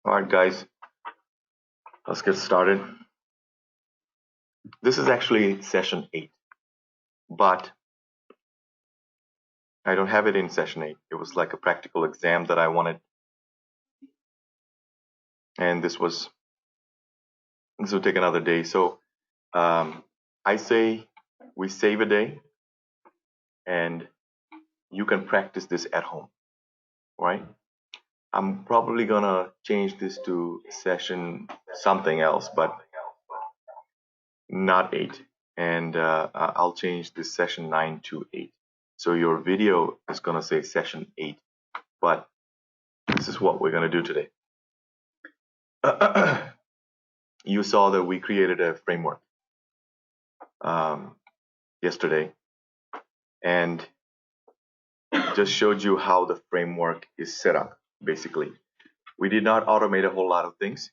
All right, guys, let's get started. This is actually session 8, but I don't have it in session 8. It was like a practical exam that I wanted, and this will take another day. So I say we save a day, and you can practice this at home, right? I'm probably gonna change this to session something else, but not 8. And I'll change this session 9 to 8. So your video is gonna say session 8, but this is what we're gonna do today. You saw that we created a framework yesterday, and just showed you how the framework is set up. Basically, we did not automate a whole lot of things,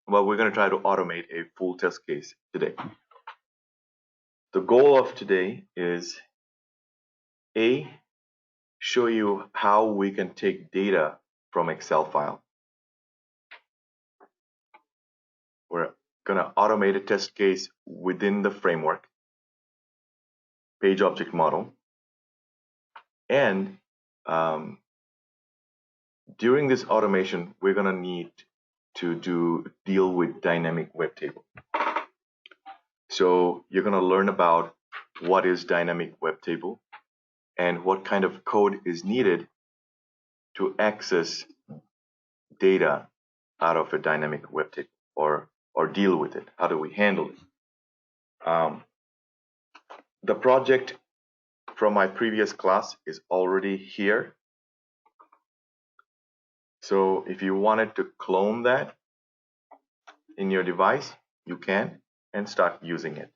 but we're going to try to automate a full test case today. The goal of today is A, show you how we can take data from Excel file. We're going to automate a test case within the framework, page object model, and during this automation, we're going to need to deal with dynamic web table. So you're going to learn about what is dynamic web table and what kind of code is needed to access data out of a dynamic web table, or deal with it. How do we handle it? The project from my previous class is already here. So if you wanted to clone that in your device, you can, and start using it.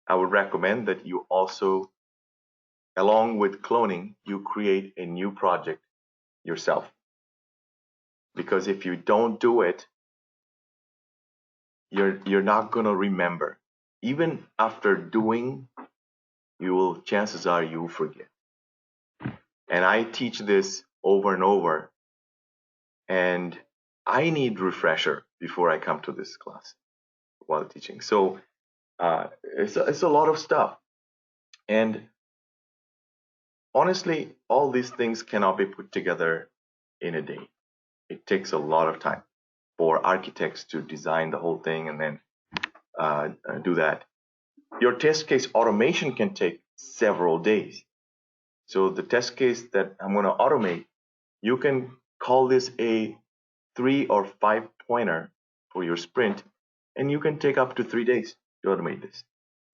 I would recommend that you also, along with cloning, you create a new project yourself. Because if you don't do it, you're not going to remember. Even after doing, chances are you'll forget. And I teach this over and over, and I need refresher before I come to this class while teaching. So it's a lot of stuff. And honestly, all these things cannot be put together in a day. It takes a lot of time for architects to design the whole thing and then do that. Your test case automation can take several days. So the test case that I'm going to automate, you can call this a 3 or 5 pointer for your sprint, and you can take up to 3 days to automate this.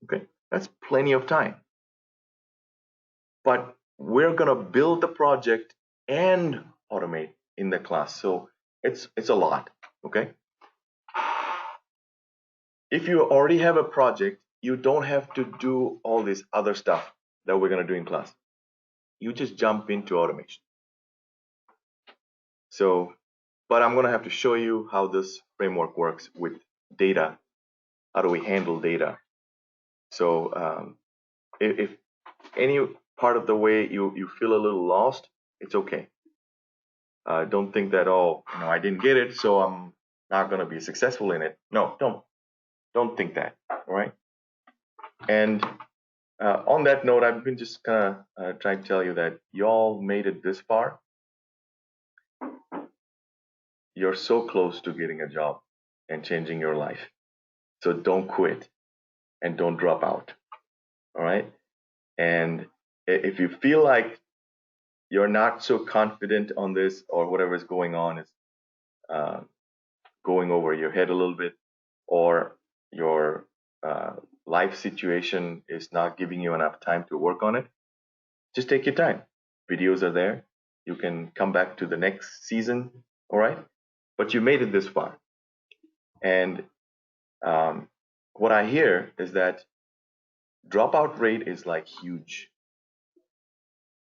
Okay, that's plenty of time. But we're going to build the project and automate in the class. So it's a lot. Okay. If you already have a project, you don't have to do all this other stuff that we're going to do in class. You just jump into automation. So, but I'm going to have to show you how this framework works with data. How do we handle data? So if any part of the way you feel a little lost, it's okay. Don't think that, oh, I didn't get it, so I'm not going to be successful in it. No, don't think that. All right. And on that note, I've been just kind of trying to tell you that y'all made it this far. You're so close to getting a job and changing your life. So don't quit and don't drop out. All right. And if you feel like you're not so confident on this, or whatever is going on is going over your head a little bit, or your life situation is not giving you enough time to work on it, just take your time. Videos are there. You can come back to the next season, all right? But you made it this far. And what I hear is that dropout rate is like huge,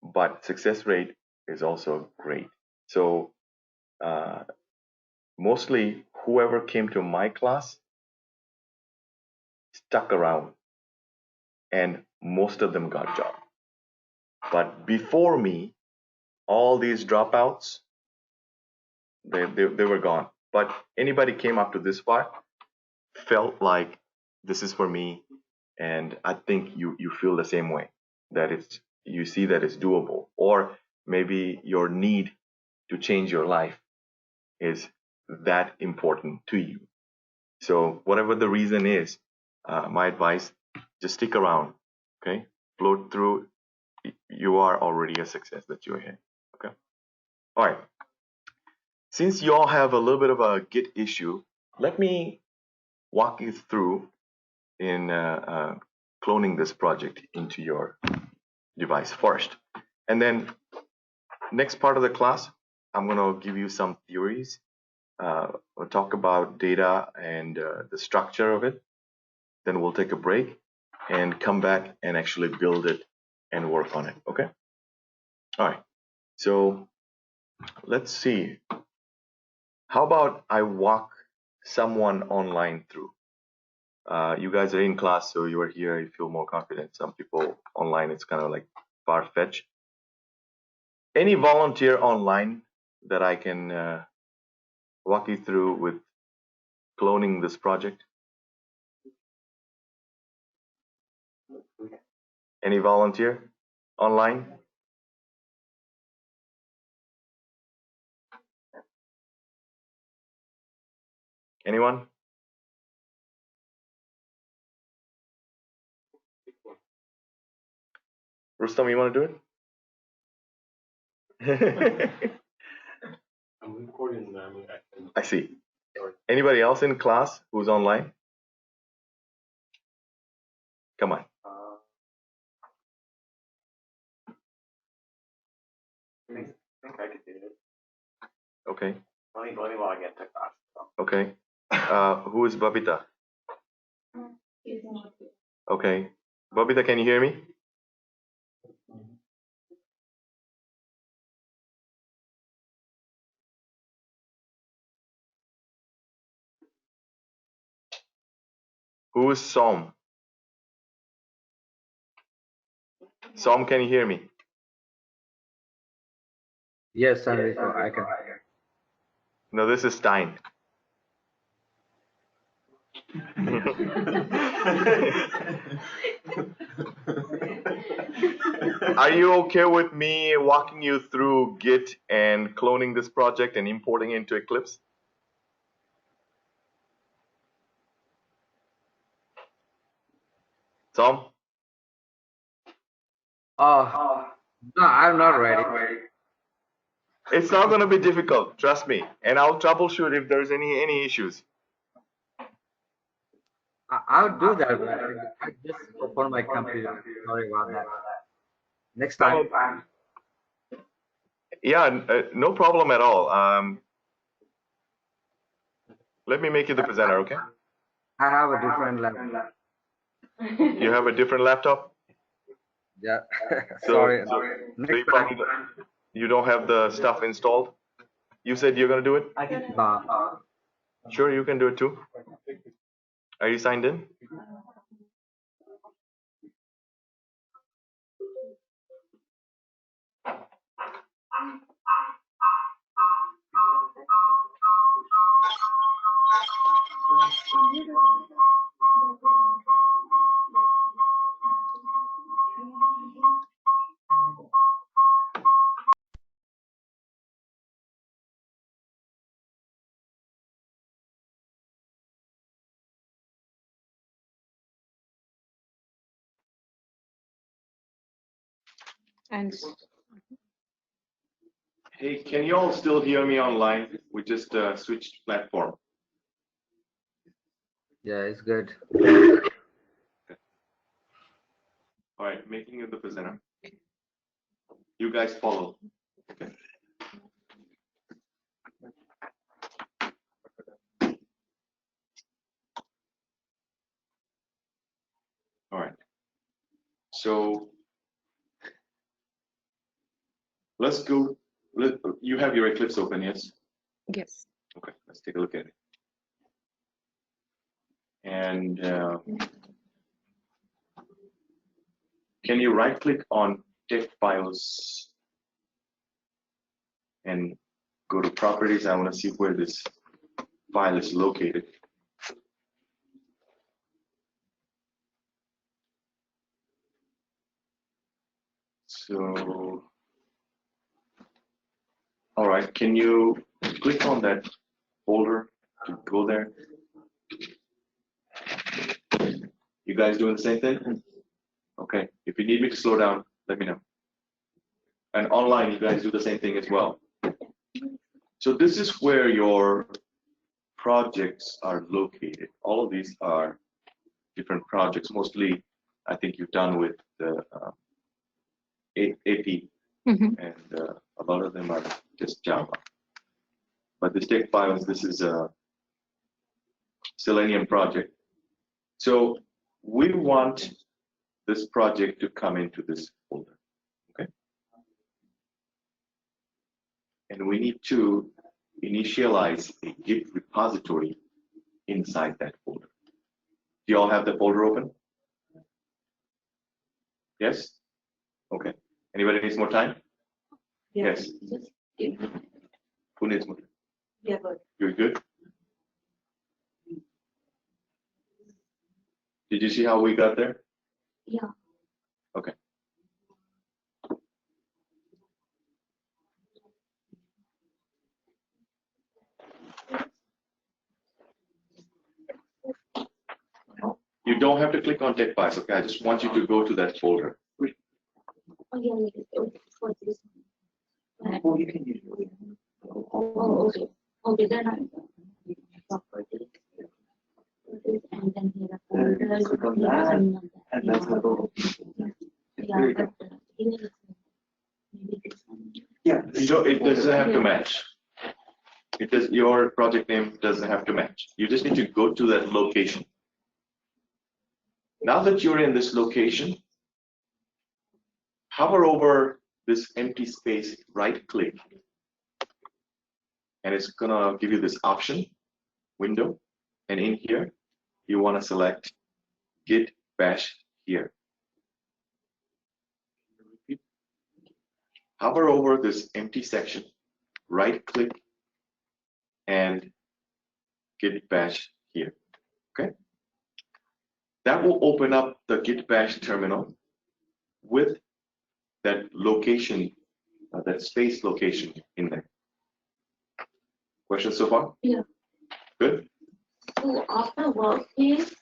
but success rate is also great. So mostly whoever came to my class stuck around, and most of them got jobs. But before me, all these dropouts, They were gone. But anybody came up to this part, felt like this is for me, and I think you feel the same way, that you see that it's doable, or maybe your need to change your life is that important to you. So whatever the reason is, my advice, just stick around, okay? Float through. You are already a success that you're here, okay? All right. Since you all have a little bit of a Git issue, let me walk you through in cloning this project into your device first. And then next part of the class, I'm going to give you some theories. We'll talk about data and the structure of it. Then we'll take a break and come back and actually build it and work on it. Okay? All right. So let's see. How about I walk someone online through? You guys are in class, so you are here, you feel more confident. Some people online, it's kind of like far-fetched. Any volunteer online that I can walk you through with cloning this project? Any volunteer online? Anyone? Rustam, you want to do it? I'm recording. I see. Anybody else in class who's online? Come on. I think I could do it. Okay. Let me log into class. Okay. Who is Babita? Okay. Babita, can you hear me? Who is Som? Som, can you hear me? Yes, Enrico, I can. No, this is Stein. Are you okay with me walking you through Git and cloning this project and importing it into Eclipse? Tom? Oh, no, I'm not ready. It's not going to be difficult, trust me. And I'll troubleshoot if there's any issues. I'll do that, but I just opened my computer. Sorry about that. Next time. Yeah, no problem at all. Let me make you the presenter, okay? I have a different laptop. You have a different laptop? Yeah. So, Sorry. so Next you probably you don't have the stuff installed? You said you're going to do it? Sure, you can do it too. Are you signed in? And Hey, can you all still hear me online? We just switched platform. Yeah, it's good. All right, making you the presenter. You guys follow. Okay. All right. So let's go. You have your Eclipse open, yes? yes. Okay, let's take a look at it. And can you right-click on TIFF files and go to properties. I want to see where this file is located. So, all right, can you click on that folder to go there? You guys doing the same thing? Okay, if you need me to slow down, let me know. And online, you guys do the same thing as well. So this is where your projects are located. All of these are different projects. Mostly, I think you've done with the AP, and a lot of them are just Java. But this text files, this is a Selenium project. So we want this project to come into this folder, okay? And we need to initialize a Git repository inside that folder. Do you all have the folder open? Yes? Okay. Anybody needs more time? Yes. Just give me. Who needs more time? Yeah, good. You're good? Did you see how we got there? Yeah. Okay. You don't have to click on tech files, okay? I just want you to go to that folder. Oh, yeah, for this one. Oh, you can use it. Oh, okay. Okay, then I property. And then here are Click on that, and that's yeah, gonna go. yeah, but here is maybe this one. Yeah. So it doesn't have to match. It does. Your project name doesn't have to match. You just need to go to that location. Now that you're in this location, hover over this empty space, right click, and it's gonna give you this option window. And in here, you want to select Git Bash here. Hover over this empty section, right click, and Git Bash here. Okay. That will open up the Git Bash terminal with that location, that space location in there. Questions so far? Yeah. Good. So after workspace,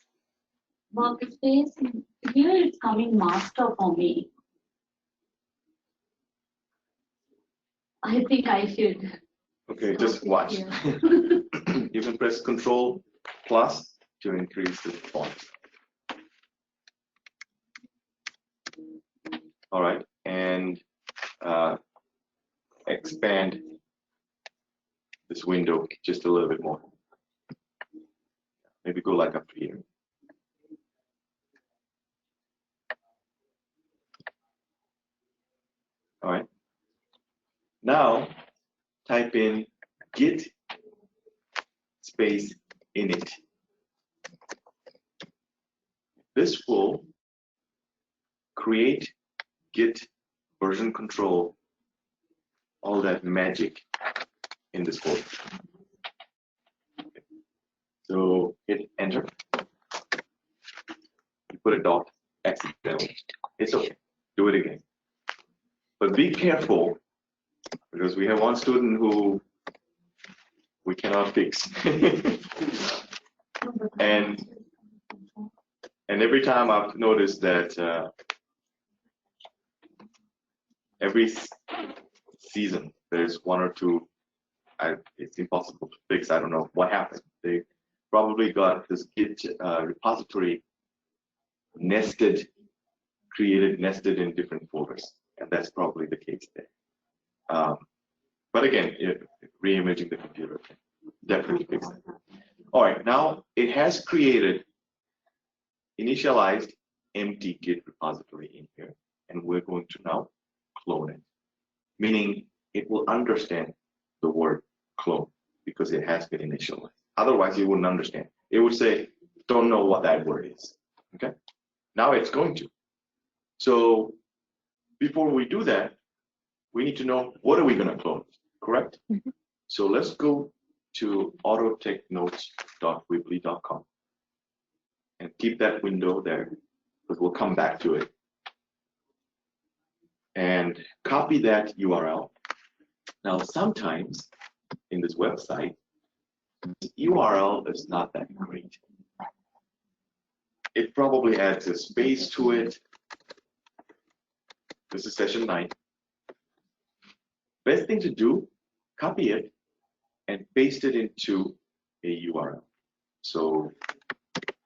here it's coming master for me. I think I should. Okay, just watch. Yeah. You can press Control plus to increase the font. All right, and expand this window just a little bit more. Maybe go like up here. All right. Now type in git space init. This will create Git version control, all that magic in this folder. So hit enter. You put a dot accidentally. It's okay. Do it again. But be careful, because we have one student who we cannot fix. and every time I've noticed that every season there's one or two, it's impossible to fix. I don't know what happened. They probably got this Git repository nested in different folders, and that's probably the case there. But again, re-imaging the computer can definitely fix it. All right, now it has created initialized empty Git repository in here, and we're going to now clone it, meaning it will understand the word clone because it has been initialized. Otherwise, it wouldn't understand. It would say, don't know what that word is. Okay, now it's going to. So before we do that, we need to know what are we going to clone, correct? So let's go to autotechnotes.weebly.com and keep that window there, because we'll come back to it. And copy that URL. Now, sometimes in this website, the URL is not that great. It probably adds a space to it. This is session 9. Best thing to do, copy it and paste it into a URL. So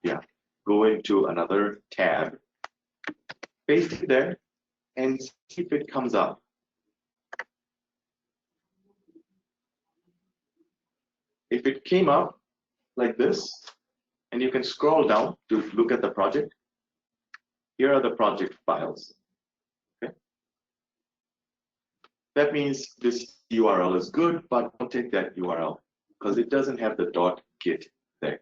yeah, go into another tab, paste it there, and see if it comes up. If it came up like this, and you can scroll down to look at the project, here are the project files. Okay. That means this URL is good, but don't take that URL because it doesn't have the .git there.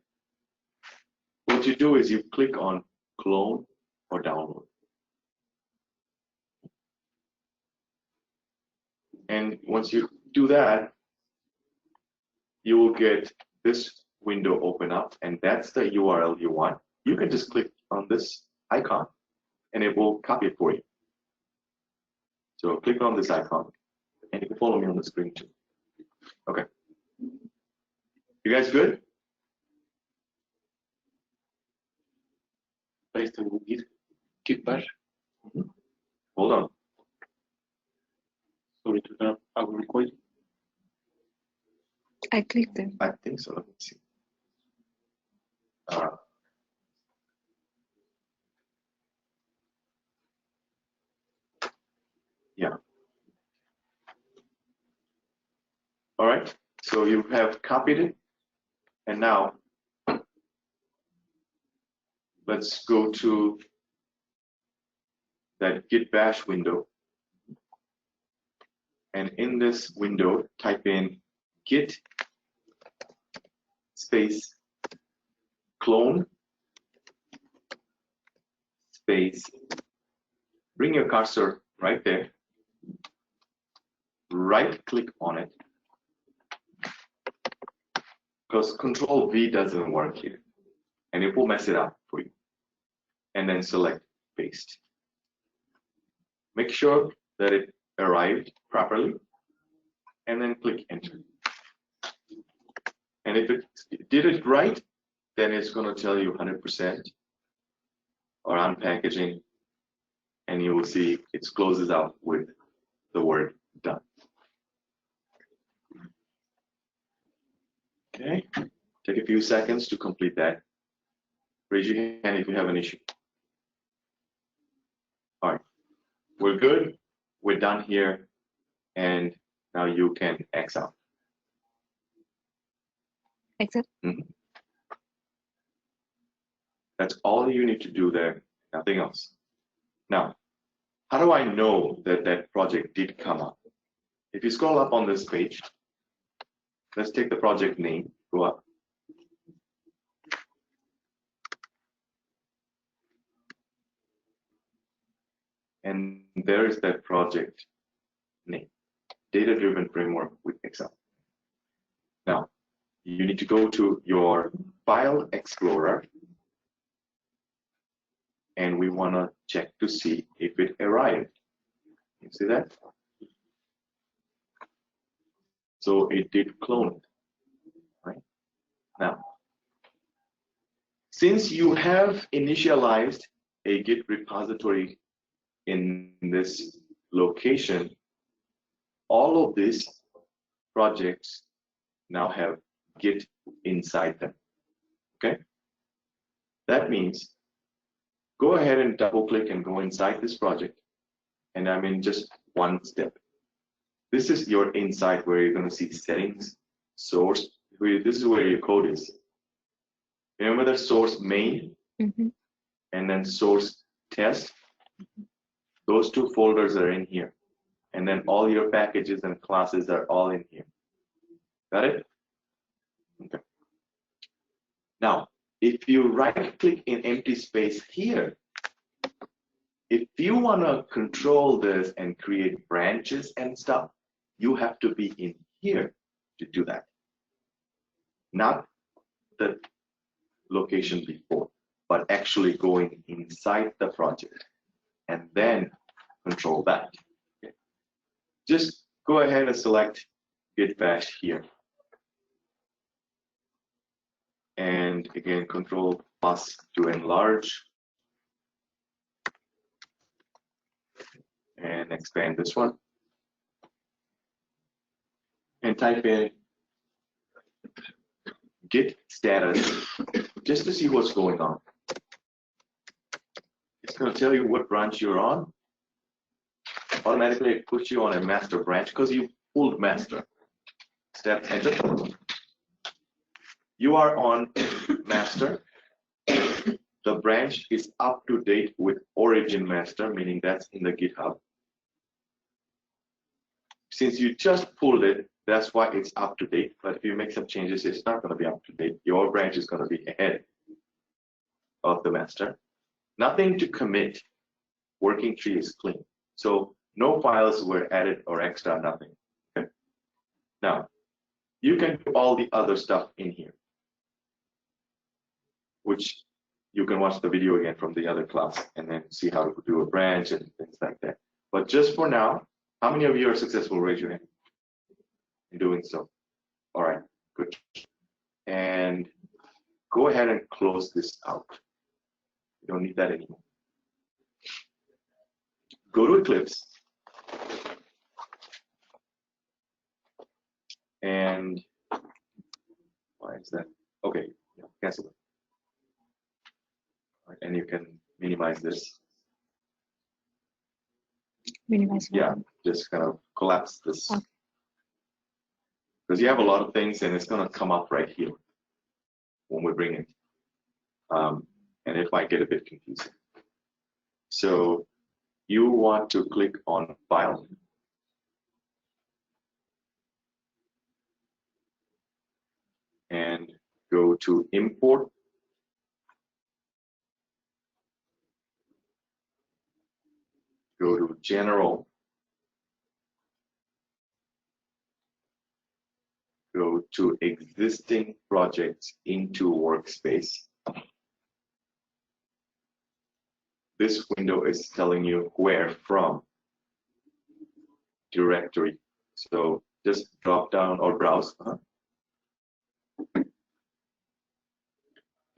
What you do is you click on clone or download. And once you do that, you will get this window open up, and that's the URL you want. You can just click on this icon and it will copy it for you. So click on this icon and you can follow me on the screen too. Okay. You guys good? Paste the Git bash. Hold on. Sorry to interrupt. I will record. I clicked it. I think so. Let me see. Yeah. All right. So you have copied it, and now let's go to that Git bash window. And in this window, type in git space clone space, bring your cursor right there, right click on it, because Control V doesn't work here and it will mess it up for you, and then select paste. Make sure that it arrived properly and then click enter. And if it did it right, then it's going to tell you 100% or unpackaging, and you will see it closes out with the word done. Okay, take a few seconds to complete that. Raise your hand if you have an issue. All right, we're good. We're done here, and now you can X out. Exit. That's all you need to do there, nothing else. Now, how do I know that that project did come up? If you scroll up on this page, let's take the project name, go up. And there is that project name, Data-Driven Framework with Excel. Now, you need to go to your File Explorer, and we want to check to see if it arrived. You see that? So it did clone it, right? Now, since you have initialized a Git repository in this location, all of these projects now have Git inside them, okay? That means go ahead and double click and go inside this project, and I'm in just one step. This is your inside where you're going to see settings, source. This is where your code is. Remember the source main and then source test? Those two folders are in here. And then all your packages and classes are all in here. Got it? Okay. Now, if you right click in empty space here, if you want to control this and create branches and stuff, you have to be in here. to do that. Not the location before, but actually going inside the project and then control that. Okay. Just go ahead and select Git bash here. And again, Control plus to enlarge. And expand this one. And type in Git status just to see what's going on. It's going to tell you what branch you're on. Automatically it puts you on a master branch because you pulled master. Step enter. You are on master. The branch is up to date with origin master, meaning that's in the GitHub. Since you just pulled it, that's why it's up to date. But if you make some changes, it's not going to be up to date. Your branch is going to be ahead of the master. Nothing to commit. Working tree is clean. So no files were added or extra, nothing. Okay. Now, you can do all the other stuff in here, which you can watch the video again from the other class and then see how to do a branch and things like that. But just for now, how many of you are successful? Raise your hand in doing so. All right, good. And go ahead and close this out. You don't need that anymore. Go to Eclipse. And why is that? Okay, yeah, cancel it. Right, and you can minimize this. Minimize. Yeah, just kind of collapse this. Okay. Because you have a lot of things and it's going to come up right here when we bring it. And it might get a bit confusing. So you want to click on File. And go to Import. Go to General. Go to Existing Projects into Workspace. This window is telling you where from directory. So just drop down or browse.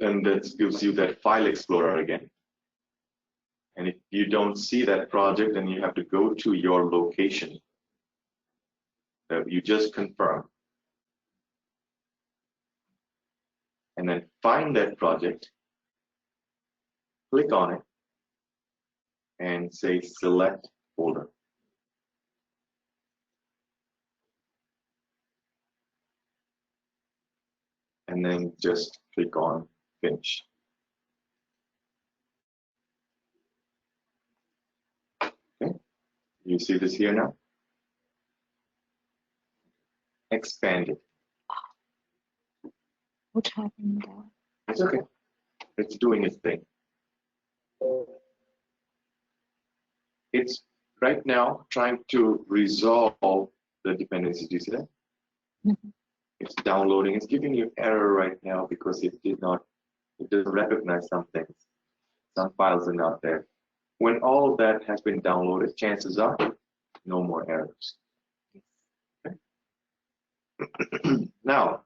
And that gives you that file explorer again. And if you don't see that project, then you have to go to your location that you just confirmed. And then find that project, click on it, and say select folder. And then just click on finish. Okay, you see this here now? Expand it. What happened there? It's okay. It's doing its thing. It's right now trying to resolve the dependency. Do you see that? Mhm. It's downloading. It's giving you error right now because it doesn't recognize some things. Some files are not there. When all of that has been downloaded, chances are no more errors. Okay. Now,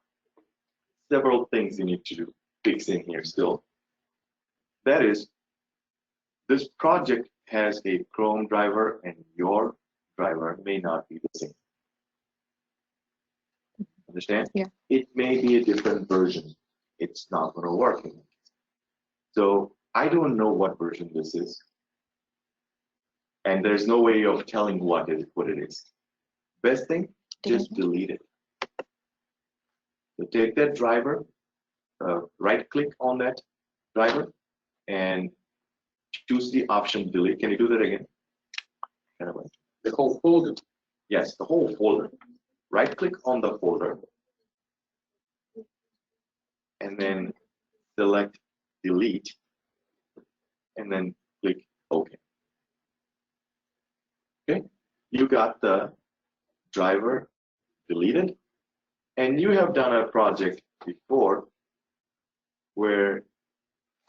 several things you need to fix in here still. That is, this project has a Chrome driver and your driver may not be the same. Understand? Yeah. It may be a different version. It's not going to work. So I don't know what version this is. And there's no way of telling what it is. Best thing, just delete it. So take that driver, right click on that driver and choose the option delete. Can you do that again? The whole folder. Yes, the whole folder. Right click on the folder and then select delete and then click OK. Okay, you got the driver deleted And you have done a project before where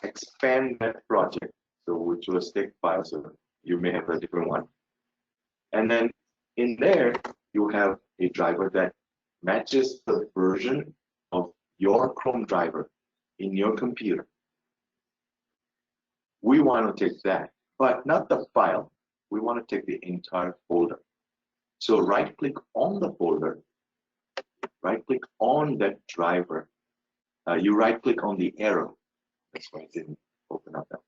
expand that project, so which was stick file, so you may have a different one. And then in there, you have a driver that matches the version of your Chrome driver in your computer. We want to take that, but not the file. We want to take the entire folder. So right click on the folder, right click on that driver. You right click on the arrow. That's why it didn't open up that.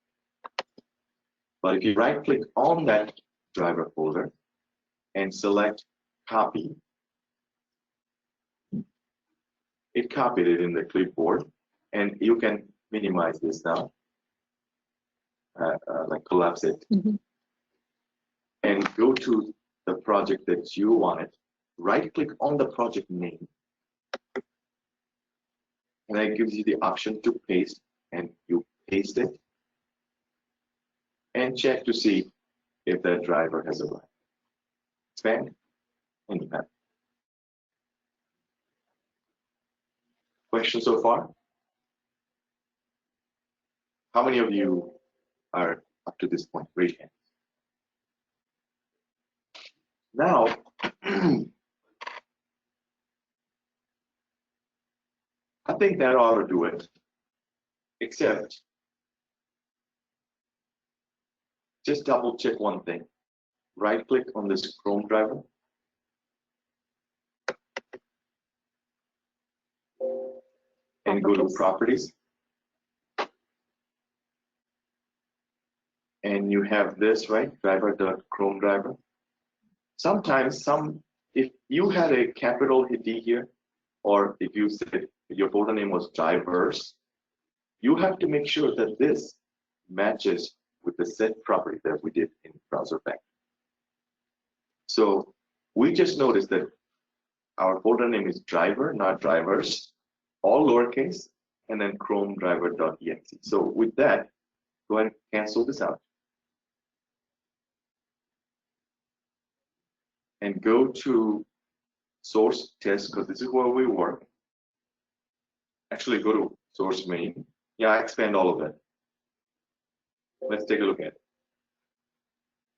But if you right click on that driver folder and select copy, it copied it in the clipboard, and you can minimize this now, like collapse it, and go to the project that you wanted. Right click on the project name, and that gives you the option to paste, and you paste it, and check to see if that driver has arrived. Expand, and you have. Questions so far? How many of you are up to this point? Raise your hand. Now, I think that ought to do it, except just double check one thing. Right click on this Chrome driver. And go to properties. And you have this, right? Driver.chrome driver. Sometimes if you had a capital D here, or if you said your folder name was drivers, you have to make sure that this matches with the set property that we did in Browser Factory. So we just noticed that our folder name is driver, not drivers, all lowercase, and then Chrome driver.exe. So with that, go ahead and cancel this out. And go to source test, because this is where we work. Actually, go to source main. Yeah, I expand all of that. Let's take a look at it.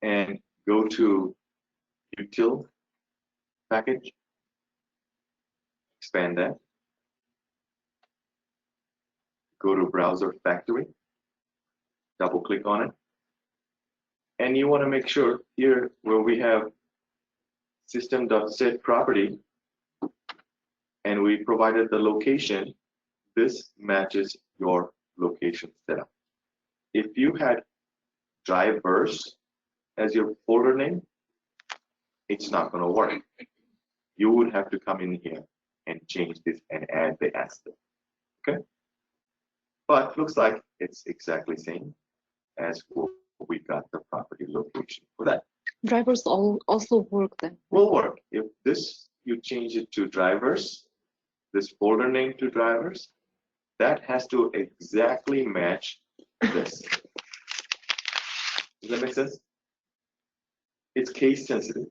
And go to util package. Expand that. Go to Browser Factory. Double click on it. And you want to make sure here where we have system.setProperty, and we provided the location, this matches your location setup. If you had drivers as your folder name, it's not going to work. You would have to come in here and change this and add the asset. Okay? But looks like it's exactly same as we got the property location for that. Drivers also work then. Will work. If this, you change it to drivers, this folder name to drivers, that has to exactly match this. Does that make sense? It's case sensitive.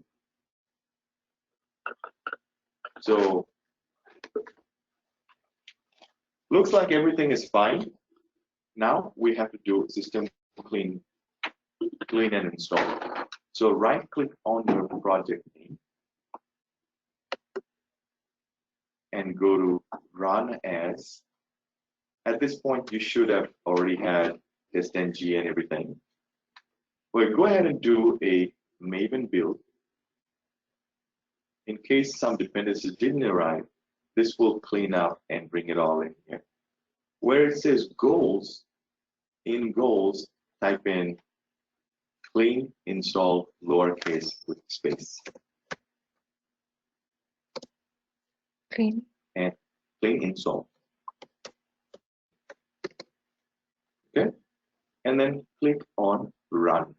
So looks like everything is fine. Now we have to do system clean and install. So right click on your project name and go to run as. At this point, you should have already had testng and everything. Well, go ahead and do a Maven build. In case some dependencies didn't arrive, this will clean up and bring it all in here. Where it says goals, in goals, type in clean install lowercase with space. Clean. And clean install. Okay, and then click on run.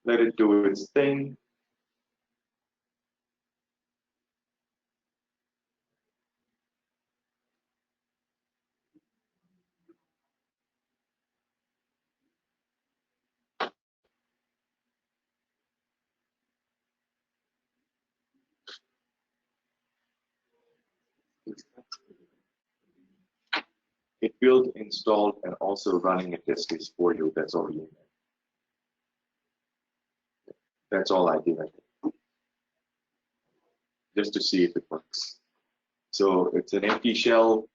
Let it do its thing. It built, installed, and also running a test case for you that's already in there. That's all I did, I think. Just to see if it works. So it's an empty shell.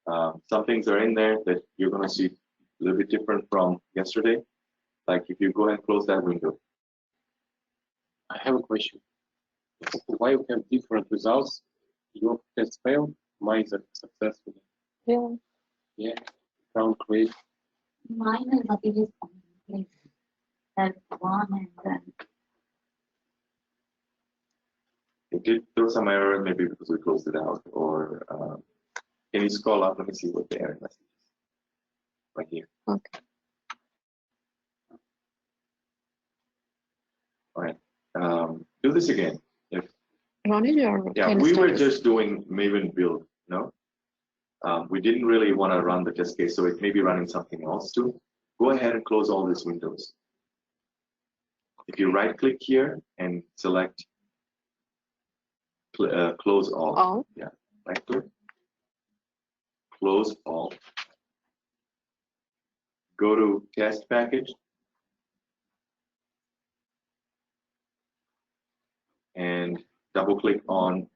Some things are in there that you're going to see a little bit different from yesterday. Like if you go and close that window. I have a question. Why you have different results? Your test failed, mine is successful. Yeah. Yeah, sound great. Mine is the biggest place. That's one and then It did throw some error, maybe because we closed it out. Or can you scroll up? Let me see what the error message is. Right here. Okay. All right. Do this again. If Ronnie, your yeah, pen we were status. just doing Maven build, no? We didn't really want to run the test case, so it may be running something else too. Go ahead and close all these windows. If you right click here and select close all. All. Yeah, right click. Close all. Go to test package. And double click on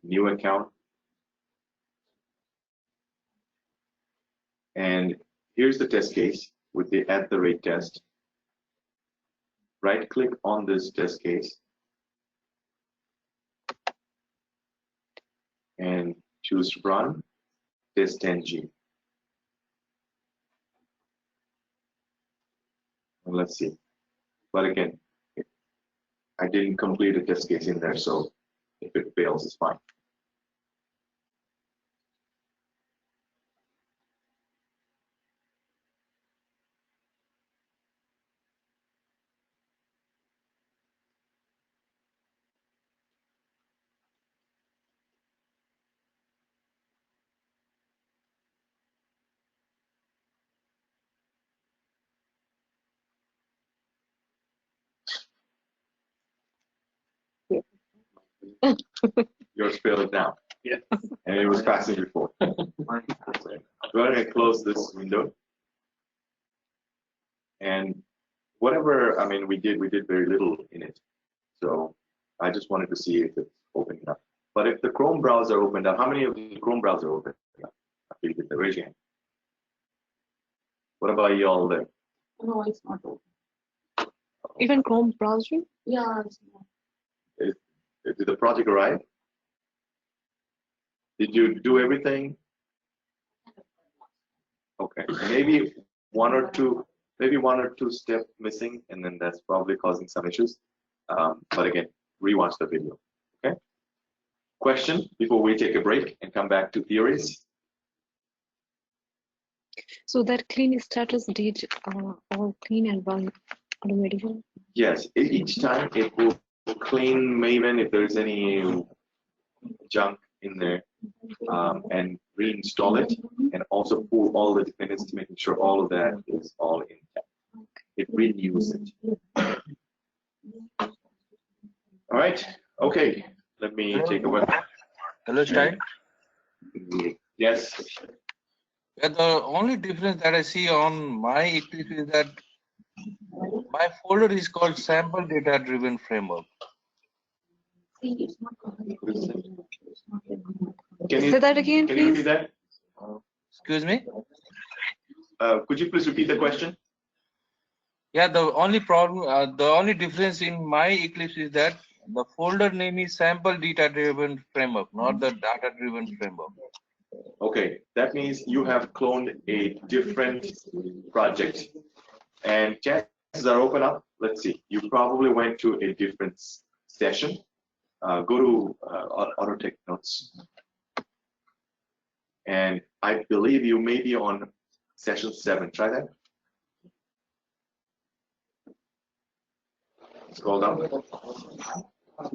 new account. And here's the test case with the @test. Right click on this test case and choose run test-ng. And let's see. But again, I didn't complete a test case in there, so if it fails, it's fine. Yours failed now. Yeah. And it was passing before. Go ahead and close this window. And whatever, I mean, we did very little in it. So I just wanted to see if it's opening up. But if the Chrome browser opened up, how many of the Chrome browser opened up? After you did the raise your hand. What about y'all there? no, it's not open. Even Chrome browser. Yeah, it's not. Did the project arrive? Did you do everything? Okay, maybe one or two steps missing, and then that's probably causing some issues. But again, rewatch the video. Okay. Question before we take a break and come back to theories. So that clean status did all clean and run automatically. Yes, each time it will clean Maven if there's any junk in there, and reinstall it, and also pull all the dependencies, making sure all of that is all intact. It renews it. All right. Okay. Let me take a look. Hello, Stein. Yes. Yeah, the only difference that I see on my Eclipse is that my folder is called Sample Data Driven Framework. See, it's not covered. It's not covered. Can Say that again, Can you repeat please. that? Excuse me? Could you please repeat the question? Yeah, the only problem, the only difference in my Eclipse is that the folder name is Sample Data Driven Framework, not the Data Driven Framework. Okay, that means you have cloned a different project, and chances are open up. Let's see, you probably went to a different session. Go to Autotech Notes, and I believe you may be on session 7. Try that. Scroll down. A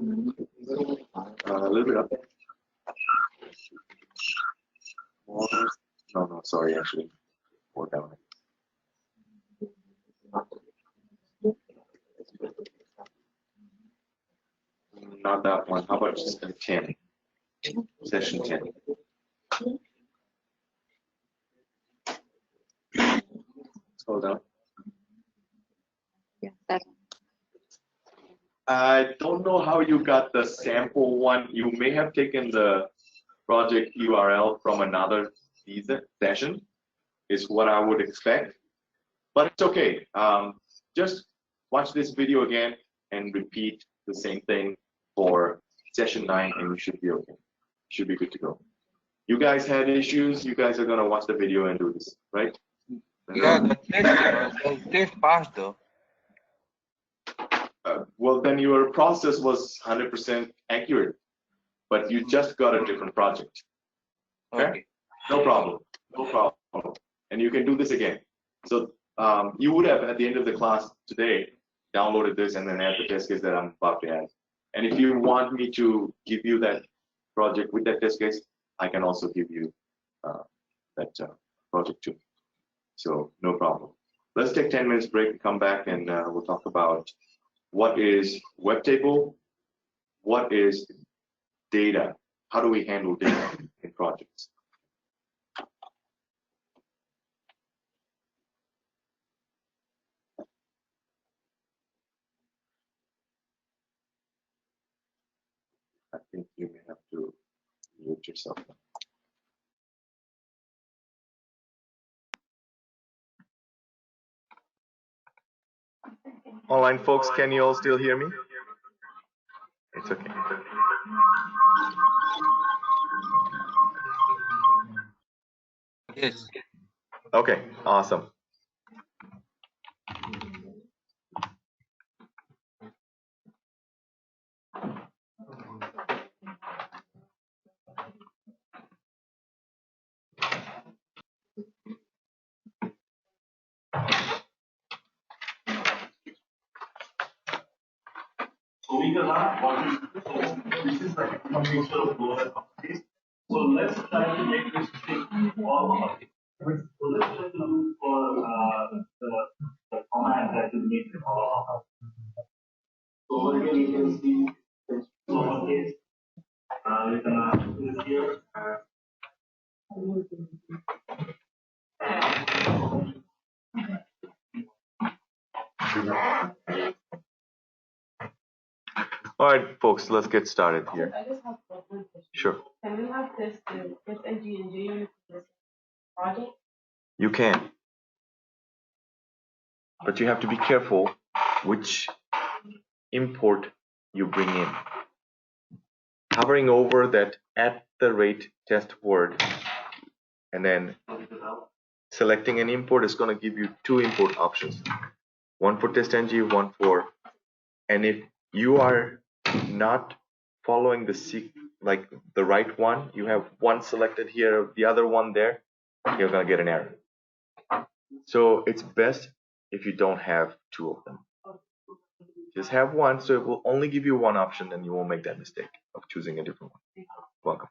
little bit up. More. No, sorry, actually. More down. Not that one. How about just 10? Session 10. Scroll down. Yeah, that one. I don't know how you got the sample one. You may have taken the project URL from another session, is what I would expect. But it's okay. Just watch this video again and repeat the same thing for session 9 and you should be okay. Should be good to go. You guys had issues, you guys are gonna watch the video and do this, right? Yeah, the test passed though. Well, then your process was 100% accurate, but you just got a different project. Okay? No problem. No problem. And you can do this again. So you would have, at the end of the class today, downloaded this and then add the test case that I'm about to add. And if you want me to give you that project with that test case, I can also give you that project too. So no problem. Let's take 10 minutes break and come back and we'll talk about what is web table, what is data, how do we handle data in projects. I think you may have to mute yourself. Online folks, can you all still hear me? It's okay. Yes. Okay, awesome. So we can learn what this is like a mixture of both the companies. So let's try to make this thing all companies. So let's try to look for the command that will make it all. So over here you can see the lowercase. You can do this here. All right, folks, let's get started here. I just have one question. Sure. Can we have this NG and JUnit for this project? You can. But you have to be careful which import you bring in. Hovering over that @test word and then selecting an import is going to give you two import options. One for testng, one for, and if you are not following the right one, you have one selected here, the other one there, you're going to get an error. So it's best if you don't have two of them. Just have one, so it will only give you one option and you won't make that mistake of choosing a different one. Welcome.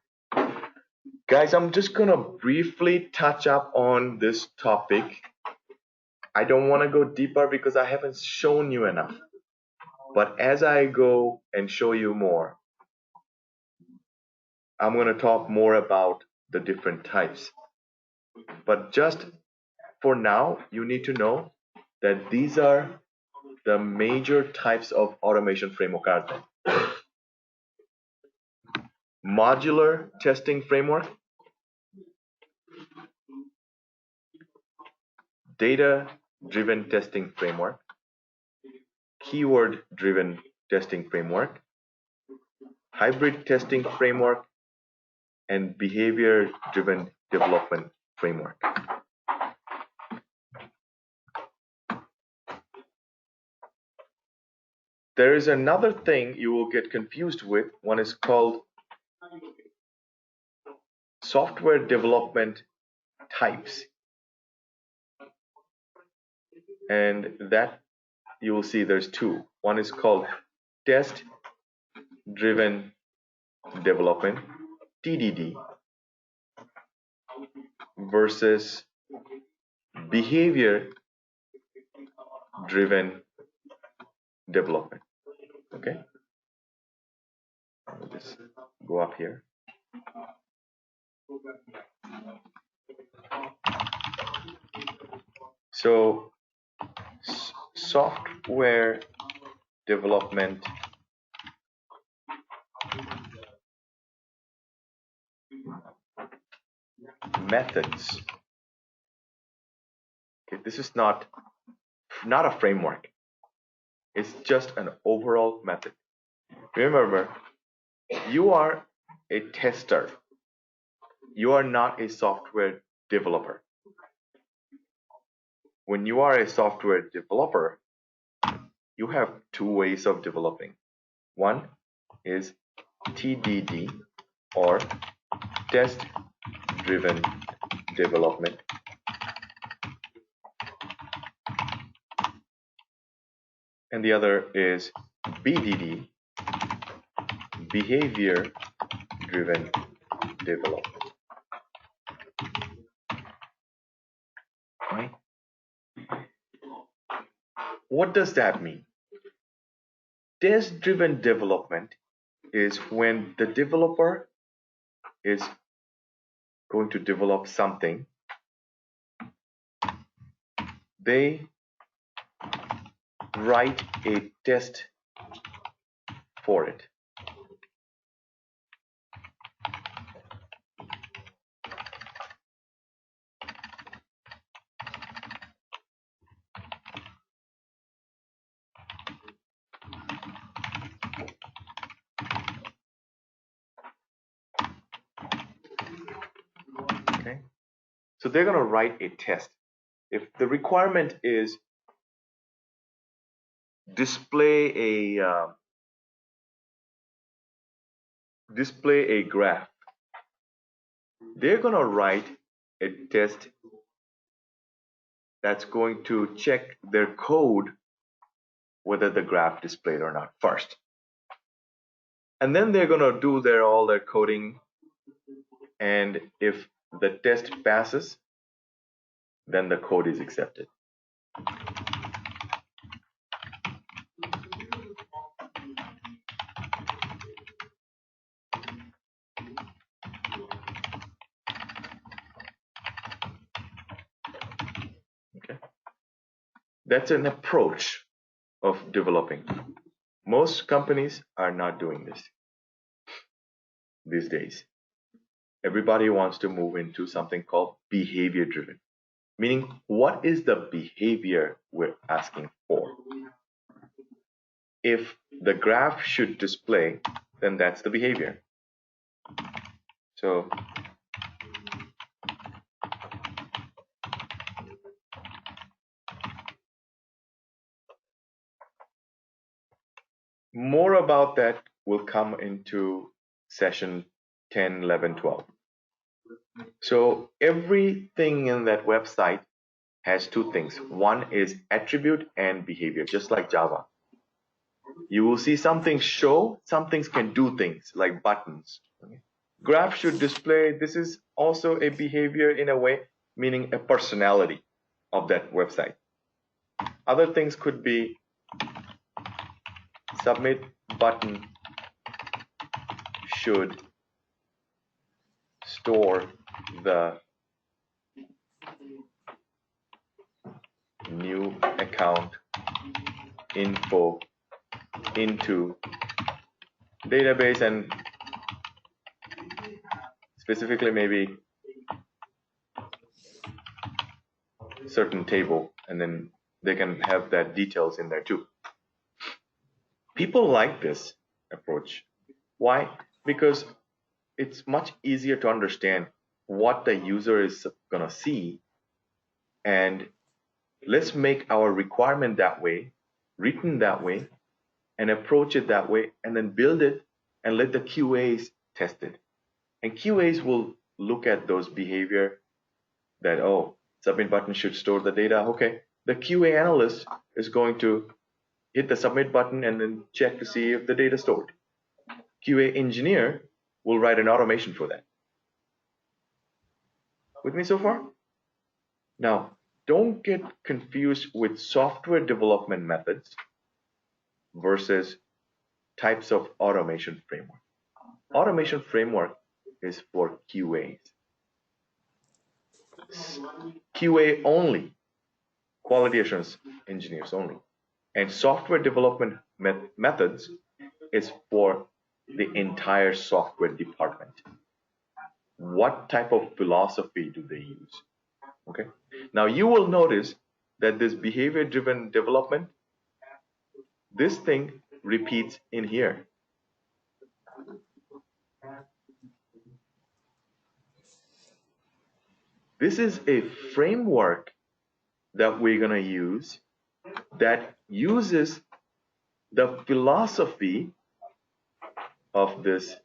Guys, I'm just gonna briefly touch up on this topic. I don't want to go deeper because I haven't shown you enough. But as I go and show you more, I'm gonna talk more about the different types. But just for now, you need to know that these are the major types of automation framework out there. Modular testing framework, data-driven testing framework, keyword-driven testing framework, hybrid testing framework, and behavior-driven development framework. There is another thing you will get confused with. One is called software development types. And that you will see there's two. One is called test-driven development, TDD, versus behavior-driven development. Okay, I'll just go up here. So software development methods. Okay, this is not a framework. It's just an overall method. Remember, you are a tester. You are not a software developer. When you are a software developer, you have two ways of developing. One is TDD, or test-driven development. And the other is BDD, behavior-driven development. Right? What does that mean? Test-driven development is when the developer is going to develop something, they write a test for it. Okay, so they're going to write a test. If the requirement is display a graph, they're going to write a test that's going to check their code whether the graph displayed or not first. And then they're going to do all their coding, and if the test passes, then the code is accepted. Okay. That's an approach of developing. Most companies are not doing this these days. Everybody wants to move into something called behavior driven, meaning what is the behavior we're asking for? If the graph should display, then that's the behavior. So more about that will come into session 10, 11, 12. So everything in that website has two things. One is attribute and behavior, just like Java. You will see some things show, some things can do things like buttons. Okay? Graph should display. This is also a behavior in a way, meaning a personality of that website. Other things could be submit button should store the new account info into database, and specifically maybe certain table, and then they can have that details in there too. People like this approach. Why? Because it's much easier to understand what the user is gonna see, and let's make our requirement that way, written that way, and approach it that way, and then build it and let the QAs test it. And QAs will look at those behavior that, oh, submit button should store the data. Okay, the QA analyst is going to hit the submit button and then check to see if the data is stored. QA engineer will write an automation for that. With me so far? Now, don't get confused with software development methods versus types of automation framework. Automation framework is for QAs. QA only, quality assurance engineers only. And software development methods is for the entire software department. What type of philosophy do they use? Okay. Now you will notice that this behavior-driven development, this thing repeats in here. This is a framework that we're going to use that uses the philosophy of this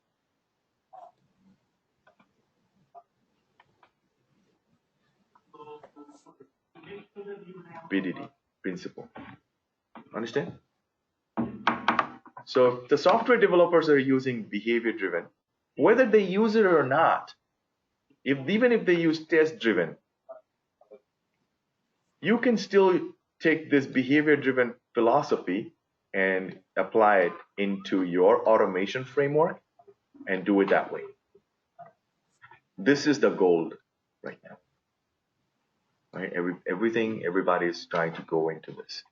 BDD principle. Understand? So the software developers are using behavior driven, whether they use it or not. Even if they use test driven, you can still take this behavior driven philosophy and apply it into your automation framework and do it that way. This is the gold right now. Right? Everybody is trying to go into this.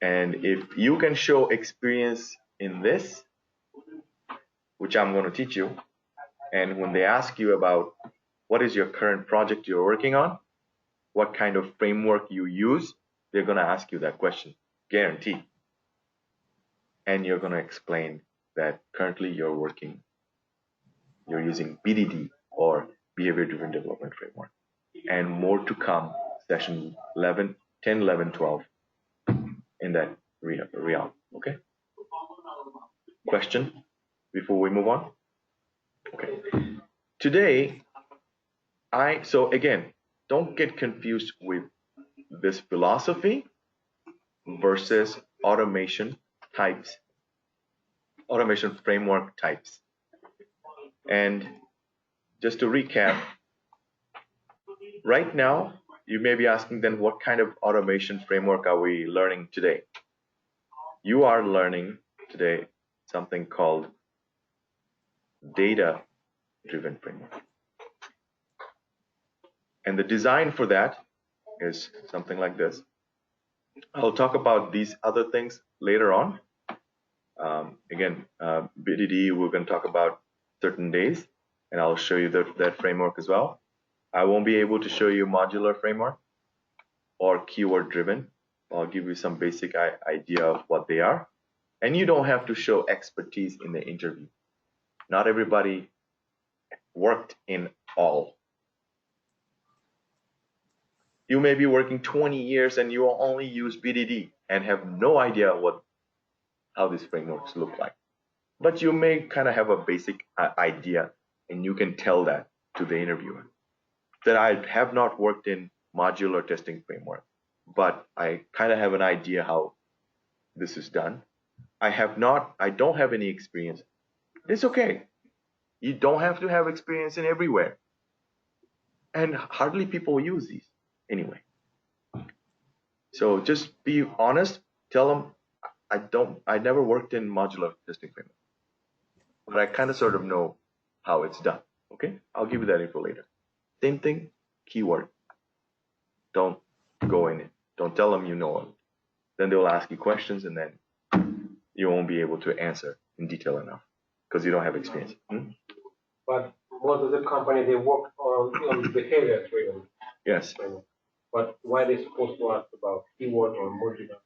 And if you can show experience in this, which I'm going to teach you, and when they ask you about what is your current project you're working on, what kind of framework you use, they're going to ask you that question, guaranteed. And you're going to explain that currently you're using BDD or Behavior Driven Development Framework. And more to come, session 11, 10, 11, 12 in that realm. Okay? Question before we move on? Okay. Today, so again, don't get confused with this philosophy versus automation types, automation framework types. And just to recap, right now, you may be asking then what kind of automation framework are we learning today? You are learning today something called data-driven framework. And the design for that is something like this. I'll talk about these other things later on. Again, BDD, we're going to talk about certain days, and I'll show you that framework as well. I won't be able to show you modular framework or keyword driven. I'll give you some basic idea of what they are. And you don't have to show expertise in the interview. Not everybody worked in all. You may be working 20 years and you will only use BDD and have no idea how these frameworks look like. But you may kind of have a basic idea, and you can tell that to the interviewer. That I have not worked in modular testing framework, but I kind of have an idea how this is done. I don't have any experience. It's okay. You don't have to have experience in everywhere. And hardly people use these anyway. So just be honest, tell them I never worked in modular testing framework, but I kind of sort of know how it's done. Okay, I'll give you that info later. Same thing, keyword. Don't go in it. Don't tell them you know it. Then they'll ask you questions, and then you won't be able to answer in detail enough because you don't have experience. But most of the company, they work on behavior driven. Yes. But why are they supposed to ask about keyword or modular?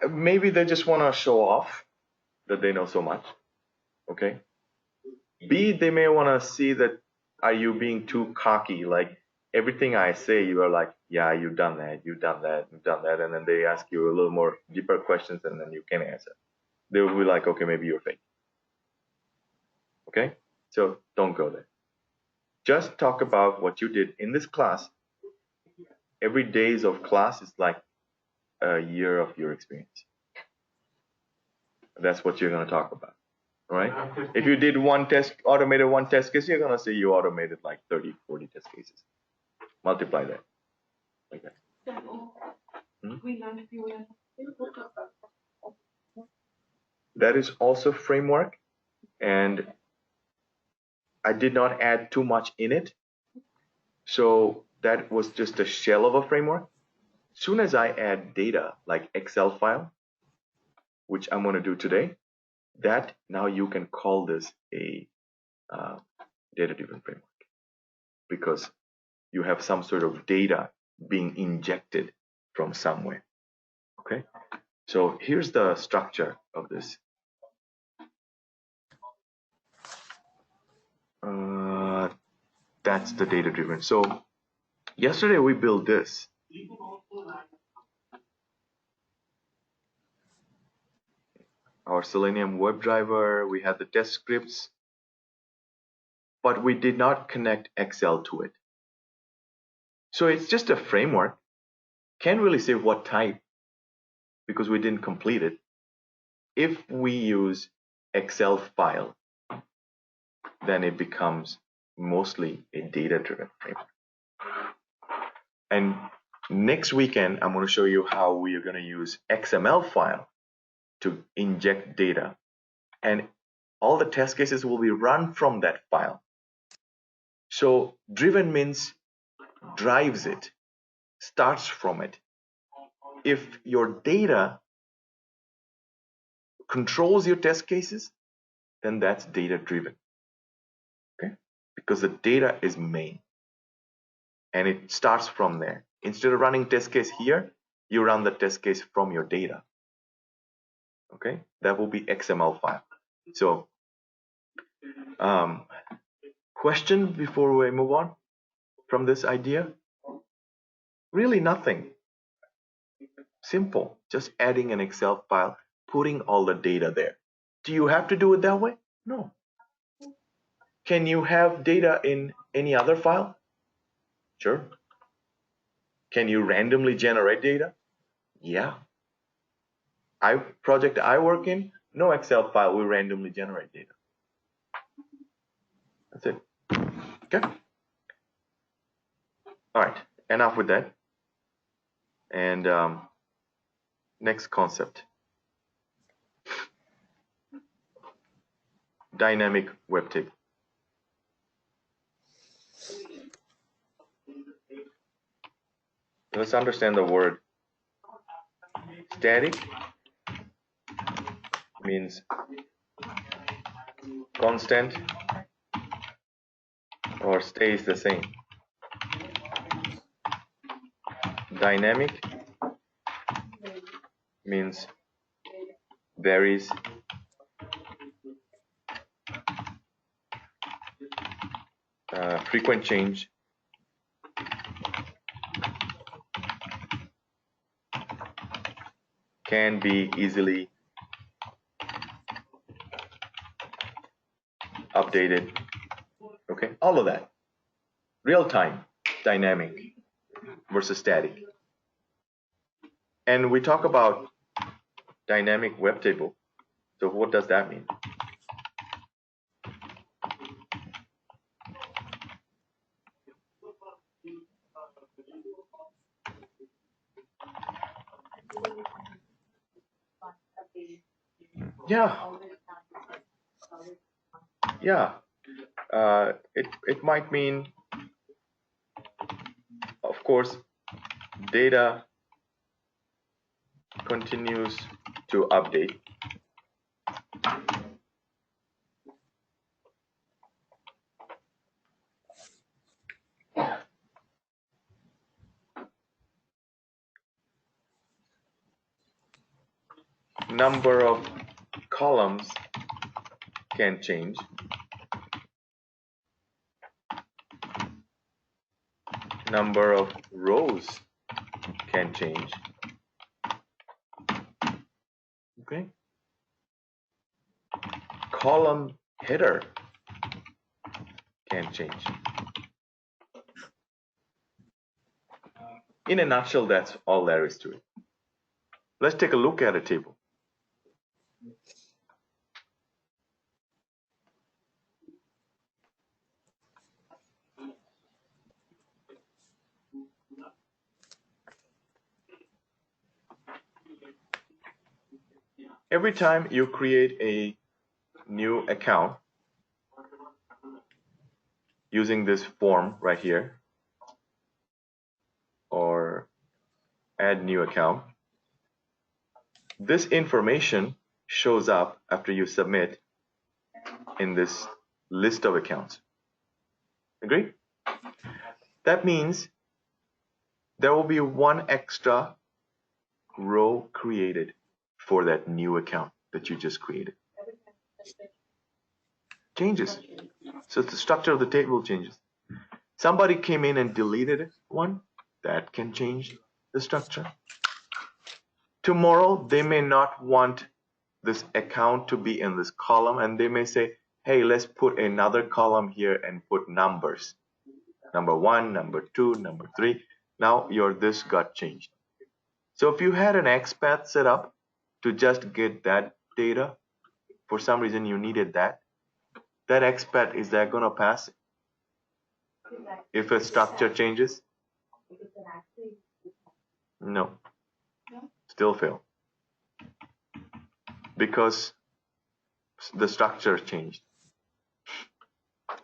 Maybe they just want to show off that they know so much. Okay. B, they may want to see that are you being too cocky, like everything I say you are like, yeah, you've done that, you've done that, you've done that, and then they ask you a little more deeper questions and then you can answer. They will be like, okay, maybe you're fake. Okay, so don't go there. Just talk about what you did in this class. Every days of class is like a year of your experience. That's what you're going to talk about. All right. If you did automated one test case, you're going to say you automated like 30, 40 test cases. Multiply that. Like that. We learned POM. that is also framework, and I did not add too much in it. So that was just a shell of a framework. Soon as I add data like Excel file, which I'm going to do today, that now you can call this a data-driven framework because you have some sort of data being injected from somewhere. Okay, so here's the structure of this. That's the data-driven. So yesterday we built this. Our Selenium WebDriver, we had the test scripts, but we did not connect Excel to it. So it's just a framework. Can't really say what type because we didn't complete it. If we use Excel file, then it becomes mostly a data-driven framework. And next weekend, I'm going to show you how we are going to use XML file to inject data. And all the test cases will be run from that file. So driven means drives it, starts from it. If your data controls your test cases, then that's data-driven. Okay? Because the data is main. And it starts from there. Instead of running test case here, you run the test case from your data. Okay, that will be XML file. So, question before we move on from this idea? Really nothing. Simple, just adding an Excel file, putting all the data there. Do you have to do it that way? No. Can you have data in any other file? Sure. Can you randomly generate data? Yeah. Project I work in, no Excel file, we randomly generate data. That's it. Okay. All right. Enough with that. And next concept. Dynamic web table. Let's understand the word. Static means constant or stays the same. Dynamic means varies, frequent change, can be easily updated. Okay, all of that. Real time, dynamic versus static. And we talk about dynamic web table. So what does that mean? Yeah. It might mean, of course, data continues to update. Number of columns can change. Number of rows can change. Okay. Column header can change. In a nutshell, that's all there is to it. Let's take a look at a table. every time you create a new account using this form right here, or add new account, this information shows up after you submit in this list of accounts. Agree? That means there will be one extra row created for that new account that you just created. Changes. So the structure of the table changes. Somebody came in and deleted one, that can change the structure. Tomorrow, they may not want this account to be in this column, and they may say, hey, let's put another column here and put numbers. Number 1, number 2, number 3. Now this got changed. So if you had an XPath set up to just get that data, for some reason you needed that XPath, is that going to pass if a structure changes? No. Still fail. Because the structure changed.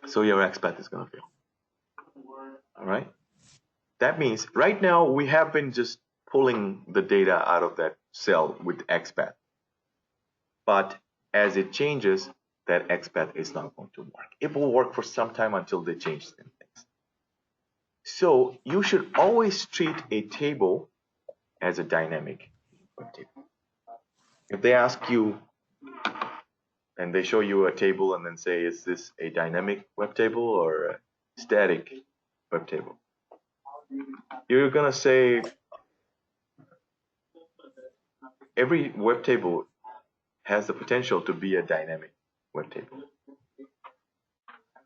So your XPath is going to fail. All right? That means right now we have been just pulling the data out of that cell with XPath. But as it changes, that XPath is not going to work. It will work for some time until they change things. So you should always treat a table as a dynamic web table. If they ask you and they show you a table and then say, is this a dynamic web table or a static web table? You're going to say every web table has the potential to be a dynamic web table.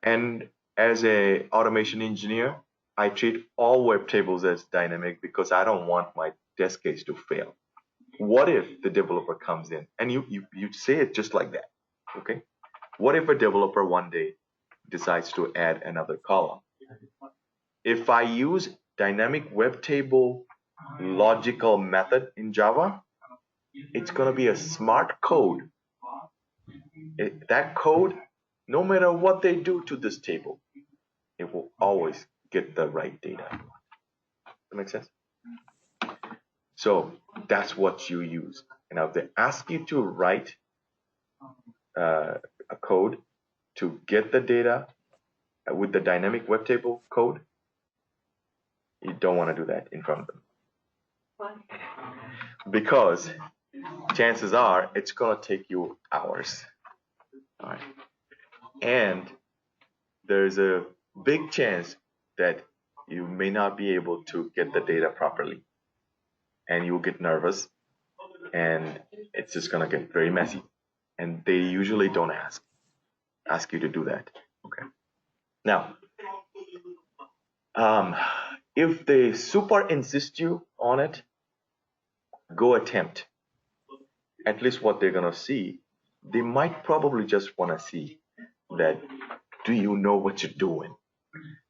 And as a automation engineer, I treat all web tables as dynamic because I don't want my test case to fail. What if the developer comes in and you say it just like that, okay? What if a developer one day decides to add another column? If I use dynamic web table logical method in Java, it's going to be a smart code. That code, no matter what they do to this table, it will always get the right data. That makes sense? So that's what you use. Now, if they ask you to write a code to get the data with the dynamic web table code, you don't want to do that in front of them. Why? Because chances are it's going to take you hours. All right. And there's a big chance that you may not be able to get the data properly. And you'll get nervous. And it's just going to get very messy. And they usually don't ask you to do that. Okay. Now, if they super insist you on it, go attempt. At least what they're going to see, they might probably just want to see that, do you know what you're doing?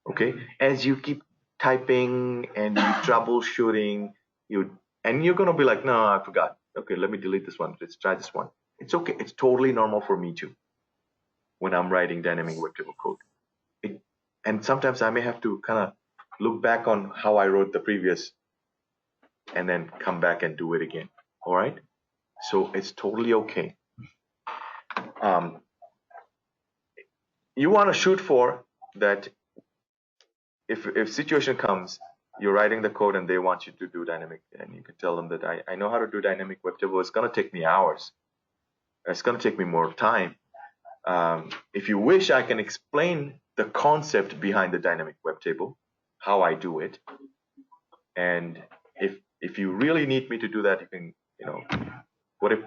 Okay? As you keep typing and you troubleshooting, and you're going to be like, no, I forgot. Okay, let me delete this one. Let's try this one. It's okay. It's totally normal for me too when I'm writing dynamic web table code. And sometimes I may have to kind of look back on how I wrote the previous and then come back and do it again. All right? So it's totally okay. You want to shoot for that. If situation comes, you're writing the code and they want you to do dynamic, and you can tell them that I know how to do dynamic web table. It's going to take me hours. It's going to take me more time. If you wish, I can explain the concept behind the dynamic web table, how I do it. And if you really need me to do that, you can, what if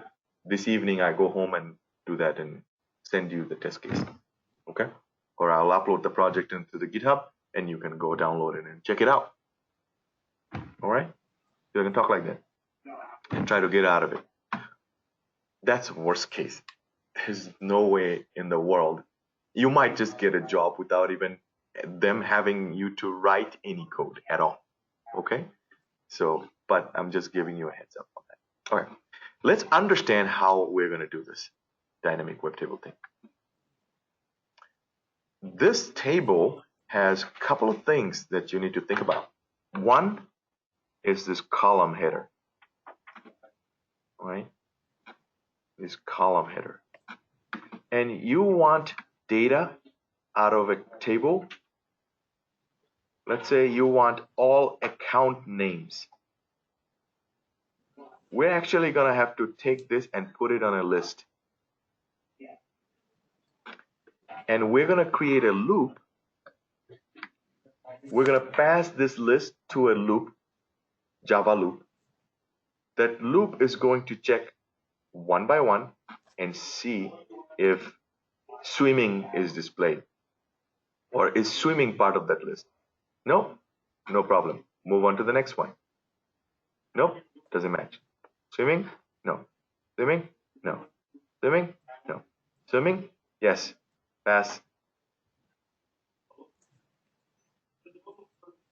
this evening I go home and do that and send you the test case, okay? Or I'll upload the project into the GitHub and you can go download it and check it out. All right? You can talk like that and try to get out of it. That's worst case. There's no way in the world. You might just get a job without even them having you to write any code at all. Okay? So, but I'm just giving you a heads up on that. All right. Let's understand how we're going to do this dynamic web table thing. This table has a couple of things that you need to think about. One is this column header, right? This column header. And you want data out of a table. Let's say you want all account names. We're actually going to have to take this and put it on a list. And we're going to create a loop. We're going to pass this list to a loop, Java loop. That loop is going to check one by one and see if swimming is displayed, or is swimming part of that list. No, no problem. Move on to the next one. Nope, doesn't match. Swimming? No. Swimming? No. Swimming? No. Swimming? Yes. Pass.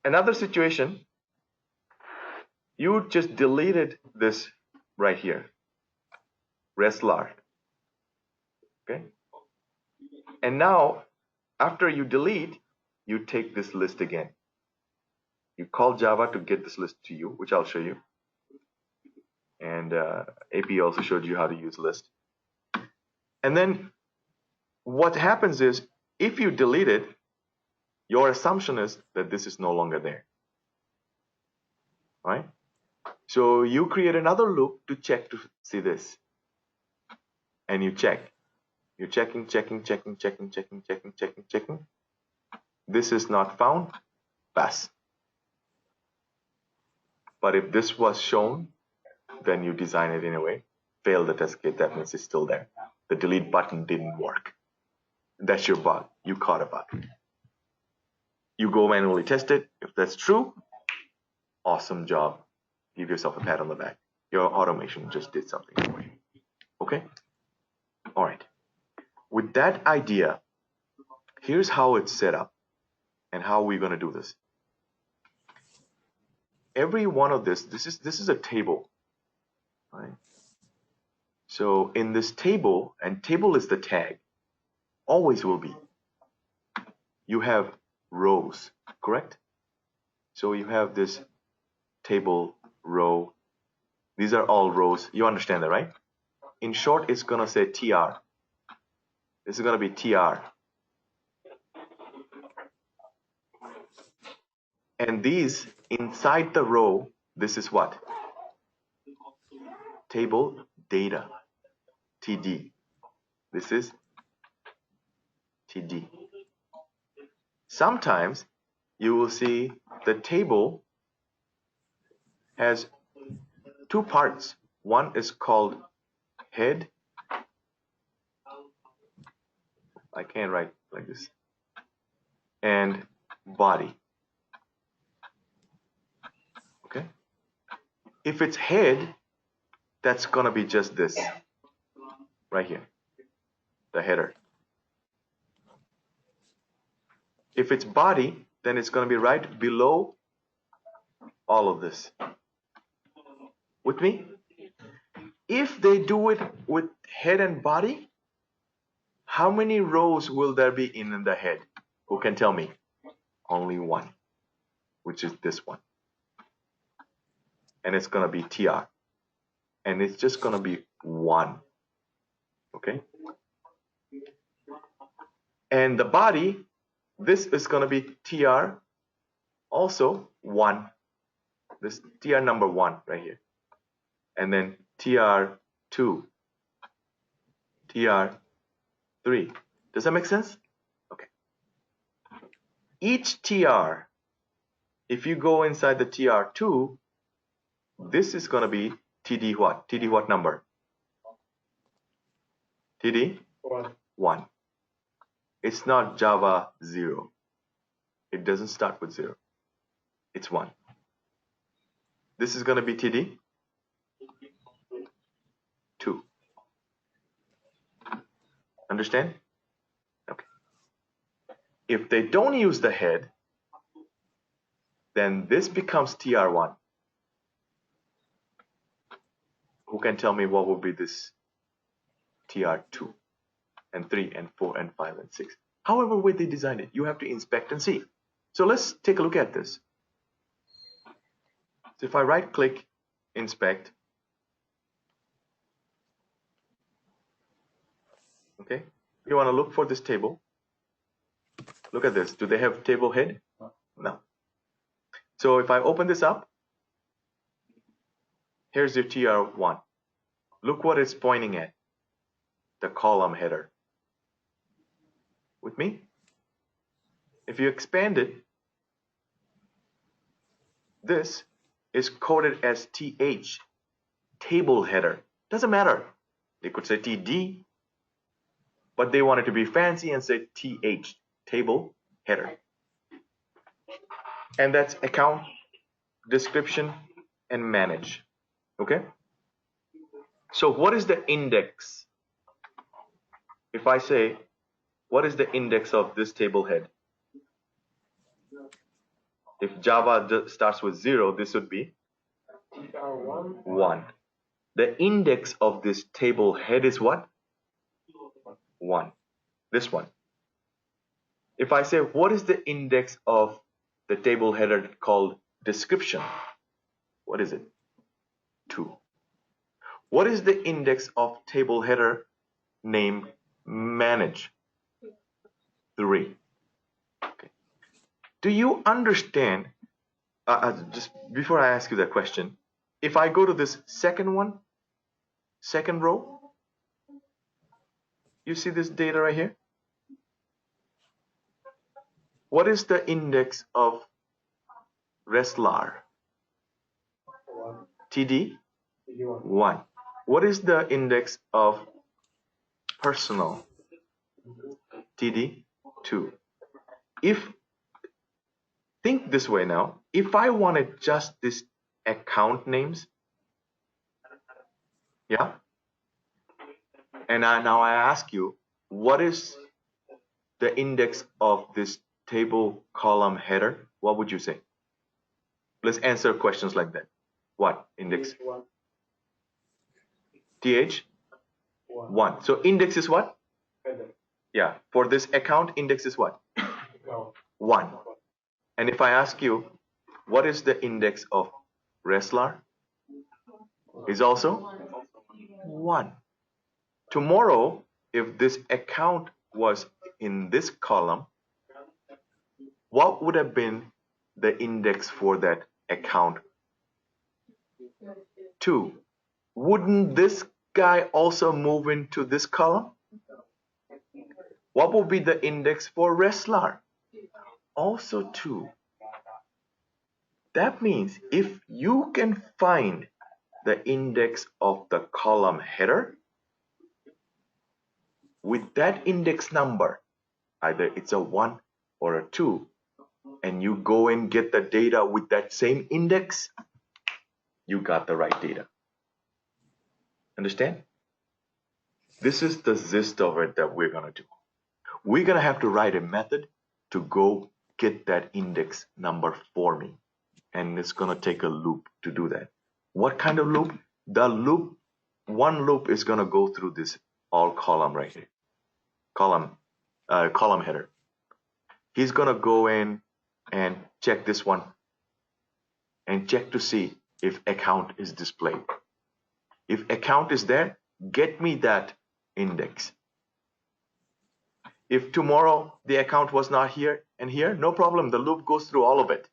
Another situation, you just deleted this right here, Wrestler. Okay? And now, after you delete, you take this list again. You call Java to get this list to you, which I'll show you. And AP also showed you how to use list. And then what happens is, if you delete it, your assumption is that this is no longer there. Right? So you create another loop to check to see this. And you check. You're checking. This is not found. Pass. But if this was shown, then you design it in a way. Fail the test case, that means it's still there. The delete button didn't work. That's your bug. You caught a bug. You go manually test it. If that's true, awesome job. Give yourself a pat on the back. Your automation just did something for you. Okay? All right. With that idea, here's how it's set up and how we're going to do this. Every one of this is a table. Right? So in this table, and table is the tag, always will be, you have rows, correct? So you have this table, row, these are all rows. You understand that, right? In short, it's gonna say TR. This is gonna be TR. And these, inside the row, this is what? Table data, TD. This is TD. Sometimes you will see the table has two parts. One is called head. I can't write like this. And body. Okay? If it's head, that's going to be just this right here, the header. If it's body, then it's going to be right below all of this. With me? If they do it with head and body, how many rows will there be in the head? Who can tell me? Only one, which is this one. And it's going to be TR. And it's just going to be one. Okay? And the body, this is going to be TR, also 1. This TR number 1 right here. And then TR2, TR3. Does that make sense? Okay. Each TR, if you go inside the TR2, this is going to be TD what? TD what number? TD? 1. It's not Java 0. It doesn't start with 0. It's 1. This is going to be TD 2. Understand? Okay. If they don't use the head, then this becomes TR1. Who can tell me what would be this TR2 and 3 and 4 and 5 and 6? However way they designed it, you have to inspect and see. So let's take a look at this. So if I right click, inspect, okay, you want to look for this table. Look at this. Do they have table head? No. So if I open this up, here's your TR1. Look what it's pointing at. The column header. With me? If you expand it, this is coded as TH, table header. Doesn't matter. They could say TD, but they wanted to be fancy and say TH, table header. And that's account, description, and manage. Okay? So what is the index? If I say, what is the index of this table head? If Java starts with 0, this would be 1. The index of this table head is what? 1. This one. If I say, what is the index of the table header called description? What is it? 2. What is the index of table header named manage? 3. Okay. Do you understand? Just before I ask you that question, if I go to this second one, second row, you see this data right here? What is the index of Reslar? TD? 1. What is the index of personal? TD? 2. Think this way now. If I wanted just this account names, yeah, and now I ask you, what is the index of this table column header? What would you say? Let's answer questions like that. What index? TH? 1. So index is what? Yeah. For this account, index is what? 1. And if I ask you, what is the index of Reslar? Is also 1. Tomorrow, if this account was in this column, what would have been the index for that account? 2. Wouldn't this guy also move into this column? What would be the index for Reslar? Also 2. That means if you can find the index of the column header, with that index number, either it's a 1 or a 2, and you go and get the data with that same index, you got the right data. Understand? This is the gist of it that we're going to do. We're going to have to write a method to go get that index number for me. And it's going to take a loop to do that. What kind of loop? The loop, one loop is going to go through this all column right here. Column header. He's going to go in and check this one and check to see if account is displayed. If account is there, get me that index. If tomorrow the account was not here and here, no problem. The loop goes through all of it.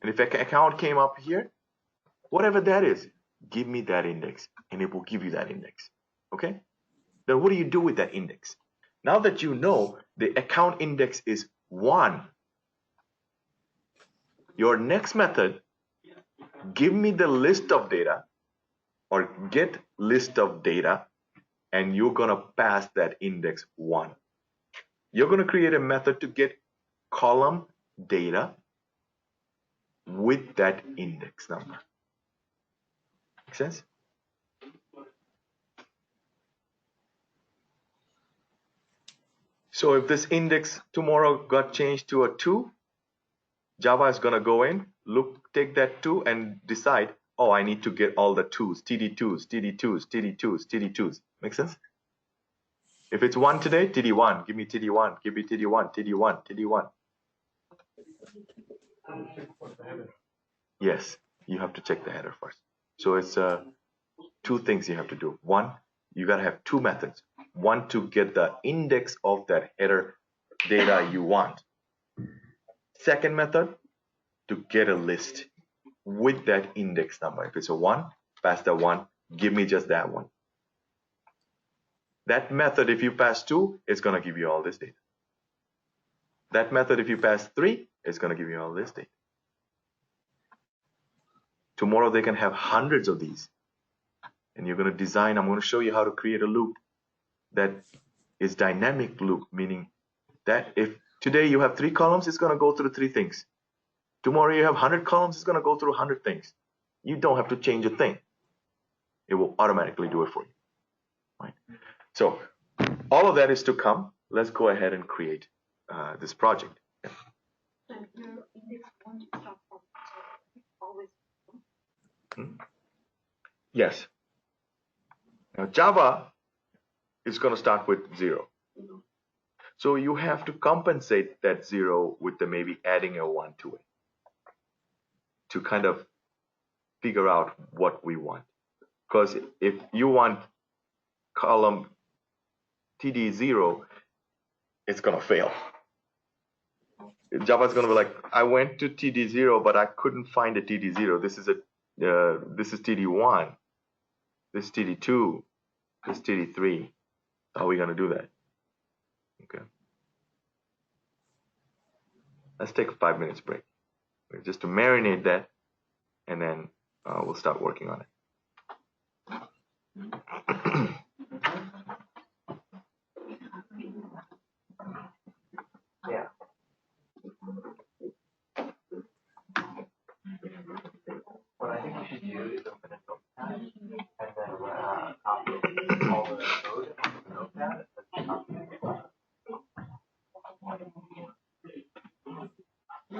And if an account came up here, whatever that is, give me that index and it will give you that index. Okay? Then what do you do with that index? Now that you know the account index is 1, your next method, give me the list of data or get list of data, and you're going to pass that index 1. You're going to create a method to get column data with that index number. Make sense? So if this index tomorrow got changed to a 2, Java is going to go in, look, take that 2 and decide oh, I need to get all the twos, TD2s, TD2s, TD2s, TD2s. Make sense? If it's 1 today, TD1, give me TD1, give me TD1, TD1, TD1. Yes, you have to check the header first. So it's two things you have to do. One, you gotta have two methods. One, to get the index of that header data you want. Second method, to get a list with that index number. If it's a 1, pass the 1, give me just that one. That method, if you pass 2, it's gonna give you all this data. That method, if you pass 3, it's gonna give you all this data. Tomorrow they can have hundreds of these. And you're gonna design, I'm gonna show you how to create a loop that is dynamic loop, meaning that if today you have 3 columns, it's gonna go through 3 things. Tomorrow you have 100 columns, it's gonna go through 100 things. You don't have to change a thing. It will automatically do it for you. Right? So all of that is to come. Let's go ahead and create this project. Yes. Now Java is going to start with 0. So you have to compensate that 0 with the maybe adding a 1 to it to kind of figure out what we want. Because if you want column TD0, it's going to fail. Java is going to be like, I went to TD0, but I couldn't find a TD0. This is TD1. This is TD2. This is TD3. How are we going to do that? Okay. Let's take a 5 minutes break just to marinate that, and then we'll start working on it. Yeah. What I think you should do is open a notepad and then copy all the code on the notepad and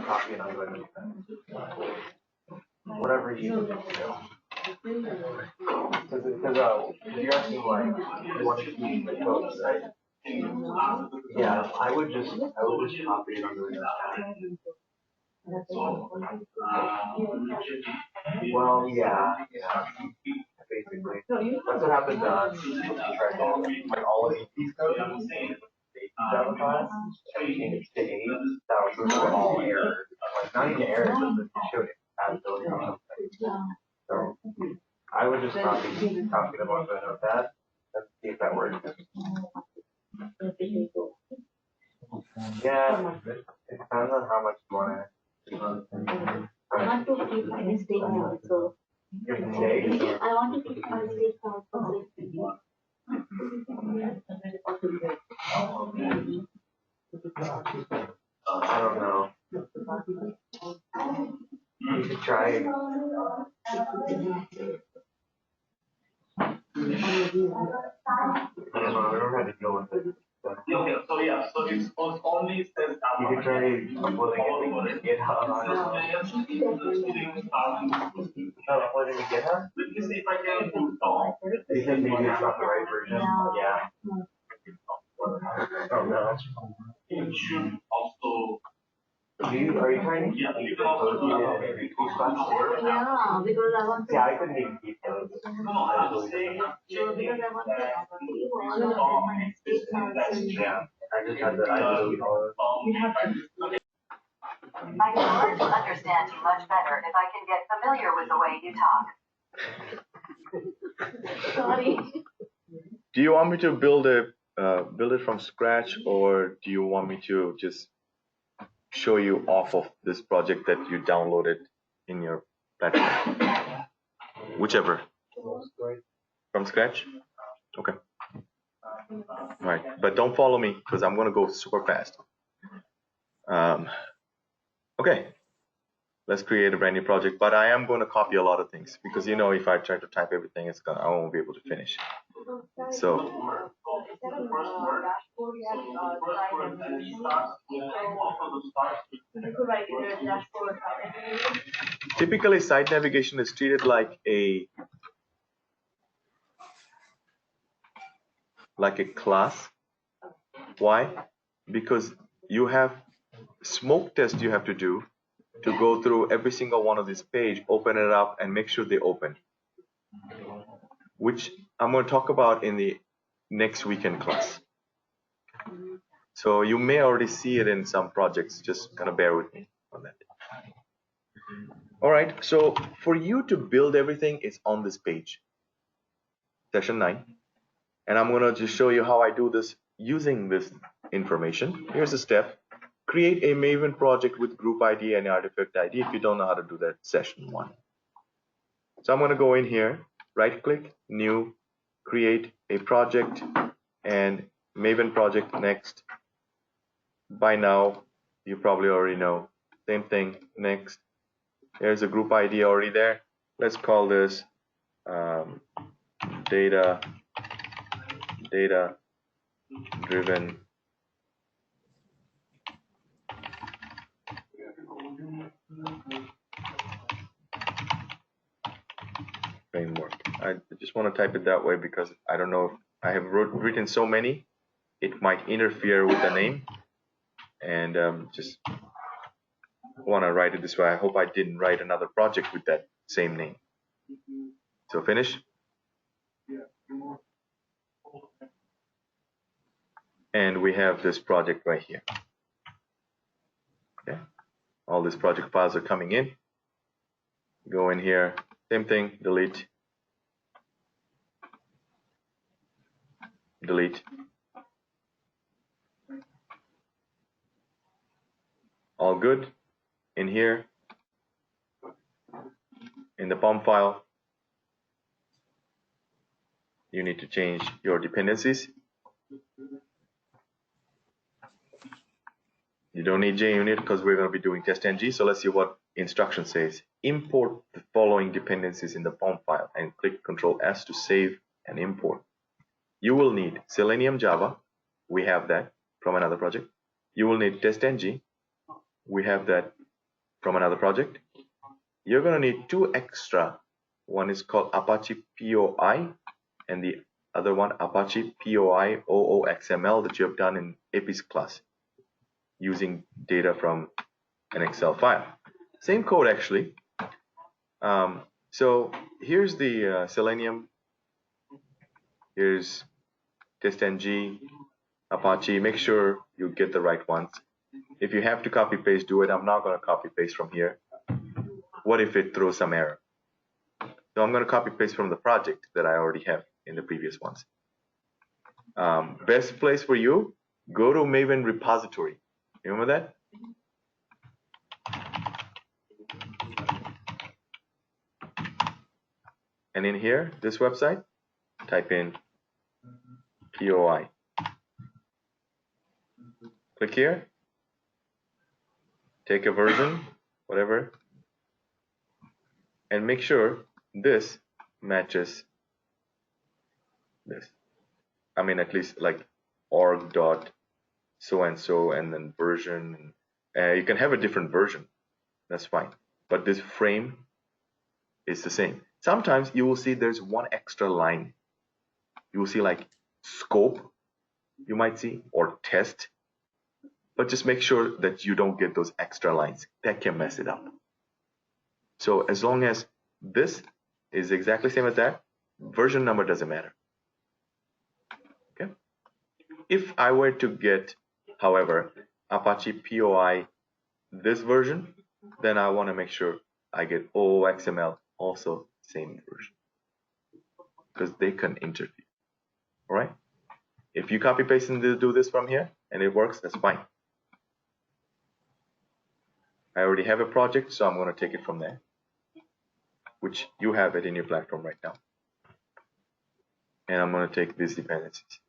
copy it onto a notepad. Whatever you do. Because you're asking like what to keep the code, right? Yeah, I would just copy it onto the notepad. Well, yeah, basically. That's what happened when all of these codes Java class, and we changed it to 8, that was all errors. Like, not even errors, but it showed compatibility or something. So, I would just copy them onto a notepad and see if that works. Yeah, it depends on how much you want to. I want to keep my mistake also. Your mistake? I want to keep my mistake also. I don't know. You could try. I don't know. I don't know how to deal with it. Okay, so it's only says that. You could try uploading it to GitHub. Uploading to GitHub? Let me see if I can do talk. Because maybe it's not the right version. Yeah. Oh no. It should also. Are you trying to Yeah, you can also do Yeah, because I want to. Yeah, I couldn't even keep those. No, I'm saying Because I want to keep all of my mistakes also. Yeah. I just had to delete all of it. I can learn to understand you much better if I can get familiar with the way you talk. Sorry. Do you want me to build it from scratch, or do you want me to just show you off of this project that you downloaded in your platform? Whichever. From scratch? Okay. All right, but don't follow me because I'm going to go super fast. Okay, let's create a brand new project, but I am going to copy a lot of things because if I try to type everything, I won't be able to finish. So the first word, and he starts, also the start. You could write either dashboard or site navigation. Typically, site navigation is treated like a class. Why? Because you have smoke test you have to do to go through every single one of these page, open it up, and make sure they open, which I'm going to talk about in the next weekend class. So you may already see it in some projects, just kind of bear with me on that. All right, so for you to build everything is on this page, session 9. And I'm going to just show you how I do this using this information. Here's a step. Create a Maven project with group ID and artifact ID. If you don't know how to do that, session 1. So I'm going to go in here, right click, new, create a project, and Maven project next. By now, you probably already know. Same thing, next. There's a group ID already there. Let's call this data driven framework. I just want to type it that way because I don't know if I have written so many, it might interfere with the name, and just want to write it this way. I hope I didn't write another project with that same name. So finish. And we have this project right here. Okay. All these project files are coming in. Go in here, same thing, delete. Delete. All good. In here, in the POM file, you need to change your dependencies. You don't need JUnit because we're going to be doing testng. So let's see what instruction says. Import the following dependencies in the POM file and click Ctrl S to save and import. You will need Selenium Java. We have that from another project. You will need testng. We have that from another project. You're going to need 2 extra. One is called Apache POI and the other one Apache POI OOXML that you have done in API's class using data from an Excel file. Same code actually. So here's the Selenium. Here's testng, Apache. Make sure you get the right ones. If you have to copy paste, do it. I'm not going to copy paste from here. What if it throws some error? So I'm going to copy paste from the project that I already have in the previous ones. Best place for you, go to Maven repository. Remember that? And in here, this website, type in POI. Click here. Take a version, whatever, and make sure this matches this. I mean, at least like org dot so and so, and then version. You can have a different version, that's fine, but this frame is the same. Sometimes you will see there's one extra line. You will see like scope, you might see, or test, but just make sure that you don't get those extra lines. That can mess it up. So as long as this is exactly same as that, version number doesn't matter. Okay. If I were to get, however, Apache POI this version, then I want to make sure I get OOXML also same version, because they can interfere. All right. If you copy paste and do this from here and it works, that's fine. I already have a project, so I'm going to take it from there, which you have it in your platform right now. And I'm going to take these dependencies.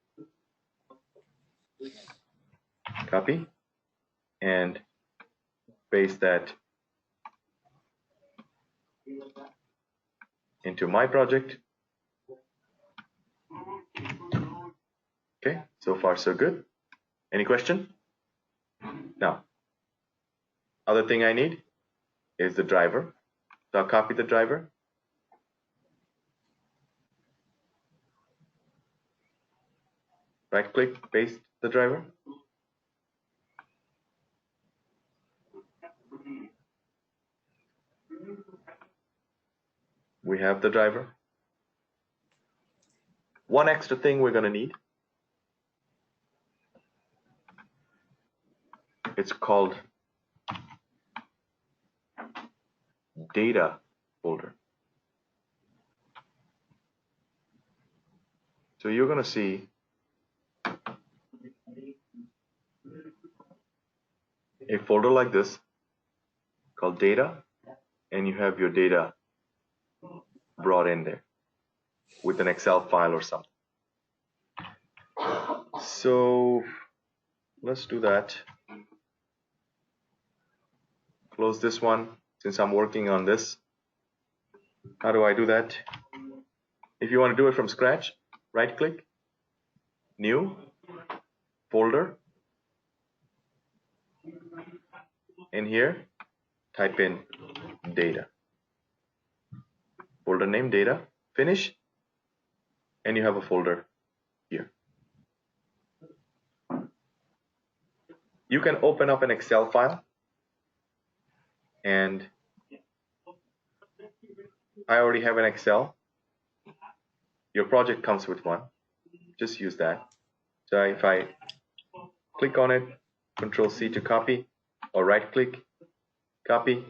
Copy and paste that into my project. Okay, so far so good. Any question? Now, other thing I need is the driver. So I'll copy the driver. Right click, paste the driver. We have the driver. One extra thing we're going to need. It's called data folder. So you're going to see a folder like this called data, and you have your data brought in there with an Excel file or something. So let's do that. Close this one since I'm working on this. How do I do that? If you want to do it from scratch, right click, new, folder. In here, type in data. Folder name data, finish, and you have a folder here. You can open up an Excel file, and I already have an Excel. Your project comes with one. Just use that. So if I click on it, Control C to copy, or right click, copy,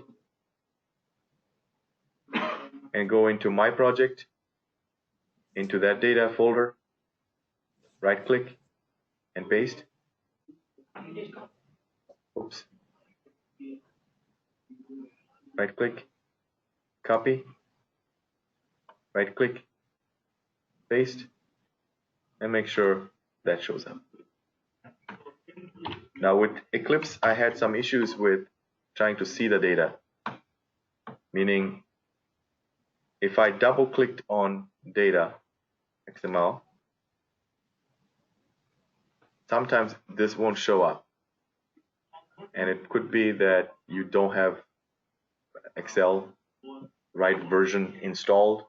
and go into my project, into that data folder, right click and paste. Oops. Right click, copy, right click, paste, and make sure that shows up. Now with Eclipse, I had some issues with trying to see the data, meaning if I double clicked on data XML, sometimes this won't show up, and it could be that you don't have Excel right version installed.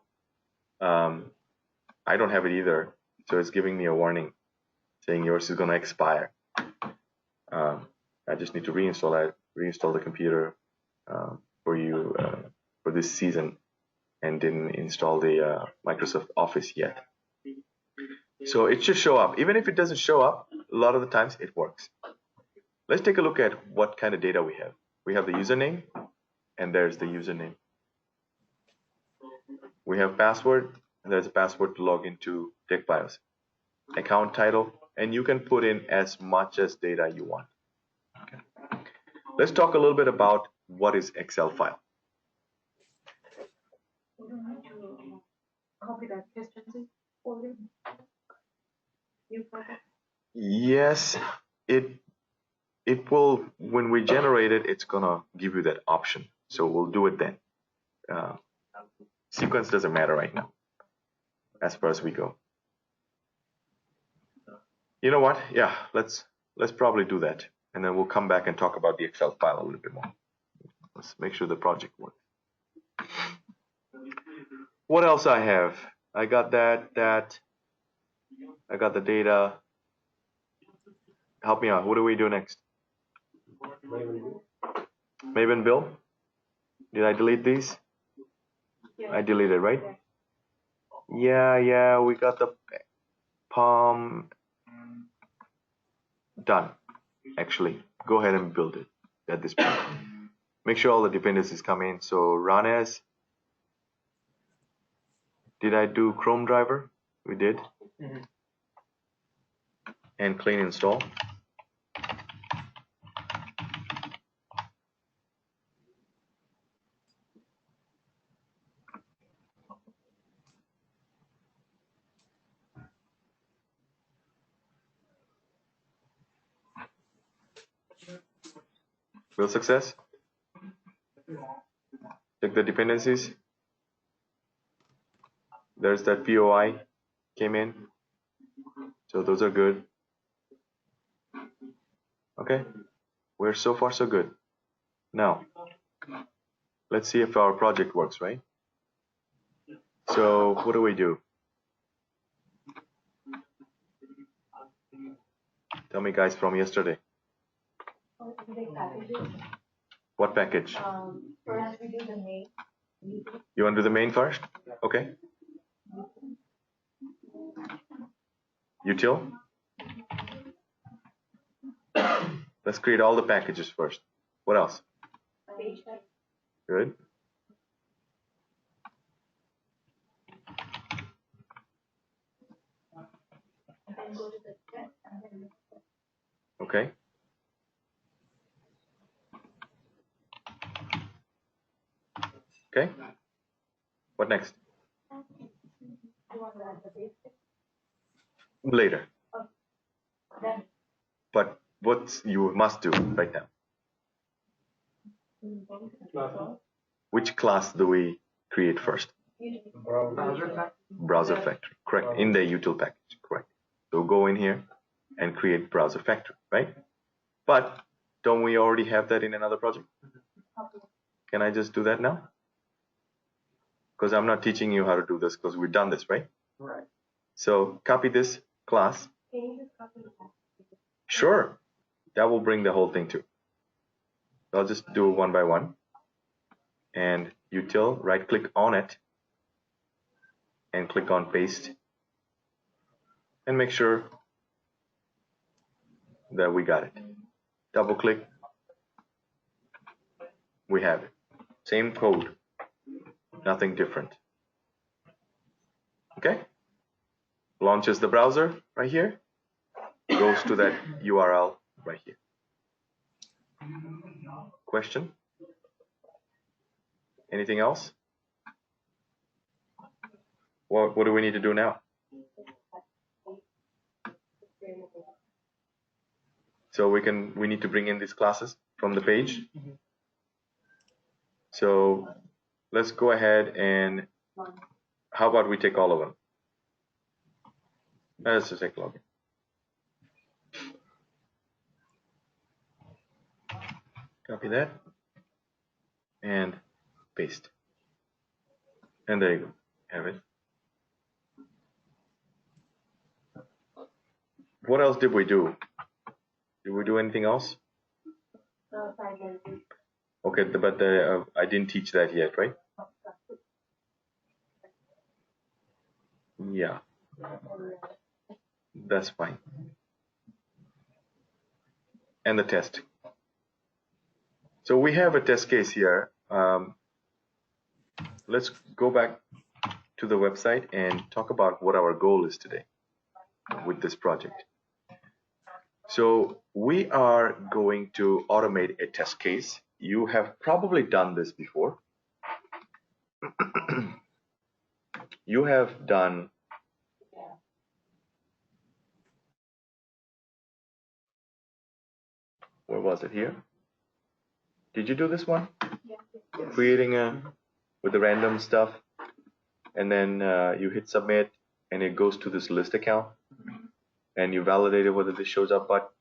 I don't have it either, so it's giving me a warning saying yours is going to expire. I just need to reinstall the computer for you for this season, and didn't install the Microsoft Office yet. So it should show up. Even if it doesn't show up, a lot of the times it works. Let's take a look at what kind of data we have. We have the username, and there's the username. We have password, and there's a password to log into TechBIOS. Account title, and you can put in as much as data you want. Okay. Let's talk a little bit about what is Excel file. We don't need to copy that question folder. New project. Yes, it will, when we generate it, it's gonna give you that option. So we'll do it then. Sequence doesn't matter right now, as far as we go. You know what? Yeah, let's probably do that, and then we'll come back and talk about the Excel file a little bit more. Let's make sure the project works. What else I have? I got that. I got the data. Help me out. What do we do next? Maven Bill? Did I delete these? I deleted, right? Yeah, we got the POM done. Actually, go ahead and build it at this point. Make sure all the dependencies come in. So run as. Did I do Chrome driver? We did. Mm-hmm. And clean install. Build success. Check the dependencies. There's that POI came in. So those are good. Okay, we're so far so good. Now, let's see if our project works, right? So what do we do? Tell me guys from yesterday. What package? First we do the main. You want to do the main first? Okay. Util? Let's create all the packages first. What else? Good. Okay. Okay. What next? Later. But what you must do right now? Which class do we create first? Browser factory. Correct. In the util package. Correct. So go in here and create browser factory, right? But don't we already have that in another project? Can I just do that now? Because I'm not teaching you how to do this because we've done this, right? Right. So copy this class. Sure. That will bring the whole thing too. I'll just do one by one. And util, right click on it and click on paste. And make sure that we got it. Double click. We have it. Same code. Nothing different. Okay? Launches the browser right here. Goes to that URL right here. Question? Anything else? What do we need to do now? So we need to bring in these classes from the page. So let's go ahead and how about we take all of them? Let's just take login. Copy that and paste. And there you go. Have it. What else did we do? Did we do anything else? Okay, but I didn't teach that yet, right? Yeah, that's fine. And the test. So we have a test case here. Let's go back to the website and talk about what our goal is today with this project. So we are going to automate a test case. You have probably done this before. You have done where was it here? Did you do this one? Creating with the random stuff, and then you hit submit, and it goes to this list account, and you validate it whether this shows up, but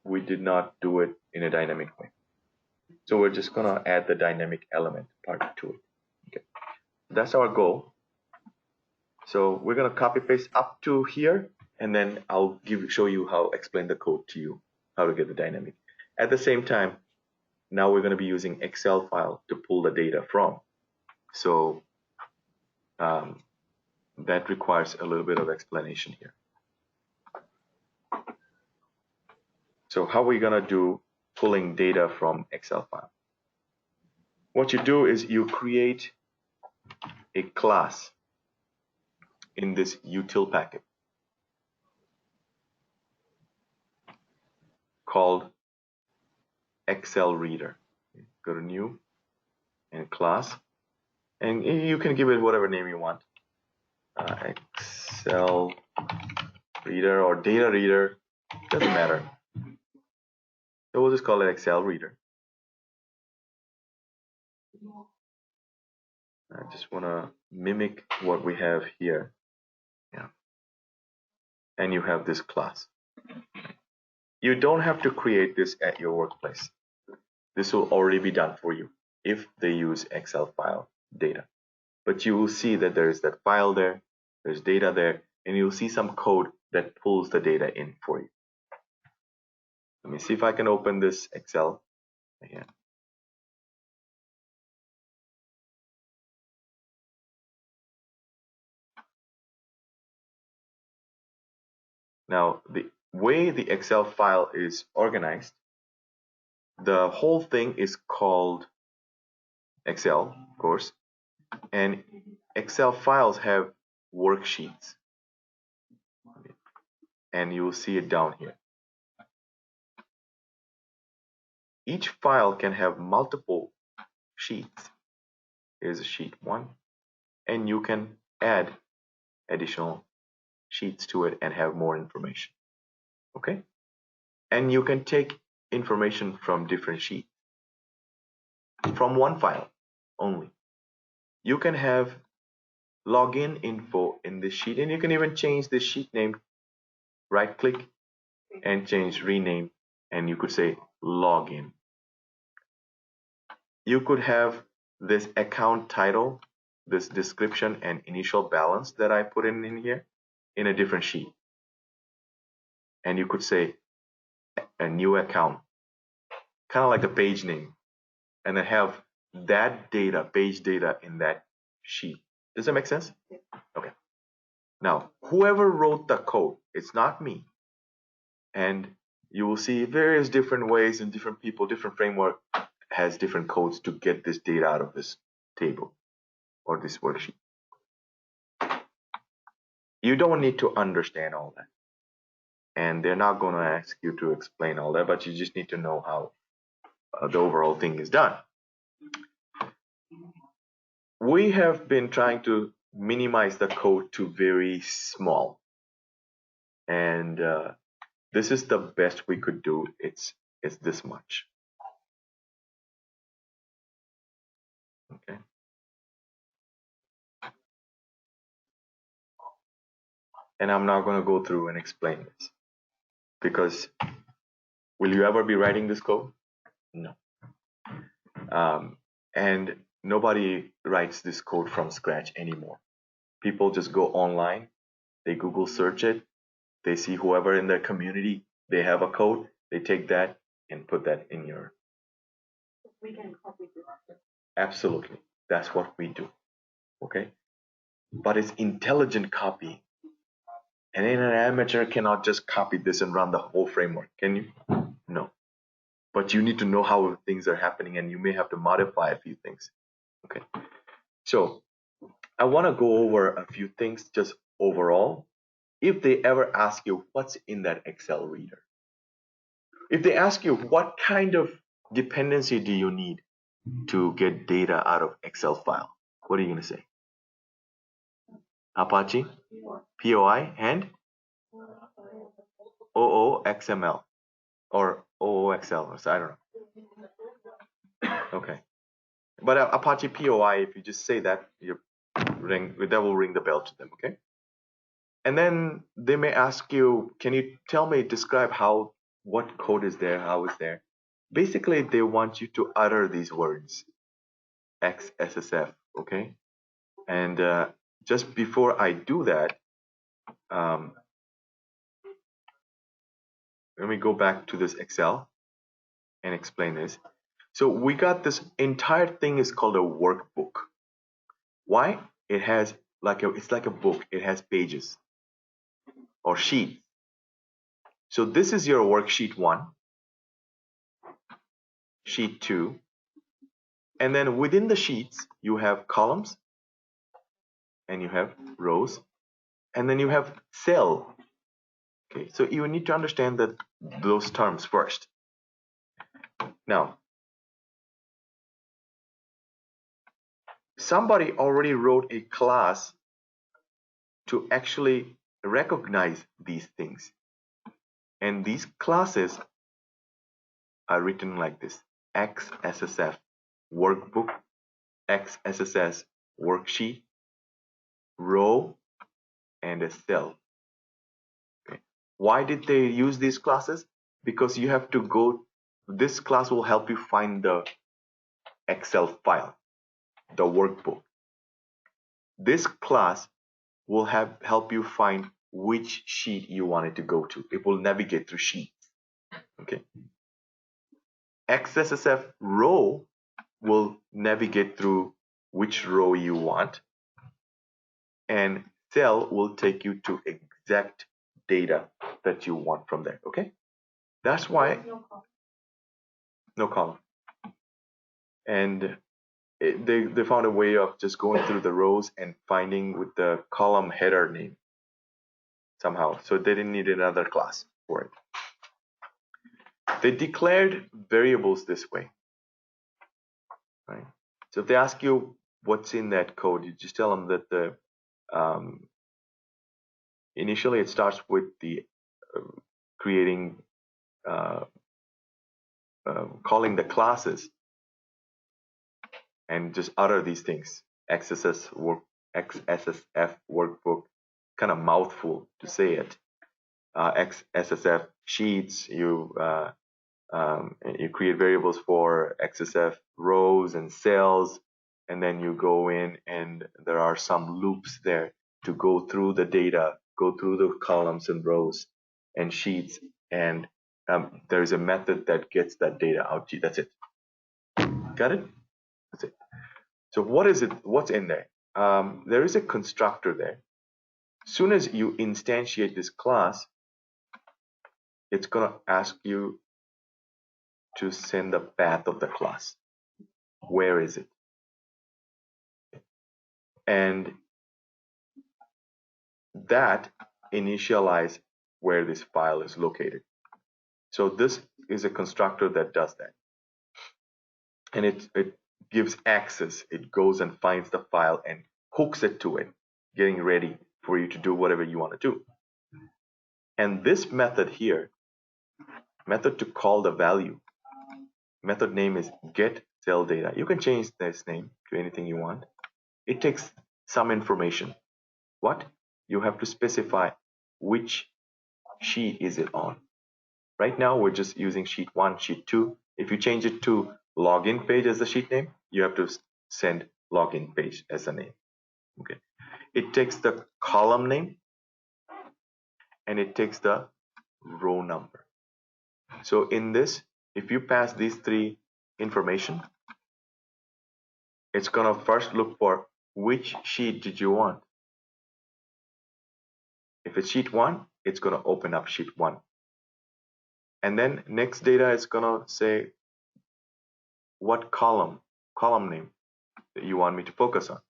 we did not do it in a dynamic way. So we're just gonna add the dynamic element part to it. Okay, that's our goal. So we're gonna copy paste up to here, and then I'll show you how explain the code to you, how to get the dynamic. At the same time, now we're gonna be using Excel file to pull the data from. So that requires a little bit of explanation here. So how are we gonna do pulling data from Excel file? What you do is you create a class in this util packet called Excel Reader. Go to new and class, and you can give it whatever name you want. Excel Reader or Data Reader, doesn't matter. So we'll just call it Excel Reader. I just want to mimic what we have here. Yeah. and you have this class. You don't have to create this at your workplace. This will already be done for you if they use Excel file data. But you will see that there is that file there, there's data there, and you'll see some code that pulls the data in for you. Let me see if I can open this Excel again. Now, the way the Excel file is organized, the whole thing is called Excel, of course, and Excel files have worksheets, and you will see it down here. Each file can have multiple sheets. Here's a sheet 1, and you can add additional sheets to it and have more information. Okay? And you can take information from different sheets from one file only. You can have login info in this sheet, and you can even change this sheet name. Right click and change rename, and you could say login. You could have this account title, this description and initial balance that I put in here in a different sheet. And you could say a new account, kind of like the page name, and then have that data, page data in that sheet. Does that make sense? Okay. Now, whoever wrote the code, it's not me. And you will see various different ways and different people, different framework has different codes to get this data out of this table or this worksheet. You don't need to understand all that. And they're not going to ask you to explain all that, but you just need to know how the overall thing is done. We have been trying to minimize the code to very small. And this is the best we could do. It's this much. Okay. And I'm not going to go through and explain this, because will you ever be writing this code? No. And nobody writes this code from scratch anymore. People just go online, they Google search it, they see whoever in their community, they have a code, they take that and put that in your. We can copy this. Absolutely. That's what we do. Okay? But it's intelligent copying. And an amateur cannot just copy this and run the whole framework, can you? No. But you need to know how things are happening, and you may have to modify a few things. Okay. So I want to go over a few things just overall. If they ever ask you what's in that Excel reader, if they ask you what kind of dependency do you need to get data out of Excel file, what are you going to say? Apache, POI, and OOXML or OOXL, so I don't know. Okay. But Apache POI, if you just say that, that will ring the bell to them, okay? And then they may ask you, can you tell me, describe what code is there, how is there? Basically, they want you to utter these words, XSSF, okay? And just before I do that, let me go back to this Excel and explain this. So we got this entire thing is called a workbook. Why? It has it's like a book. It has pages or sheets. So this is your worksheet 1, sheet 2, and then within the sheets you have columns and you have rows, and then you have cell. Okay, so you need to understand that those terms first. Now, somebody already wrote a class to actually recognize these things. And these classes are written like this: XSSF workbook, XSSS worksheet, row, and a cell. Okay. Why did they use these classes? Because you have to go, this class will help you find the Excel file, the workbook. This class will help you find which sheet you want it to go to. It will navigate through sheets. Okay. XSSF row will navigate through which row you want, and cell will take you to exact data that you want from there. Okay. That's why no column. And they found a way of just going through the rows and finding with the column header name somehow. So they didn't need another class for it. They declared variables this way, right? So if they ask you what's in that code, you just tell them that the initially it starts with the creating calling the classes and just utter these things. XSSF workbook, kind of mouthful to say it. XSSF sheets, you create variables for XSF rows and cells, and then you go in and there are some loops there to go through the data, go through the columns and rows and sheets, and there is a method that gets that data out to you. That's it. Got it? That's it. So what is it? What's in there? There is a constructor there. Soon as you instantiate this class, it's gonna ask you to send the path of the class. Where is it? And that initialize where this file is located. So this is a constructor that does that. And it gives access. It goes and finds the file and hooks it to it, getting ready for you to do whatever you want to do. And this method here, method to call the value, method name is get cell data. You can change this name to anything you want. It takes some information. What? You have to specify which sheet is it on. Right now we're just using sheet 1, sheet 2. If you change it to login page as the sheet name, you have to send login page as a name. Okay. It takes the column name and it takes the row number. So in this, if you pass these three information, it's gonna first look for which sheet did you want. If it's sheet 1, it's gonna open up sheet 1. And then next data is gonna say what column name that you want me to focus on.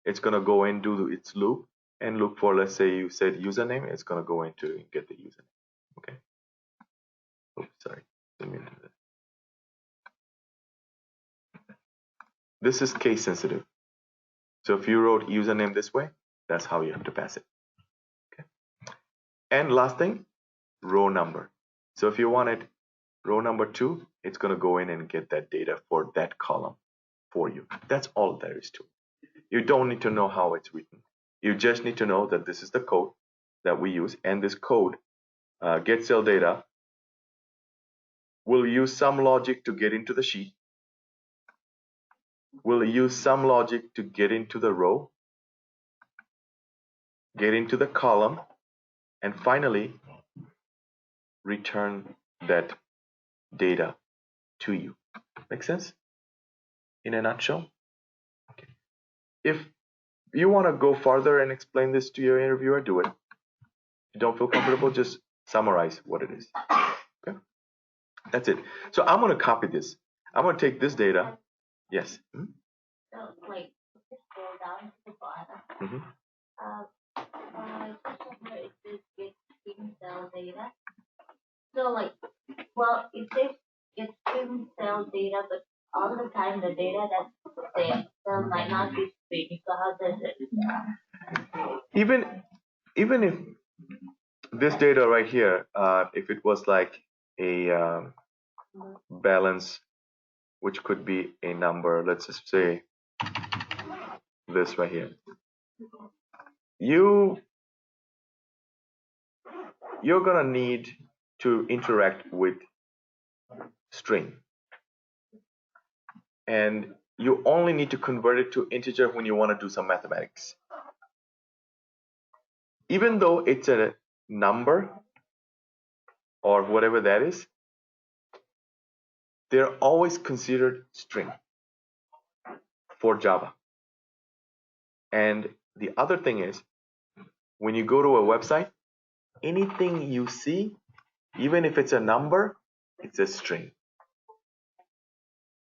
It's gonna go and do its loop and look for, let's say you said username, it's gonna go into get the username. Okay. Oops, sorry. Didn't mean to do that. This is case sensitive. So if you wrote username this way, that's how you have to pass it. Okay. And last thing, row number. So if you wanted row number 2, it's going to go in and get that data for that column for you. That's all there is to it. You don't need to know how it's written. You just need to know that this is the code that we use, and this code, get cell data, will use some logic to get into the sheet, will use some logic to get into the row, get into the column, and finally return that data to you. Make sense? In a nutshell? Okay. If you want to go further and explain this to your interviewer, do it. If you don't feel comfortable, just summarize what it is. Okay? That's it. So I'm going to copy this. I'm going to take this data. Yes? So, like, just scroll down to the bottom. Mm-hmm. It says get string cell data. So, like, well, it says get string cell data, but all the time the data that's the same cell might not be string. So how does it? Even if this data right here, if it was like a balance, which could be a number, let's just say this right here. you're gonna need to interact with string, and you only need to convert it to integer when you want to do some mathematics. Even though it's a number or whatever that is, they're always considered string for Java. And the other thing is, when you go to a website, anything you see, even if it's a number, it's a string.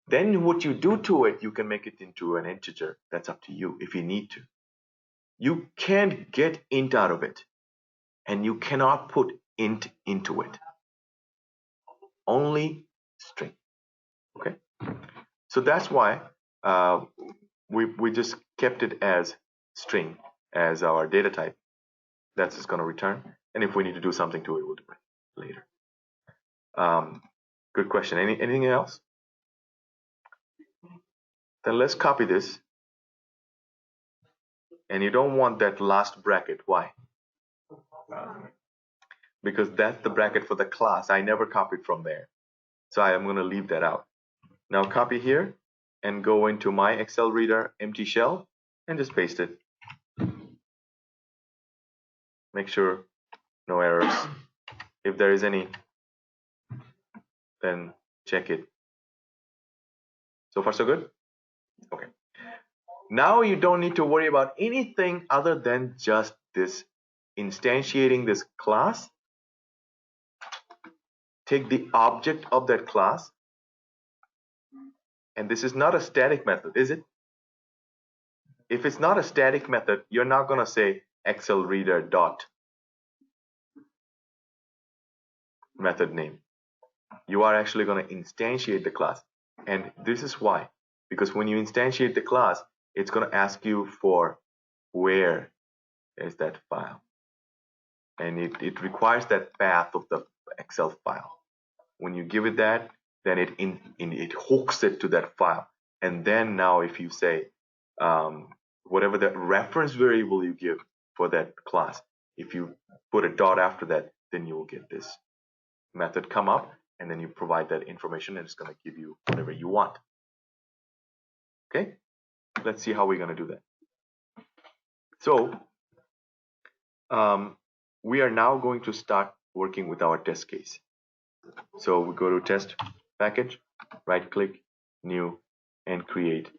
Then what you do to it, you can make it into an integer. That's up to you if you need to. You can't get int out of it, and you cannot put int into it. Only string. Okay, so that's why we just kept it as string as our data type. That's just going to return, and if we need to do something to it, we'll do it later. Good question. Anything else? Then let's copy this. And you don't want that last bracket. Why? Because that's the bracket for the class. I never copied from there, so I am going to leave that out. Now copy here and go into my Excel reader empty shell and just paste it. Make sure no errors. If there is any, then check it. So far so good? Okay. Now you don't need to worry about anything other than just this instantiating this class. Take the object of that class, and this is not a static method, is it? If it's not a static method, you're not going to say Excel reader dot method name. You are actually going to instantiate the class, and this is why. Because when you instantiate the class, it's going to ask you for where is that file, and it requires that path of the Excel file. When you give it that, then it hooks it to that file, and then now if you say whatever the reference variable you give for that class, if you put a dot after that, then you will get this method come up, and then you provide that information, and it's going to give you whatever you want. Okay, let's see how we're going to do that. So we are now going to start working with our test case. So we go to test package, right click, new, and create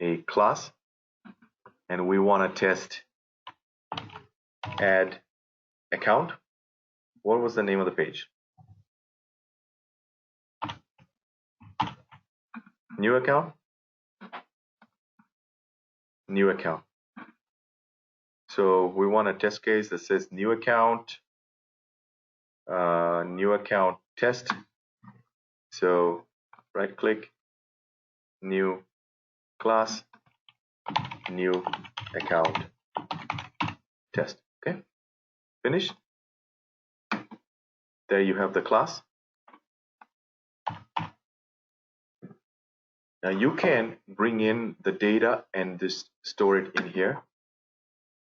a class, and we want to test add account. What was the name of the page? New account? New account. So we want a test case that says new account test. So right click, new class, new account test. Okay, finish. There you have the class. Now you can bring in the data and just store it in here.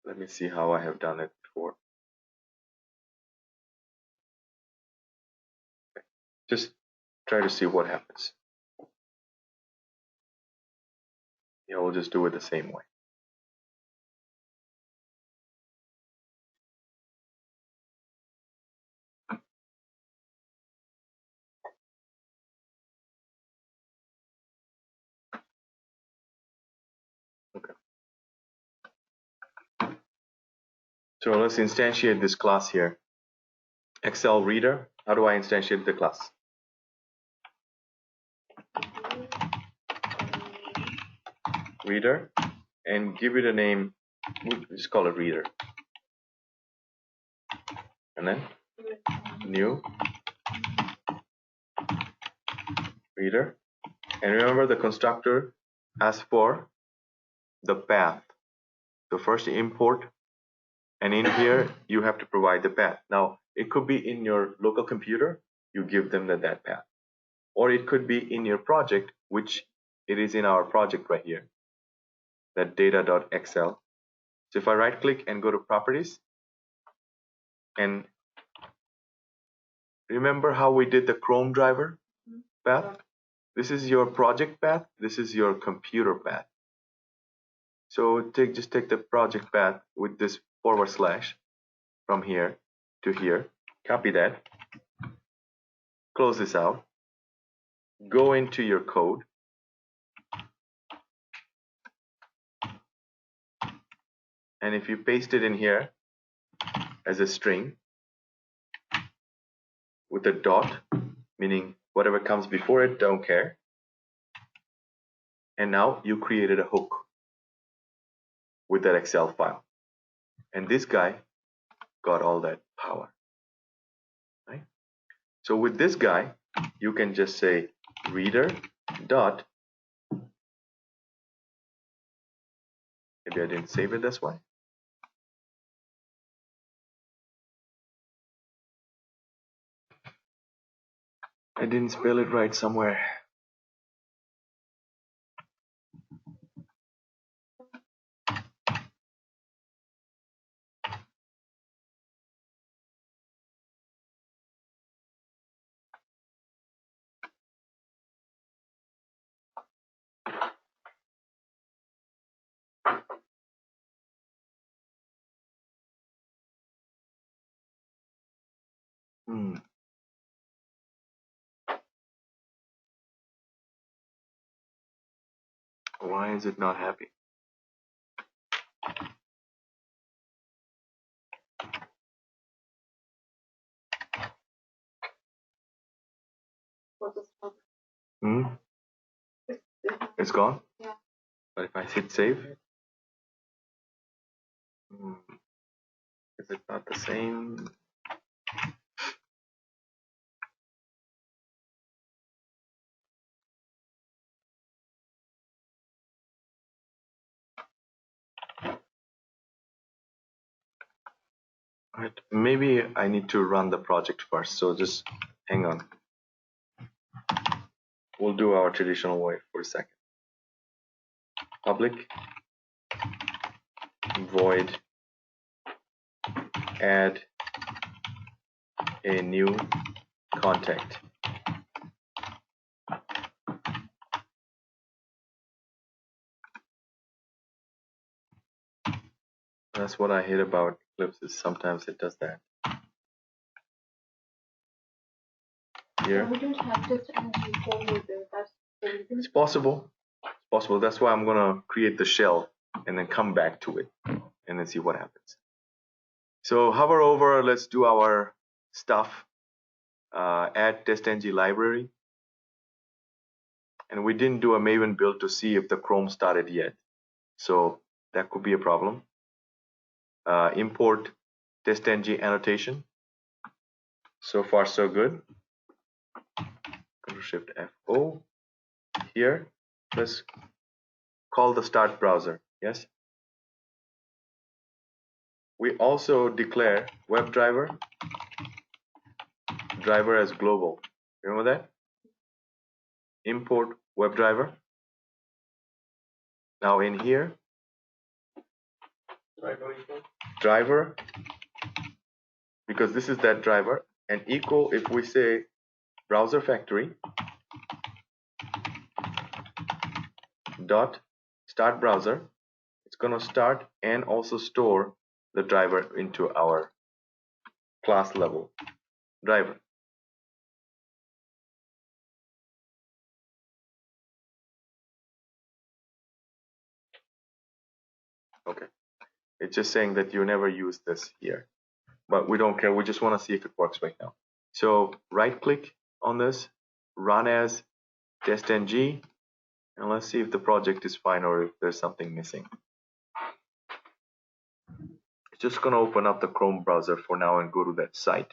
Let me see how I have done it before. Just try to see what happens. Yeah, we'll just do it the same way. Okay. So let's instantiate this class here. Excel reader. How do I instantiate the class? Reader, and give it a name. We'll just call it reader. And then new reader. And remember, the constructor asks for the path. So first import, and in here you have to provide the path. Now it could be in your local computer, you give them that path, or it could be in your project, which it is in our project right here, that data.xl. So if I right click and go to properties, and remember how we did the Chrome driver path? This is your project path. This is your computer path. So just take the project path with this / from here to here. Copy that. Close this out. Go into your code. And if you paste it in here as a string with a dot, meaning whatever comes before it, don't care. And now you created a hook with that Excel file. And this guy got all that power. Right? So with this guy, you can just say reader dot. Maybe I didn't save it, that's why. I didn't spell it right somewhere. Why is it not happy? For this one. It's gone? Yeah. But if I hit save, is it not the same? Right. Maybe I need to run the project first, so just hang on. We'll do our traditional way for a second. Public void add a new contact. That's what I hate about Eclipse, is sometimes it does that. Here. We don't have just energy folder there. That's the reason. It's possible. It's possible. That's why I'm gonna create the shell and then come back to it and then see what happens. So hover over, let's do our stuff. Add testng library. And we didn't do a Maven build to see if the Chrome started yet. So that could be a problem. Import testng annotation. So far so good. Ctrl-Shift-F-O. Here, let's call the start browser. Yes. We also declare WebDriver driver as global. Remember that? Import WebDriver. Now in here, driver, because this is that driver, and equal if we say browser factory dot start browser, it's going to start and also store the driver into our class level driver. Okay, it's just saying that you never use this here, but we don't care. We just want to see if it works right now. So right click on this, run as testng, and let's see if the project is fine or if there's something missing. It's just going to open up the Chrome browser for now and go to that site.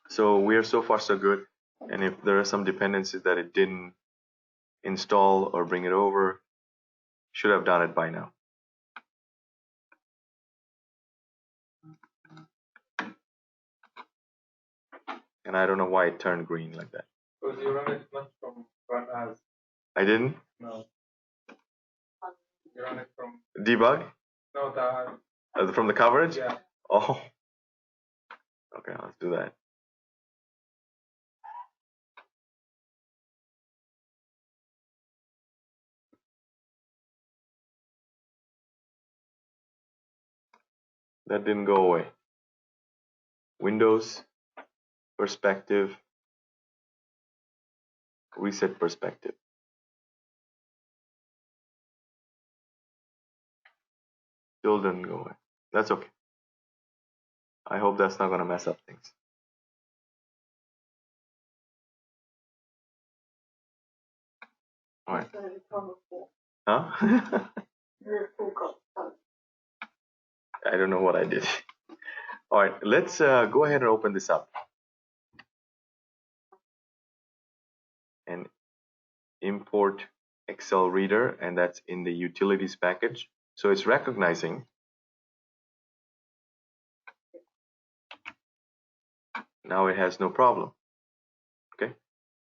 So we are so far so good, and if there are some dependencies that it didn't install or bring it over, should have done it by now. And I don't know why it turned green like that. Because you run it from run as. I didn't? No. You run it from Debug no the from the coverage. yeah. Oh, okay. Let's do that. That didn't go away. Windows, perspective, reset perspective. Still didn't go away. That's okay. I hope that's not going to mess up things. All right. Huh? I don't know what I did. All right, let's go ahead and open this up and import Excel Reader, and that's in the utilities package. So it's recognizing. Now it has no problem. Okay,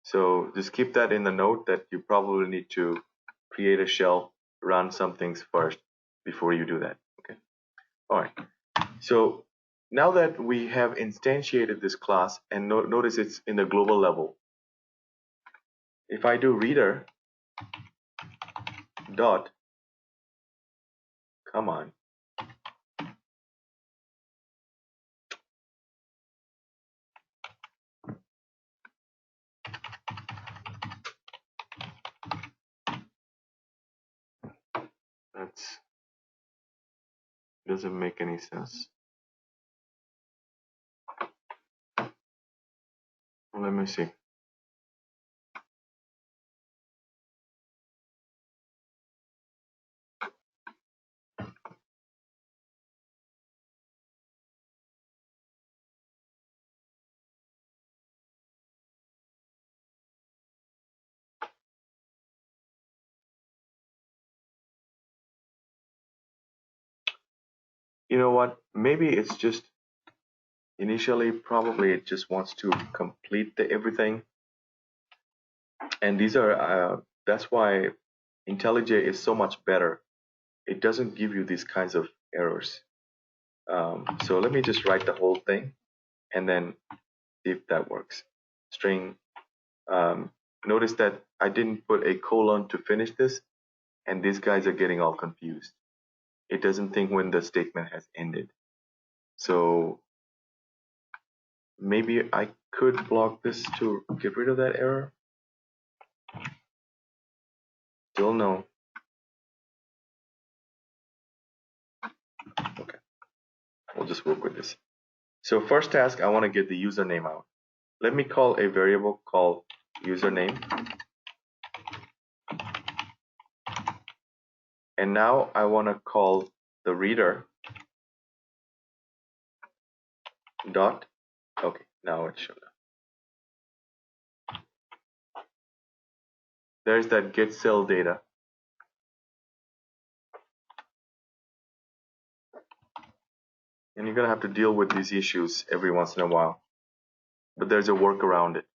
so just keep that in the note that you probably need to create a shell, run some things first before you do that. Okay. All right. So now that we have instantiated this class, and notice it's in the global level. If I do reader dot, come on. That's doesn't make any sense. Let me see. You know what? Maybe it's just initially probably it just wants to complete the everything. And these are that's why IntelliJ is so much better. It doesn't give you these kinds of errors. So let me just write the whole thing and then see if that works. String. Notice that I didn't put a colon to finish this, and these guys are getting all confused. It doesn't think when the statement has ended. So maybe I could block this to get rid of that error. Still no. Okay, we'll just work with this. So first task, I want to get the username out. Let me call a variable called username. And now I want to call the reader dot. Okay, now it showed up. There's that get cell data. And you're gonna have to deal with these issues every once in a while, but there's a workaround it.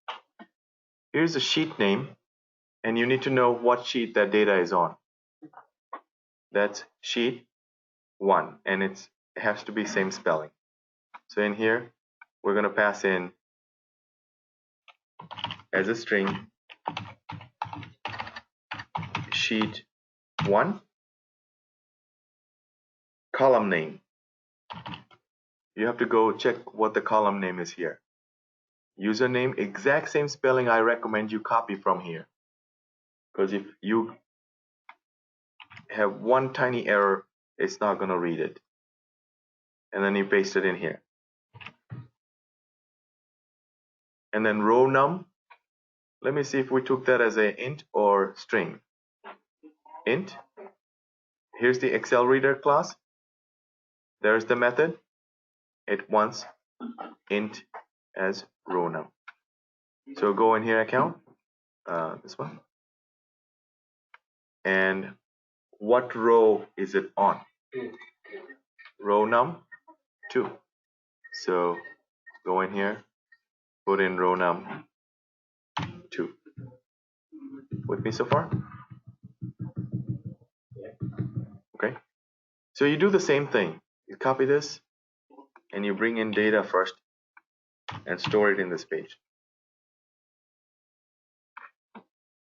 Here's a sheet name, and you need to know what sheet that data is on. That's sheet 1, and it has to be same spelling. So in here, we're gonna pass in as a string sheet 1 column name. You have to go check what the column name is here. Username, exact same spelling. I recommend you copy from here, because if you have one tiny error, it's not going to read it. And then you paste it in here. And then row num, let me see if we took that as an int or string. Int. Here's the Excel Reader class. There's the method. It wants int as row num. So go in here, account, this one. And what row is it on? Row num 2. So go in here, put in row num 2. With me so far? So you do the same thing. You copy this and you bring in data first and store it in this page.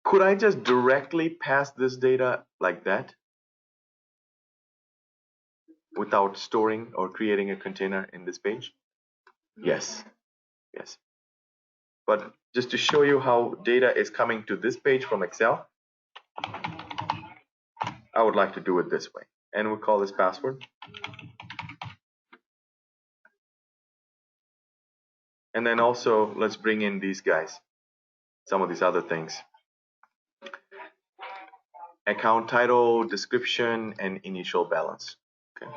Could I just directly pass this data like that without storing or creating a container in this page? Yes. Yes. But just to show you how data is coming to this page from Excel, I would like to do it this way. And we'll call this password. And then also let's bring in these guys, some of these other things. Account title, description, and initial balance. Okay.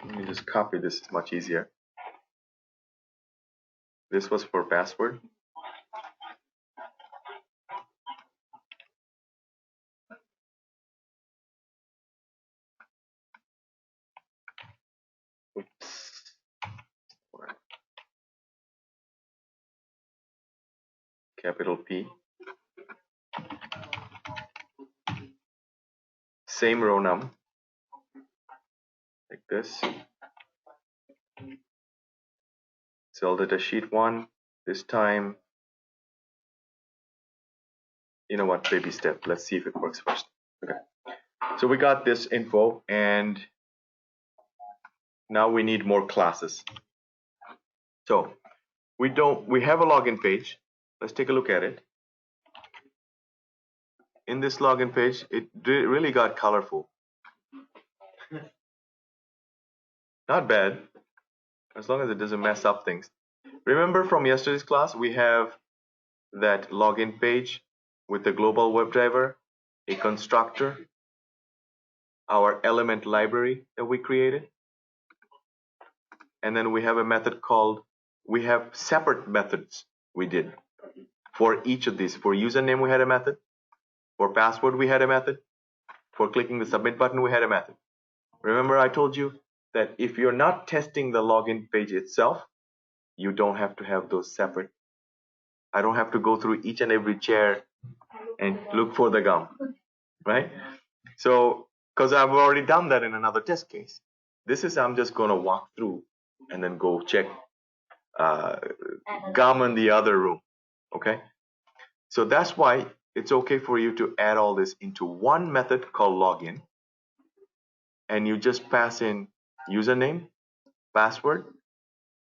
Let me just copy this, it's much easier. This was for password. Oops. Capital P. Same row num, like this. Cell data sheet 1. This time, you know what, baby step. Let's see if it works first. Okay. So we got this info, and now we need more classes. So we have a login page. Let's take a look at it. In this login page, it really got colorful. Not bad, as long as it doesn't mess up things. Remember from yesterday's class, we have that login page with the global WebDriver, a constructor, our element library that we created, and then we have a method called, we have separate methods we did for each of these. For username, we had a method. For password, we had a method. For clicking the submit button, we had a method. Remember I told you that if you're not testing the login page itself, you don't have to have those separate. I don't have to go through each and every chair and look for the gum, right? So, because I've already done that in another test case. This is, I'm just going to walk through and then go check gum in the other room, okay? So that's why it's okay for you to add all this into one method called login, and you just pass in username, password,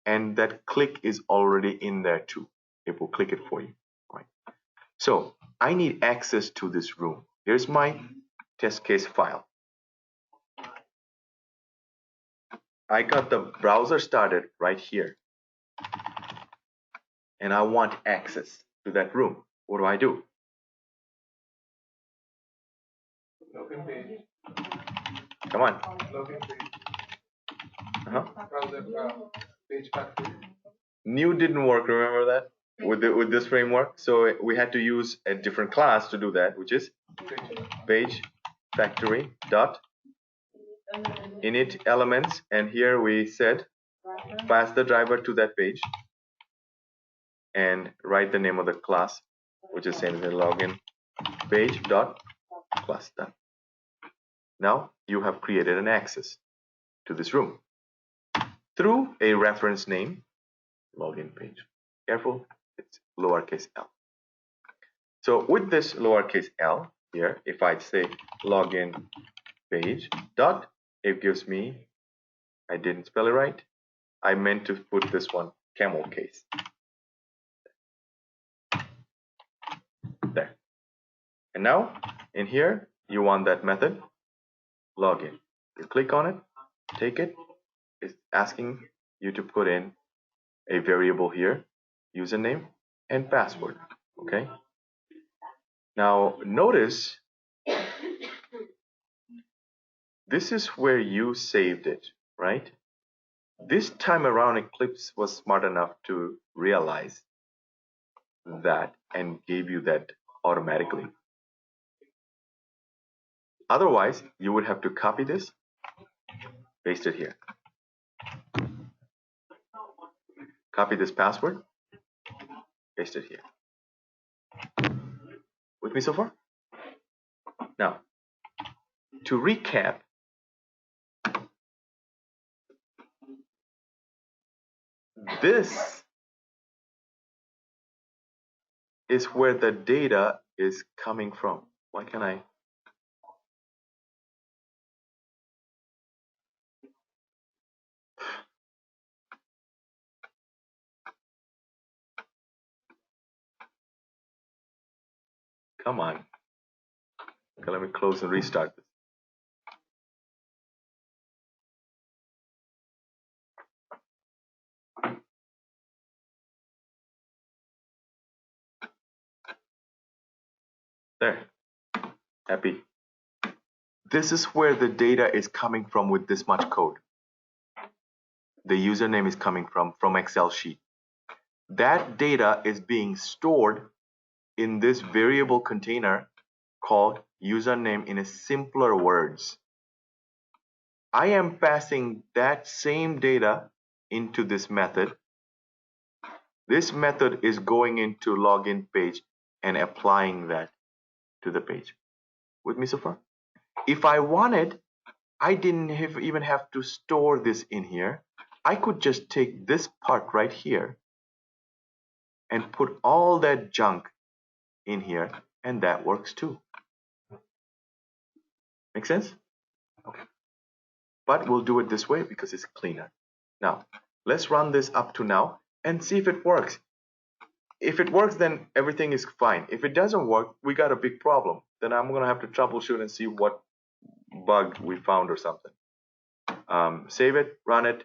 and that click is already in there too. It will click it for you, right? So I need access to this room. Here's my test case file. I got the browser started right here, and I want access to that room. What do? Login page. Come on. Login page. Uh-huh. Page factory. New didn't work, remember that? With this framework. So we had to use a different class to do that, which is page factory dot init elements, and here we said pass the driver to that page and write the name of the class, which is same as the login page dot class. Done. Now you have created an access to this room through a reference name login page. Careful, it's lowercase l. So with this lowercase l here, if I say login page dot, it gives me, I didn't spell it right. I meant to put this one camel case. There. And now in here, you want that method login. You click on it, take it. It's asking you to put in a variable here, username and password. Okay. Now notice this is where you saved it, right? This time around, Eclipse was smart enough to realize that and gave you that automatically. Otherwise, you would have to copy this, paste it here. Copy this password, paste it here. With me so far? Now, to recap, this is where the data is coming from. Why can't I? Come on. Okay, let me close and restart this. There. Happy. This is where the data is coming from with this much code. The username is coming from Excel sheet. That data is being stored in this variable container called username in a simpler words. I am passing that same data into this method. This method is going into login page and applying that to the page. With me so far? If I wanted, I didn't even have to store this in here. I could just take this part right here and put all that junk in here, and that works too. Make sense? Okay. But we'll do it this way because it's cleaner. Now, let's run this up to now and see if it works. If it works, then everything is fine. If it doesn't work, we got a big problem. Then I'm going to have to troubleshoot and see what bug we found or something. Save it, run it.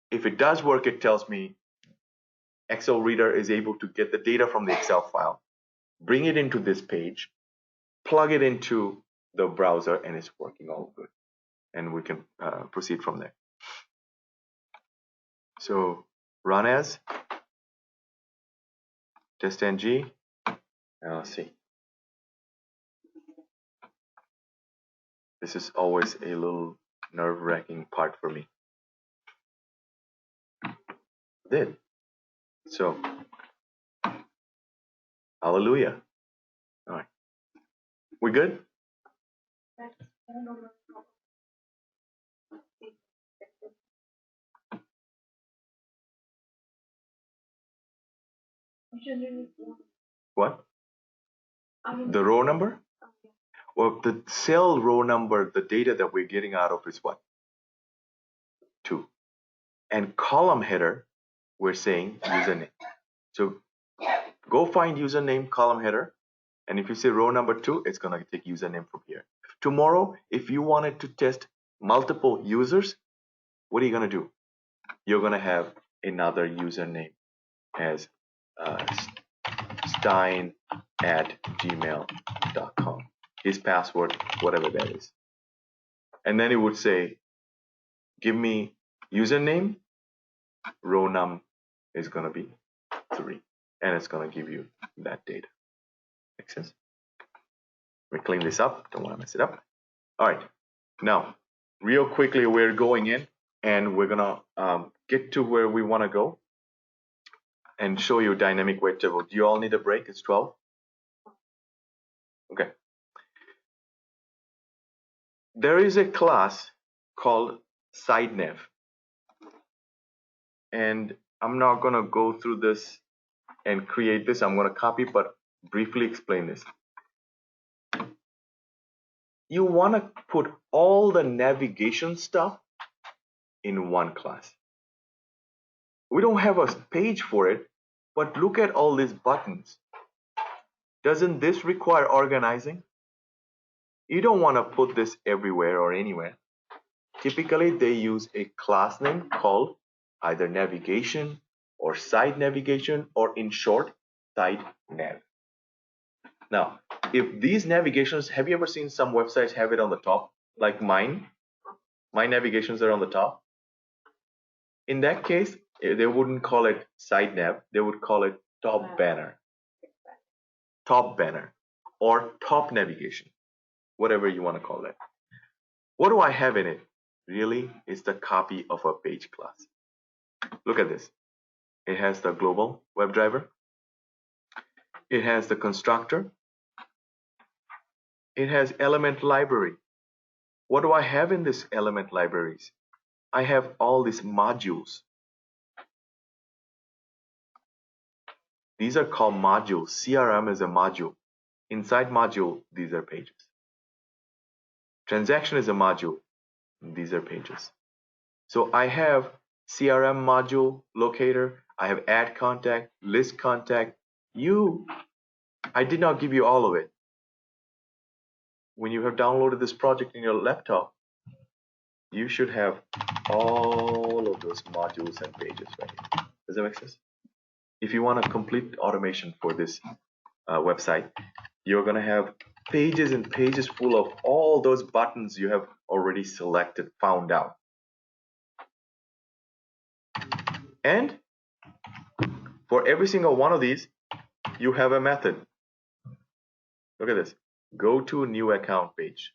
If it does work, it tells me Excel Reader is able to get the data from the Excel file, bring it into this page, plug it into the browser, and it's working all good. And we can proceed from there. So run as testng, and let's see. This is always a little nerve-wracking part for me. Did. So, hallelujah. All right. We good? What? The row number? Well, the cell row number, the data that we're getting out of is what? 2. And column header, we're saying username. So go find username column header. And if you say row number 2, it's going to take username from here. Tomorrow, if you wanted to test multiple users, what are you going to do? You're going to have another username as stein@gmail.com. His password, whatever that is. And then it would say, give me username, row num is going to be 3. And it's going to give you that data. Make sense? Let me clean this up. Don't want to mess it up. All right. Now, real quickly, we're going in and we're going to get to where we want to go and show you dynamic weight table. Do you all need a break? It's 12. Okay. There is a class called SideNav. And I'm not going to go through this and create this. I'm going to copy, but briefly explain this. You want to put all the navigation stuff in one class. We don't have a page for it, but look at all these buttons. Doesn't this require organizing? You don't want to put this everywhere or anywhere. Typically, they use a class name called either navigation or side navigation, or in short, side nav. Now, if these navigations, have you ever seen some websites have it on the top, like mine? My navigations are on the top. In that case, they wouldn't call it side nav, they would call it top banner. Top banner or top navigation. whatever you want to call that. What do I have in it? Really, it's the copy of a page class. Look at this. It has the global WebDriver. It has the constructor. It has element library. What do I have in this element libraries? I have all these modules. These are called modules. CRM is a module. Inside module, these are pages. Transaction is a module. These are pages. So I have CRM module locator. I have add contact, list contact. I did not give you all of it. When you have downloaded this project in your laptop, you should have all of those modules and pages right here. Does that make sense? If you want a complete automation for this website, you're going to have pages and pages full of all those buttons you have already selected, found out. And for every single one of these, you have a method. Look at this. Go to new account page.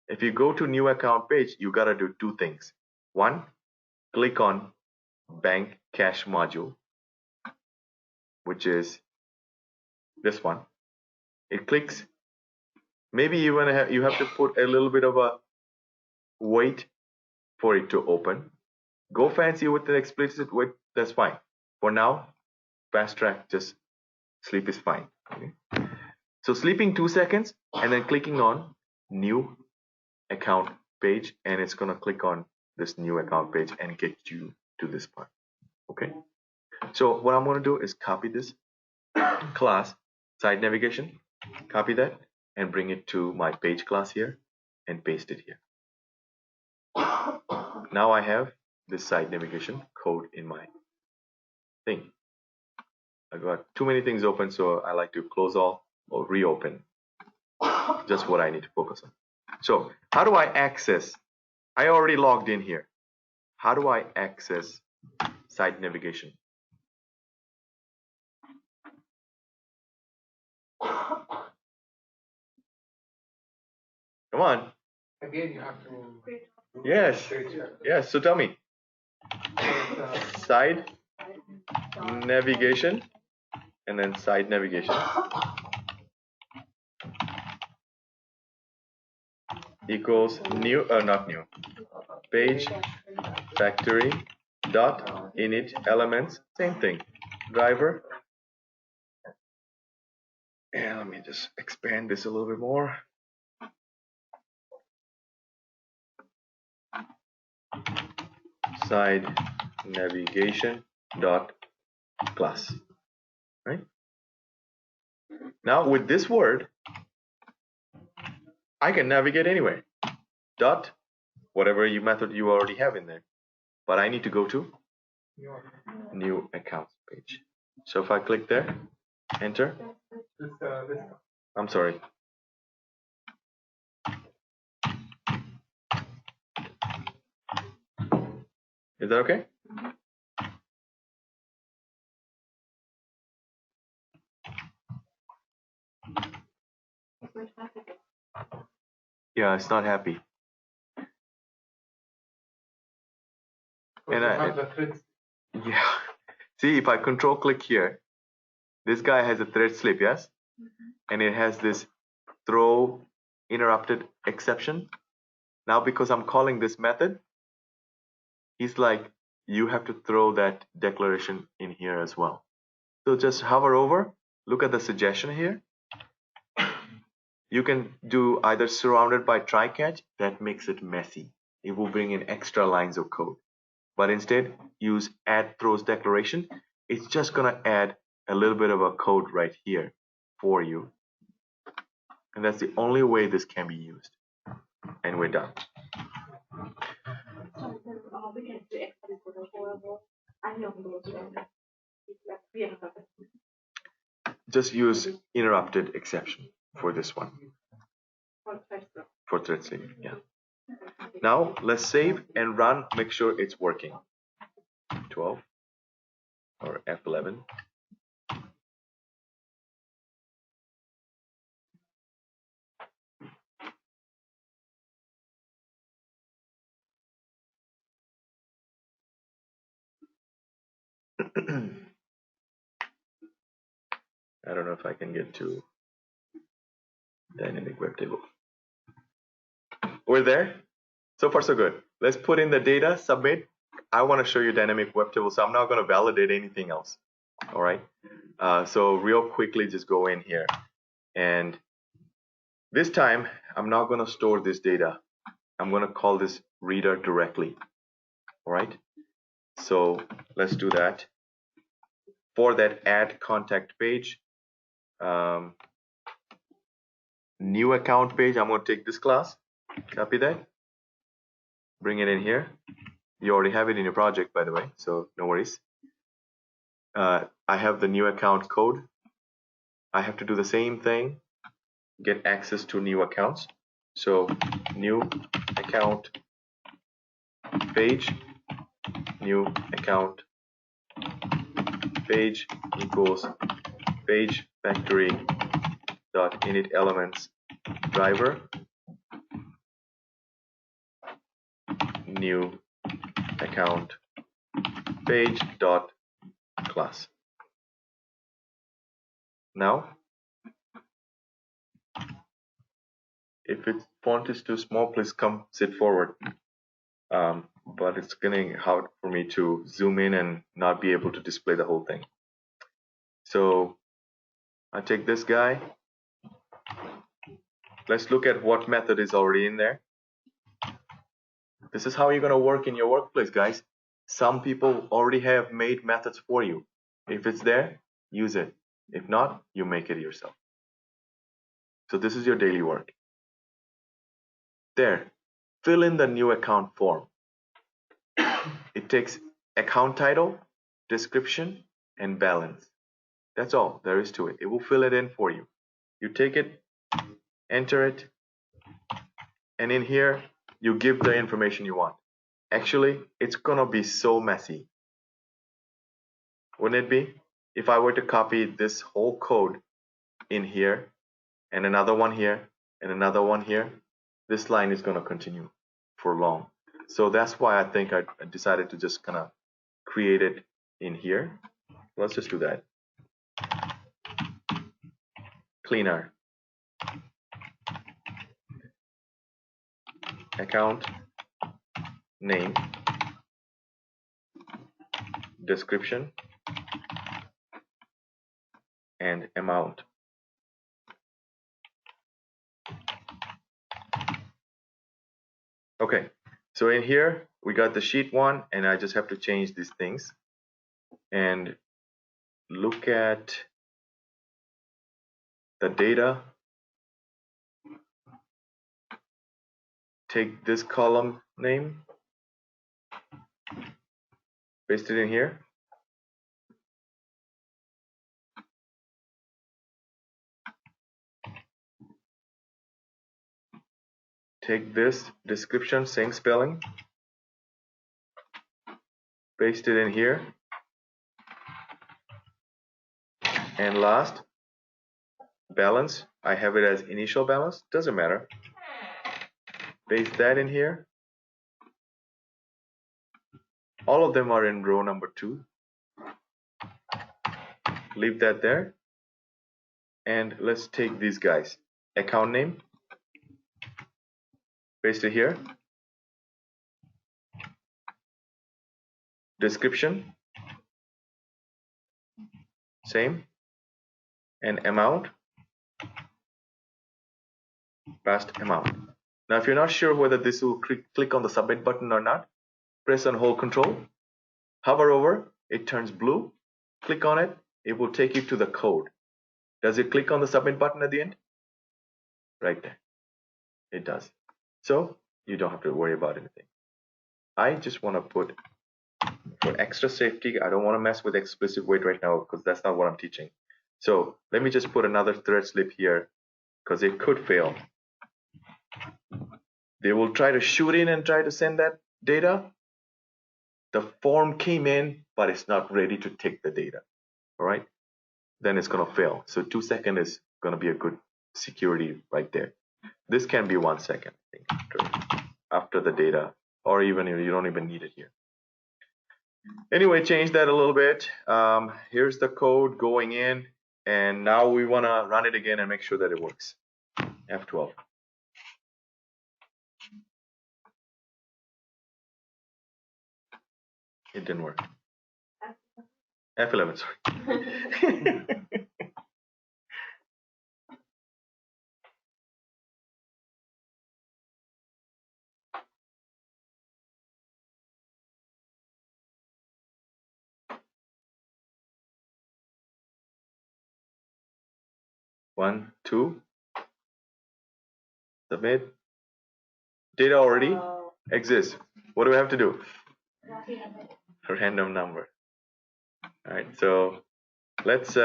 If you go to new account page, you got to do two things. One, click on bank cash module, which is this one. It clicks. Maybe you have to put a little bit of a wait for it to open. Go fancy with the explicit wait, that's fine. For now, fast track, just sleep is fine. Okay? So sleeping 2 seconds and then clicking on new account page, and it's gonna click on this new account page and get you to this part. Okay. So what I'm gonna do is copy this class, site navigation, copy that and bring it to my page class here and paste it here. Now I have this site navigation code in my thing. I got too many things open, so I like to close all or reopen just what I need to focus on. So how do I access? I already logged in here. How do I access site navigation? Come on. Again, you have to. Yes. Yes. So tell me. Site navigation and then site navigation equals new, not new, page factory dot init elements, same thing, driver. And let me just expand this a little bit more. Site navigation dot class. Right? Now with this word, I can navigate anywhere. Dot whatever method you already have in there. But I need to go to new accounts page. So if I click there, enter. I'm sorry. Is that okay? Yeah, it's not happy. And yeah. See, if I control click here, this guy has a thread slip, yes? And it has this throw interrupted exception. Now because I'm calling this method, he's like, you have to throw that declaration in here as well. So just hover over, look at the suggestion here. You can do either surrounded by try catch, that makes it messy. It will bring in extra lines of code. But instead, use add throws declaration. It's just gonna add a little bit of a code right here for you. And that's the only way this can be used. And we're done. Just use interrupted exception for this one. For thread slip, yeah. Now let's save and run, make sure it's working. 12 or F11. I don't know if I can get to dynamic web table. We're there. So far so good. Let's put in the data, submit. I want to show you dynamic web table, so I'm not going to validate anything else. All right. So real quickly, just go in here, and this time I'm not going to store this data. I'm going to call this reader directly. All right. So let's do that. For that add contact page, new account page, I'm going to take this class, copy that, bring it in here. You already have it in your project, by the way, so no worries. I have the new account code. I have to do the same thing, get access to new accounts. So new account page, new account page equals page factory dot init elements driver new account page dot class. Now, if its font is too small, please come sit forward. But it's getting hard for me to zoom in and not be able to display the whole thing. So I take this guy. Let's look at what method is already in there. This is how you're going to work in your workplace, guys. Some people already have made methods for you. If it's there, use it. If not, you make it yourself. So this is your daily work. There, fill in the new account form. It takes account title, description, and balance. That's all there is to it. It will fill it in for you. You take it, enter it, and in here, you give the information you want. Actually, it's gonna be so messy. Wouldn't it be? If I were to copy this whole code in here, and another one here, and another one here, this line is gonna continue for long. So that's why I think I decided to just kind of create it in here. Let's just do that. Cleaner. Account name, description, and amount. Okay, so in here we got the sheet one, and I just have to change these things and look at the data. Take this column name, paste it in here. Take this description, same spelling, paste it in here. And last, balance, I have it as initial balance, doesn't matter. Paste that in here. All of them are in row number 2. Leave that there. And let's take these guys. Account name, paste it here. Description, same. And amount, past amount. Now if you're not sure whether this will click on the submit button or not, press and hold control, hover over, it turns blue, click on it, it will take you to the code. Does it click on the submit button at the end? Right there, it does. So you don't have to worry about anything. I just want to put, for extra safety, I don't want to mess with explicit wait right now because that's not what I'm teaching. So let me just put another thread slip here because it could fail. They will try to shoot in and try to send that data. The form came in, but it's not ready to take the data. All right, then it's gonna fail. So 2 seconds is gonna be a good security right there. This can be 1 second, I think, after the data, or even you don't even need it here. Anyway, change that a little bit. Here's the code going in, and now we want to run it again and make sure that it works. F12. It didn't work. F11, sorry. One, two. Submit. Data already exists. What do we have to do? A random number. All right, so let's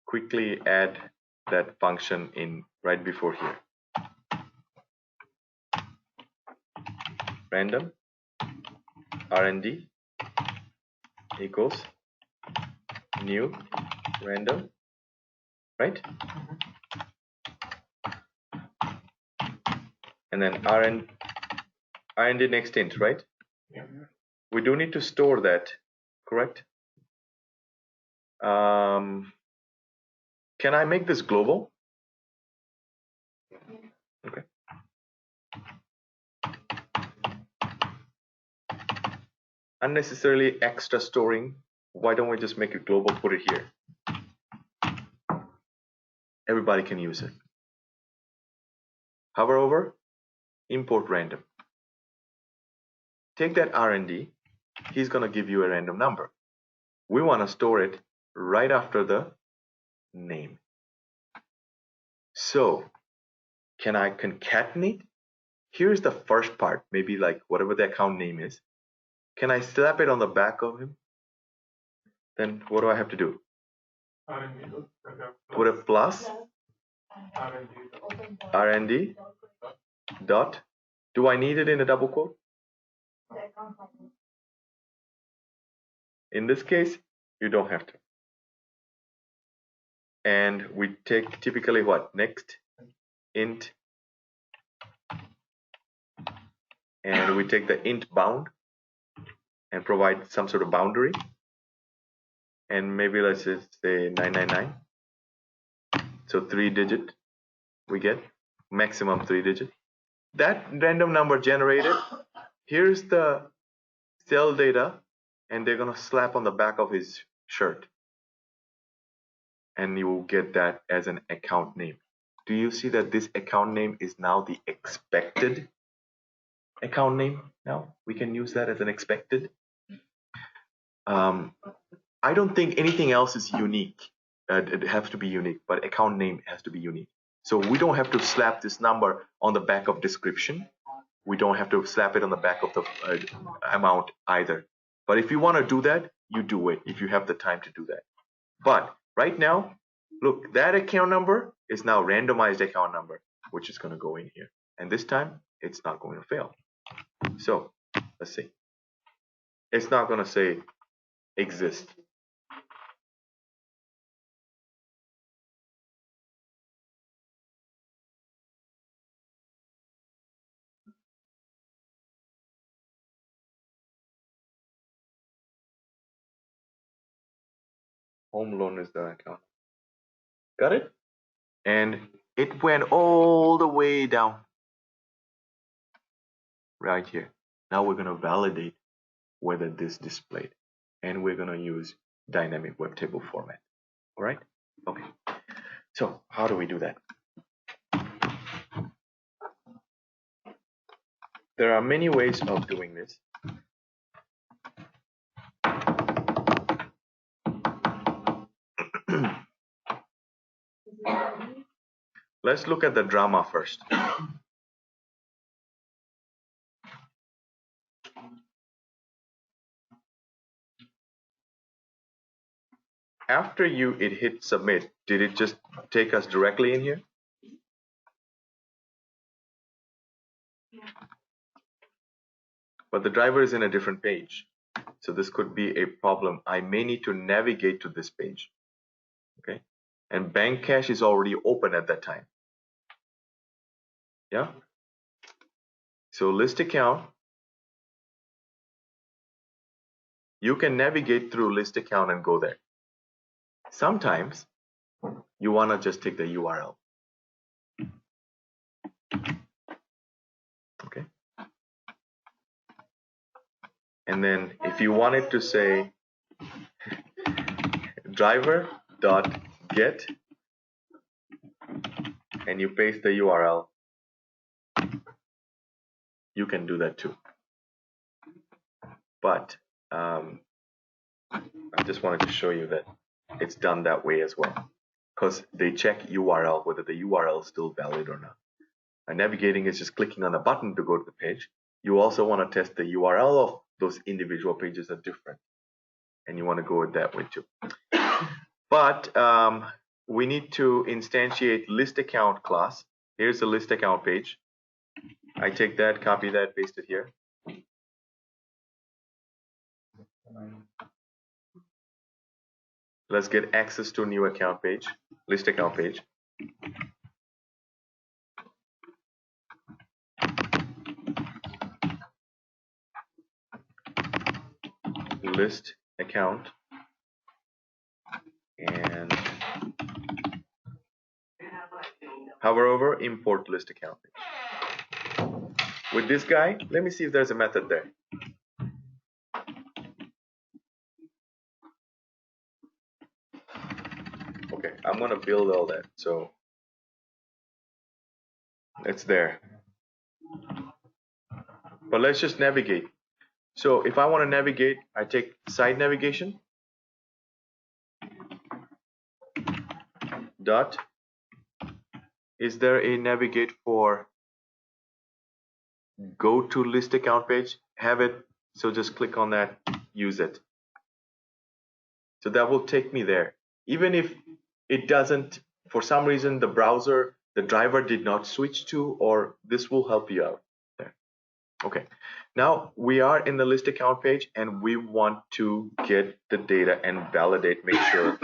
quickly add that function in right before here. Random RND equals new random, right? And then RND next int, right? Yeah. We do need to store that, correct? Can I make this global? Okay. Unnecessarily extra storing. Why don't we just make it global, put it here? Everybody can use it. Hover over, import random. Take that RND, he's gonna give you a random number. We wanna store it right after the name. So, can I concatenate? Here's the first part, maybe like whatever the account name is. Can I slap it on the back of him? Then what do I have to do? RND. Put a plus, RND dot. Do I need it in a double quote? In this case, you don't have to. And we take typically what? Next int. And we take the int bound and provide some sort of boundary. And maybe let's just say 999. So 3-digit we get, maximum 3-digit. That random number generated, here's the cell data, and they're gonna slap on the back of his shirt. And you will get that as an account name. Do you see that this account name is now the expected account name? Now we can use that as an expected. I don't think anything else is unique. It has to be unique, but account name has to be unique. So we don't have to slap this number on the back of description. We don't have to slap it on the back of the amount either. But if you want to do that, you do it if you have the time to do that. But right now, look, that account number is now randomized account number, which is going to go in here. And this time, it's not going to fail. So let's see. It's not going to say exist. Home loan is the account. Got it? And it went all the way down right here. Now we're going to validate whether this displayed, and we're going to use dynamic web table format. All right? Okay. So how do we do that? There are many ways of doing this. Let's look at the drama first. After it hit submit, did it just take us directly in here? But the driver is in a different page. So this could be a problem. I may need to navigate to this page. Okay. And bank cache is already open at that time. Yeah. So list account. you can navigate through list account and go there. Sometimes you want to just take the URL. Okay. And then if you wanted to say driver.get and you paste the URL, you can do that too. But I just wanted to show you that it's done that way as well, because they check URL, whether the URL is still valid or not. And navigating is just clicking on a button to go to the page. You also want to test the URL of those individual pages are different, and you want to go that way too. But we need to instantiate list account class. Here's the list account page. I take that, copy that, paste it here. Let's get access to a new account page, list account page. List account, and hover over import list account page. With this guy, let me see if there's a method there. Okay, I'm gonna build all that, so it's there. But let's just navigate. So if I want to navigate, I take side navigation dot. Is there a navigate for go to list account page? Have it, so just click on that, use it. So that will take me there. Even if it doesn't, for some reason the browser, the driver did not switch to, or this will help you out there. Okay, now we are in the list account page and we want to get the data and validate, make sure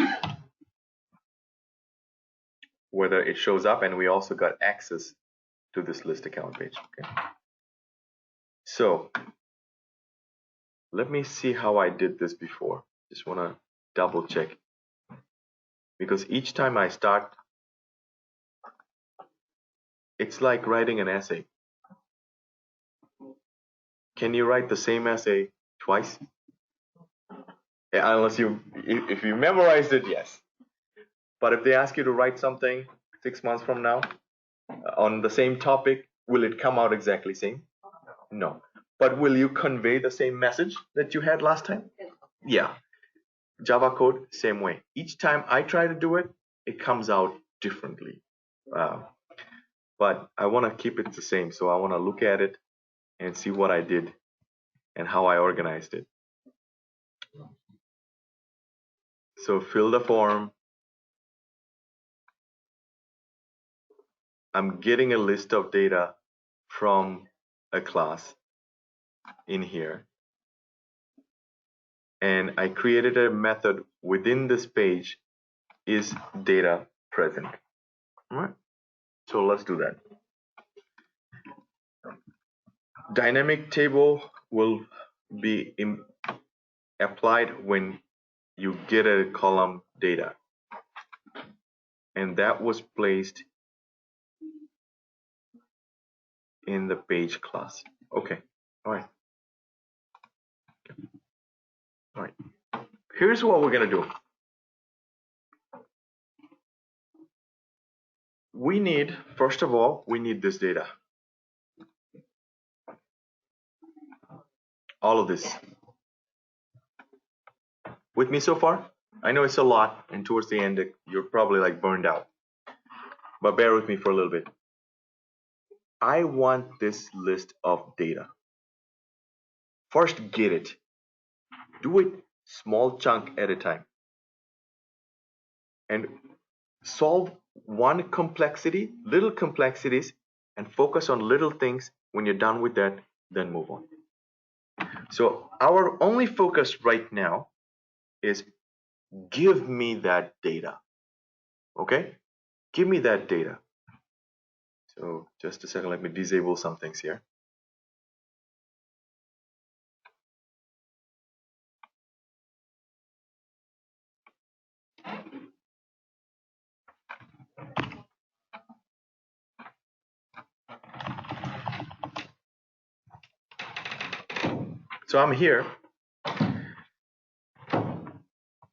whether it shows up, and we also got access to this list account page. Okay. So let me see how I did this before. Just want to double check, because each time I start, it's like writing an essay. Can you write the same essay twice? Yeah, unless if you memorized it, yes. But if they ask you to write something 6 months from now on the same topic, will it come out exactly same? No. But will you convey the same message that you had last time? Yeah. Java code, same way. Each time I try to do it, it comes out differently. But I want to keep it the same, so I want to look at it and see what I did and how I organized it. So fill the form. I'm getting a list of data from a class in here. And I created a method within this page, is data present. All right. So let's do that. Dynamic table will be applied when you get a column data. And that was placed in the page class. Okay. All right. All right. Here's what we're going to do. We need, first of all, we need this data. All of this. With me so far? I know it's a lot, and towards the end, you're probably like burned out. But bear with me for a little bit. I want this list of data. First, get it. Do it small chunk at a time. And solve one complexity, little complexities, and focus on little things. When you're done with that, then move on. So our only focus right now is give me that data. Okay? Give me that data. So just a second, let me disable some things here. So I'm here.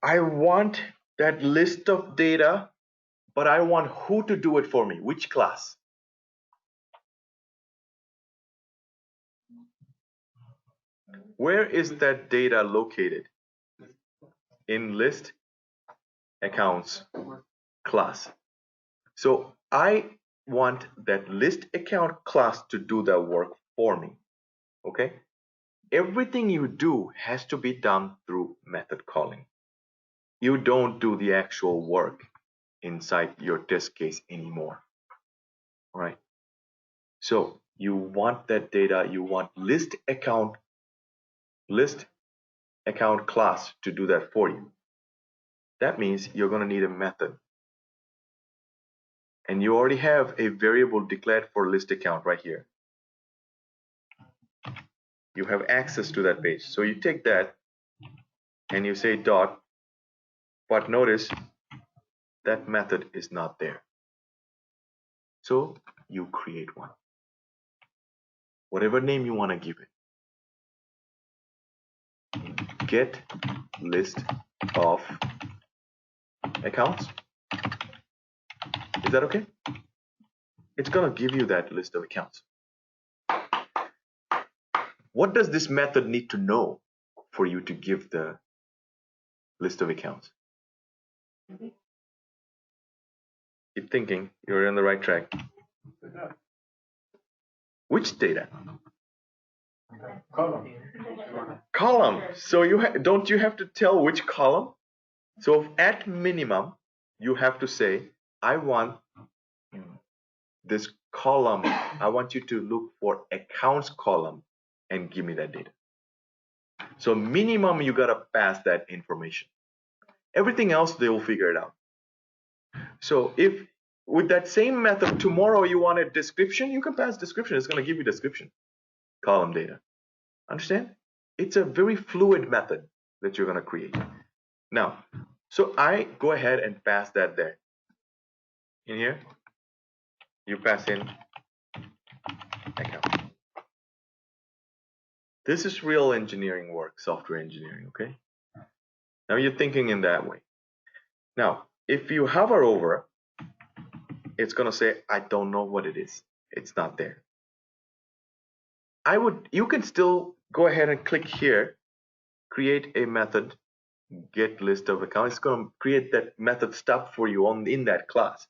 I want that list of data, but I want who to do it for me, which class. Where is that data located? In list accounts class. So I want that list account class to do the work for me. Okay? Everything you do has to be done through method calling. You don't do the actual work inside your test case anymore. All right? So you want that data, you want list account class to do that for you. That means you're going to need a method. And you already have a variable declared for list account right here. You have access to that page. So you take that and you say dot, but notice that method is not there. So you create one. Whatever name you want to give it. Get list of accounts. Is that okay? It's going to give you that list of accounts. What does this method need to know for you to give the list of accounts? Keep thinking, you're on the right track. Which data? Column. Column. So don't you have to tell which column? So at minimum, you have to say, I want this column. I want you to look for accounts column and give me that data. So minimum, you gotta pass that information. Everything else, they will figure it out. So if with that same method, tomorrow you want a description, you can pass description. It's gonna give you description, column data. Understand? It's a very fluid method that you're gonna create. Now, so I go ahead and pass that there. In here, you pass in account. This is real engineering work, software engineering, okay? Now you're thinking in that way. Now, if you hover over, it's gonna say, I don't know what it is. It's not there. You can still go ahead and click here, create a method, get list of accounts. It's gonna create that method stub for you in that class.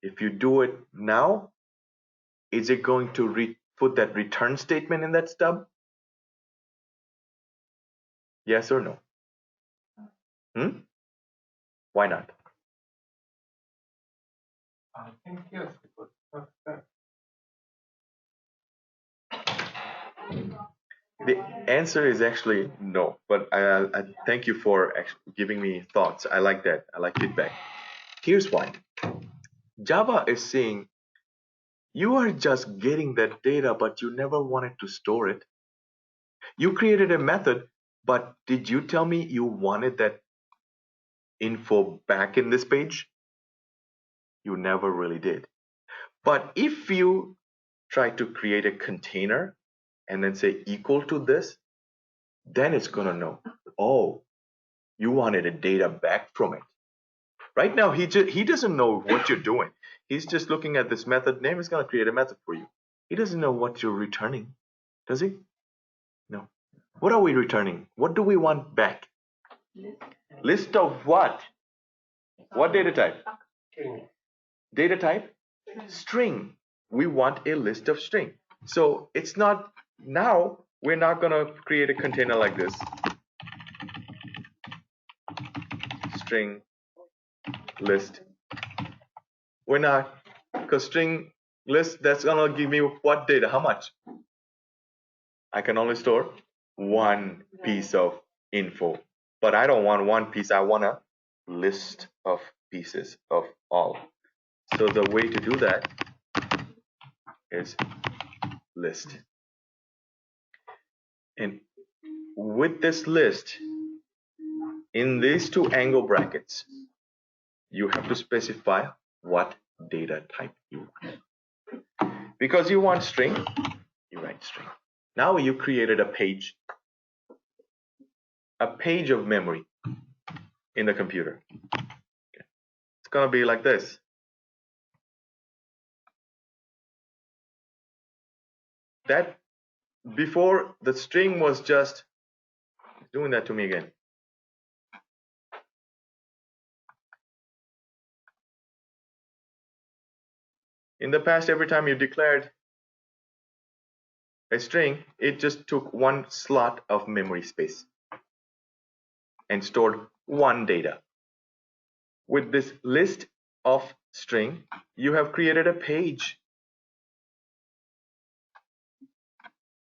If you do it now, is it going to put that return statement in that stub? Yes or no? Why not? I think yes, because that's that. The answer is actually no, but I thank you for giving me thoughts. I like that. I like feedback. Here's why. Java is saying you are just getting that data, but you never wanted to store it. You created a method, but did you tell me you wanted that info back in this page? You never really did. But if you try to create a container and then say equal to this, then it's gonna know, oh, you wanted a data back from it. Right now, he doesn't know what you're doing. He's just looking at this method name. He's gonna create a method for you. He doesn't know what you're returning, does he? No. What are we returning? What do we want back? List of what? What data type? Data type? String. We want a list of string. So it's not, now we're not gonna create a container like this. String list. We're not, because string list, that's gonna give me what data, how much? I can only store one piece of info, but I don't want one piece, I want a list of pieces of all. So the way to do that is list. And with this list, in these two angle brackets, you have to specify what data type you want. Because you want string, you write string. Now you created a page a page of memory in the computer. Okay. It's gonna be like this. That before the string was just doing that to me again. In the past, every time you declared a string, it just took one slot of memory space and stored one data. With this list of string, you have created a page,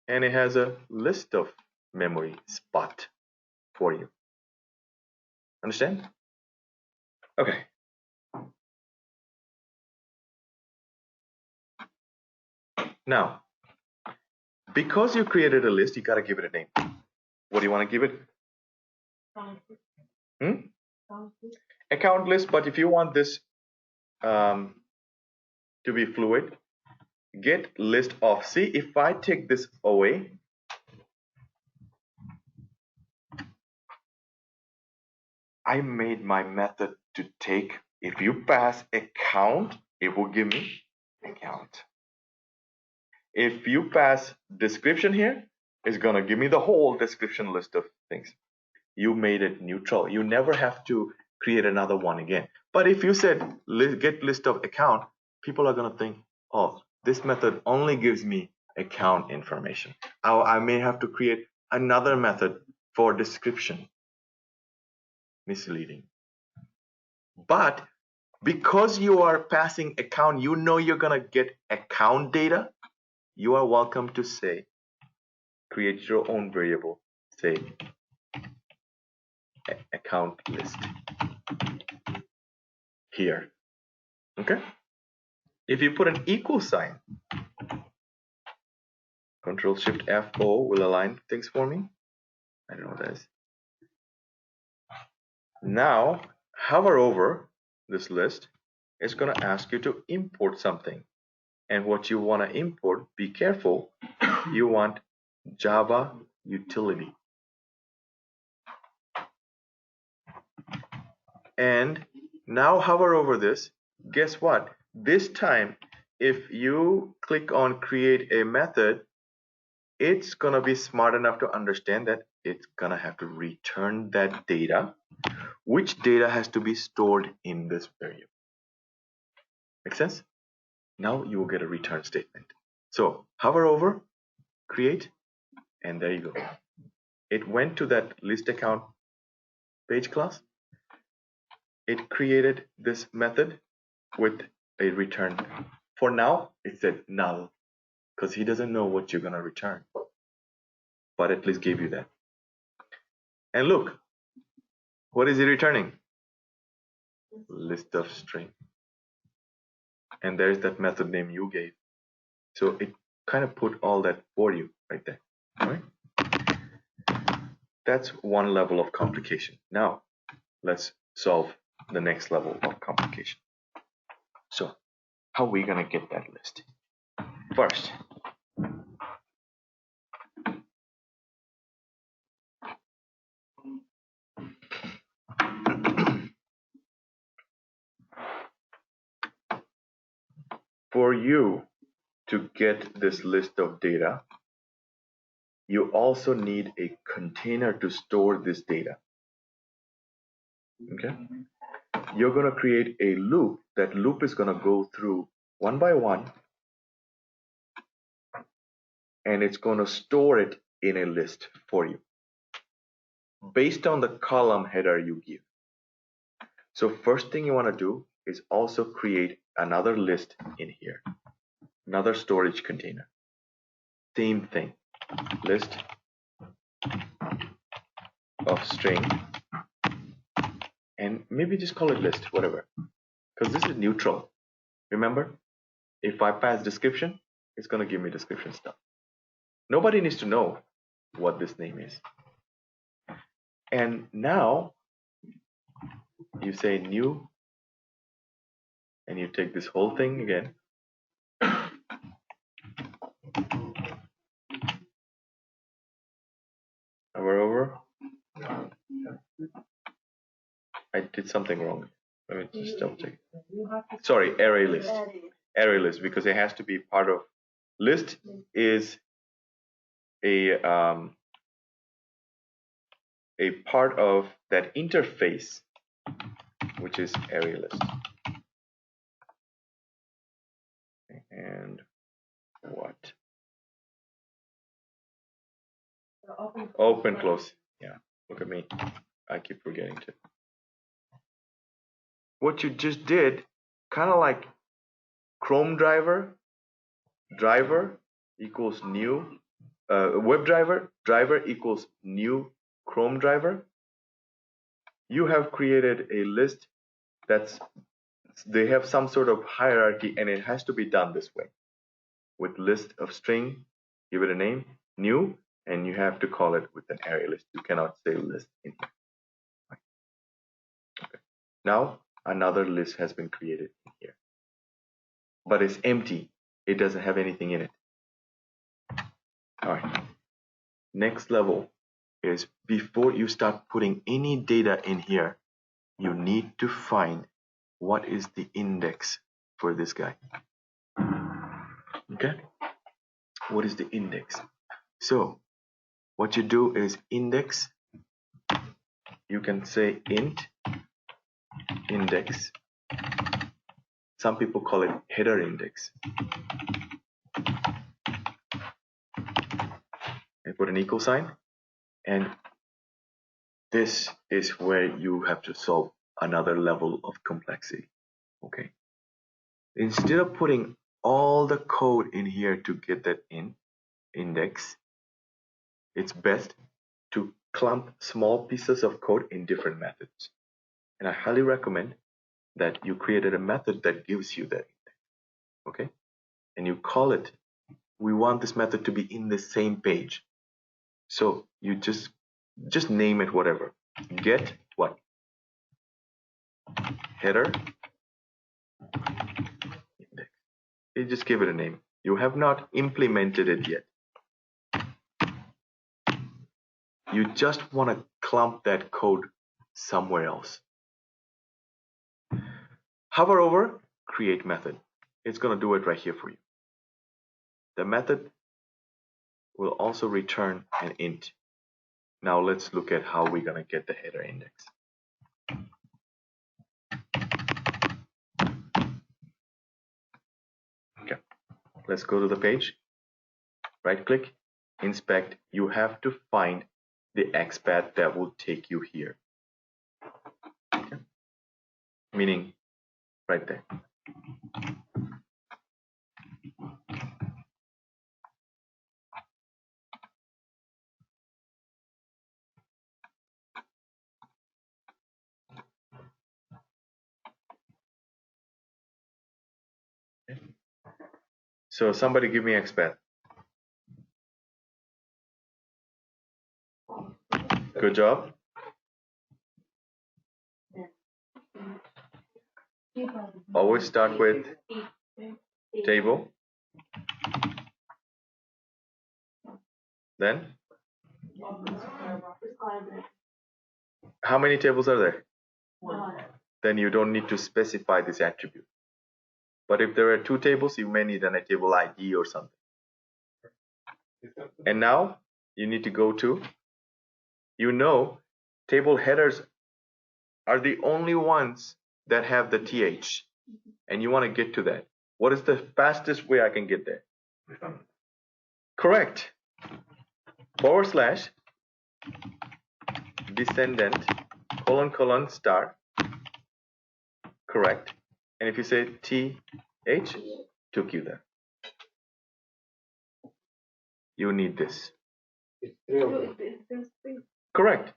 and it has a list of memory spot for you. Understand? Okay. Now, because you created a list, you gotta give it a name. What do you want to give it? Account list. But if you want this to be fluid, get list of. See, if I take this away, I made my method to take. If you pass account, it will give me account. If you pass description here, it's gonna give me the whole description list of things. You made it neutral. You never have to create another one again. But if you said get list of account, people are gonna think, oh, this method only gives me account information. I may have to create another method for description. Misleading. But because you are passing account, you know you're gonna get account data. You are welcome to say, create your own variable, say account list here. Okay. If you put an equal sign, Control Shift F-O will align things for me. I don't know what that is. Now hover over this list. It's going to ask you to import something, and what you want to import, be careful, you want Java utility. And now hover over this. Guess what? This time, if you click on create a method, it's gonna be smart enough to understand that it's gonna have to return that data, which data has to be stored in this variable. Make sense? Now you will get a return statement. So hover over, create, and there you go. It went to that list account page class. It created this method with a return. For now, it said null because he doesn't know what you're gonna return, but at least gave you that. And look, what is he returning? List of string. And there's that method name you gave. So it kind of put all that for you right there. All right? That's one level of complication. Now let's solve the next level of complication. So how are we gonna get that list? First, for you to get this list of data, you also need a container to store this data. Okay? You're going to create a loop. That loop is going to go through one by one, and it's going to store it in a list for you based on the column header you give. So first thing you want to do is also create another list in here, another storage container. Same thing, list of string, and maybe just call it list, whatever, because this is neutral. Remember, if I pass description, it's going to give me description stuff. Nobody needs to know what this name is. And now you say new, and you take this whole thing again. Hover over, I did something wrong. Let me just double check. Sorry, array list. Array list, because it has to be part of list is a part of that interface, which is array list. And what? Open close. Yeah, look at me. I keep forgetting to. What you just did, kind of like Chrome driver equals new web driver equals new Chrome driver. You have created a list they have some sort of hierarchy, and it has to be done this way with list of string, give it a name, new, and you have to call it with an array list. You cannot say list in here. Okay. Now another list has been created in here, but it's empty. It doesn't have anything in it. All right. Next level is, before you start putting any data in here, you need to find what is the index for this guy. Okay? What is the index? So what you do is index, you can say int index. Some people call it header index. And put an equal sign. And this is where you have to solve another level of complexity. Okay. Instead of putting all the code in here to get that index, it's best to clump small pieces of code in different methods. And I highly recommend that you created a method that gives you that index. Okay. And you call it, we want this method to be in the same page. So you just name it whatever. Get what? Header index. You just give it a name. You have not implemented it yet. You just want to clump that code somewhere else. Hover over create method. It's going to do it right here for you. The method will also return an int. Now let's look at how we're going to get the header index. Okay, let's go to the page. Right click, inspect. You have to find the XPath that will take you here. Okay. Meaning right there. So somebody give me XPath. Good job. Always start with table. Then how many tables are there? Then you don't need to specify this attribute. But if there are two tables, you may need a table ID or something. And now you need to go to, table headers are the only ones that have the TH. And you want to get to that. What is the fastest way I can get there? Correct. / descendant : star. Correct. And if you say TH, took you there. You need this. Correct.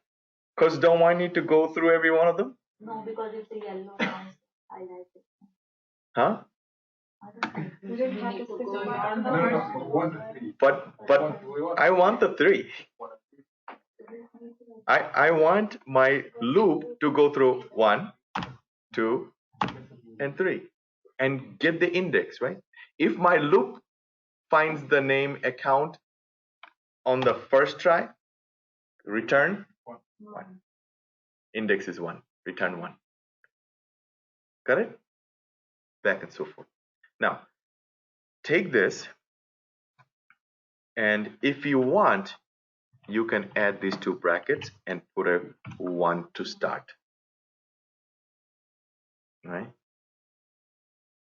Because don't I need to go through every one of them? No, because it's a yellow one. I like it. Huh? You didn't have to specify. But I want the 3. I want my loop to go through 1, 2, and 3 and get the index, right? If my loop finds the name account on the first try, return 1. Index is 1. return 1. Got it? Back and so forth. Now, take this, and if you want, you can add these two brackets and put a 1 to start. Right?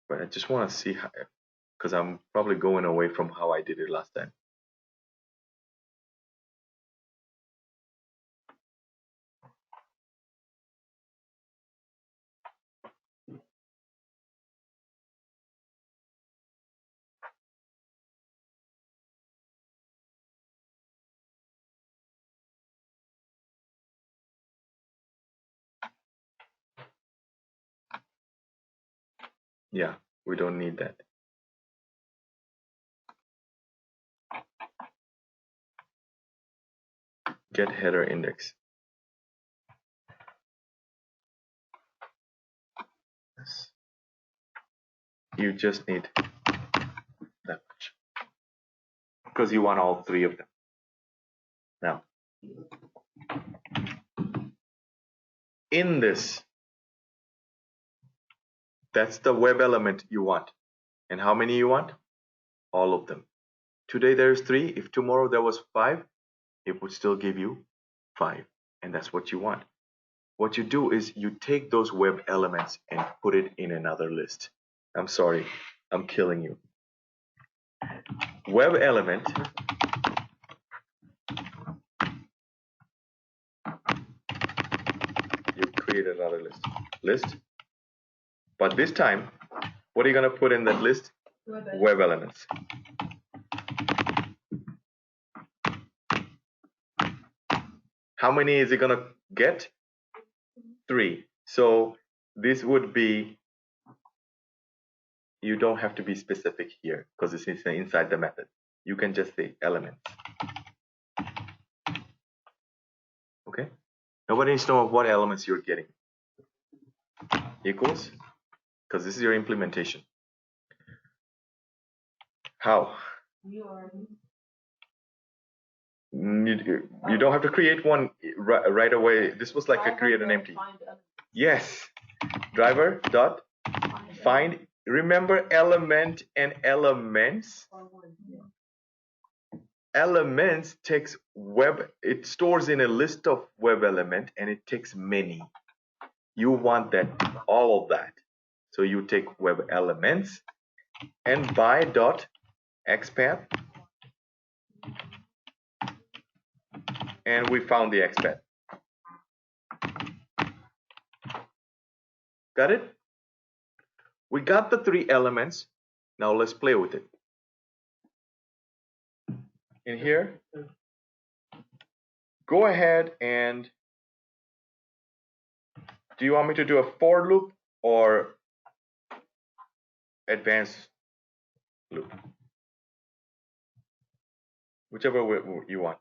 But I just want to see how, because I'm probably going away from how I did it last time. Yeah, we don't need that. Get header index. Yes. You just need that much because you want all 3 of them. Now, in this, that's the web element you want. And how many you want? All of them. Today there's 3. If tomorrow there was 5, it would still give you 5. And that's what you want. What you do is you take those web elements and put it in another list. I'm sorry, I'm killing you. Web element you create another list. But this time, what are you going to put in that list? Web elements. How many is it going to get? 3. So this would be, you don't have to be specific here because it's inside the method. You can just say elements. Okay? Nobody needs to know what elements you're getting. Equals, because this is your implementation. How? You don't have to create one right away. This was like a create an empty. Yes. Driver dot find. Remember element and elements. Elements takes web. It stores in a list of web element and it takes many. You want that all of that. So you take web elements and by dot XPath. And we found the XPath. Got it? We got the 3 elements. Now let's play with it. In here, go ahead and do you want me to do a for loop or advanced loop? Whichever way you want.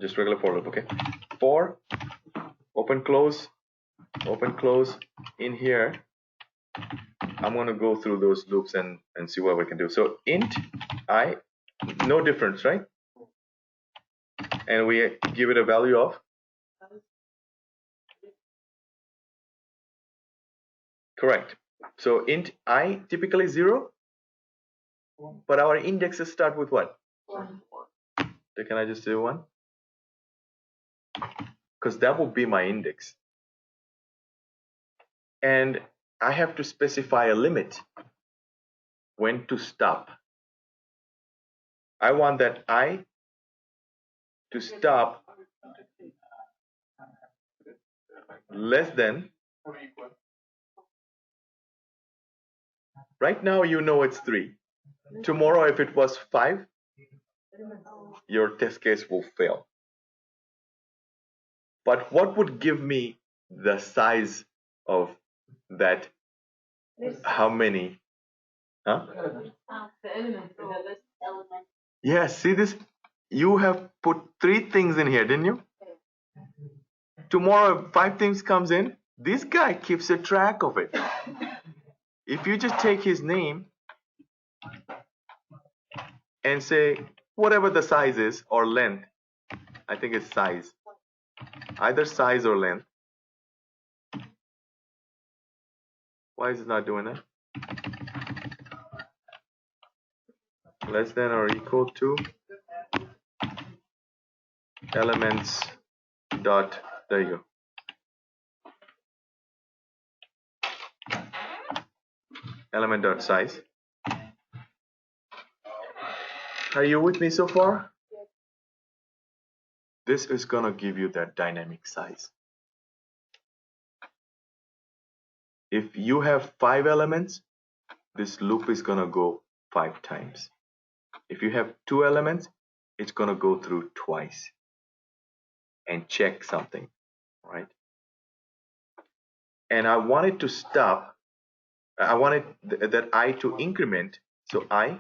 Just regular for loop, okay? For, open, close, in here. I'm gonna go through those loops and see what we can do. So int I, no difference, right? And we give it a value of? Correct. So int I typically 0, but our indexes start with what? 1. So can I just do 1? Because that will be my index. And I have to specify a limit when to stop. I want that I to stop less than. Right now you know it's 3. Tomorrow if it was 5, your test case will fail. But what would give me the size of that? How many? Huh? The element, the list element. Yeah, see this? You have put 3 things in here, didn't you? Tomorrow 5 things comes in. This guy keeps a track of it. If you just take his name and say whatever the size is or length, I think it's size, either size or length, Why is it not doing that? Less than or equal to elements dot, there you go, element dot size. Are you with me so far? This is gonna give you that dynamic size. If you have 5 elements, this loop is gonna go 5 times. If you have 2 elements, it's gonna go through twice and check something, right? And I wanted to stop, I wanted that I to increment, so I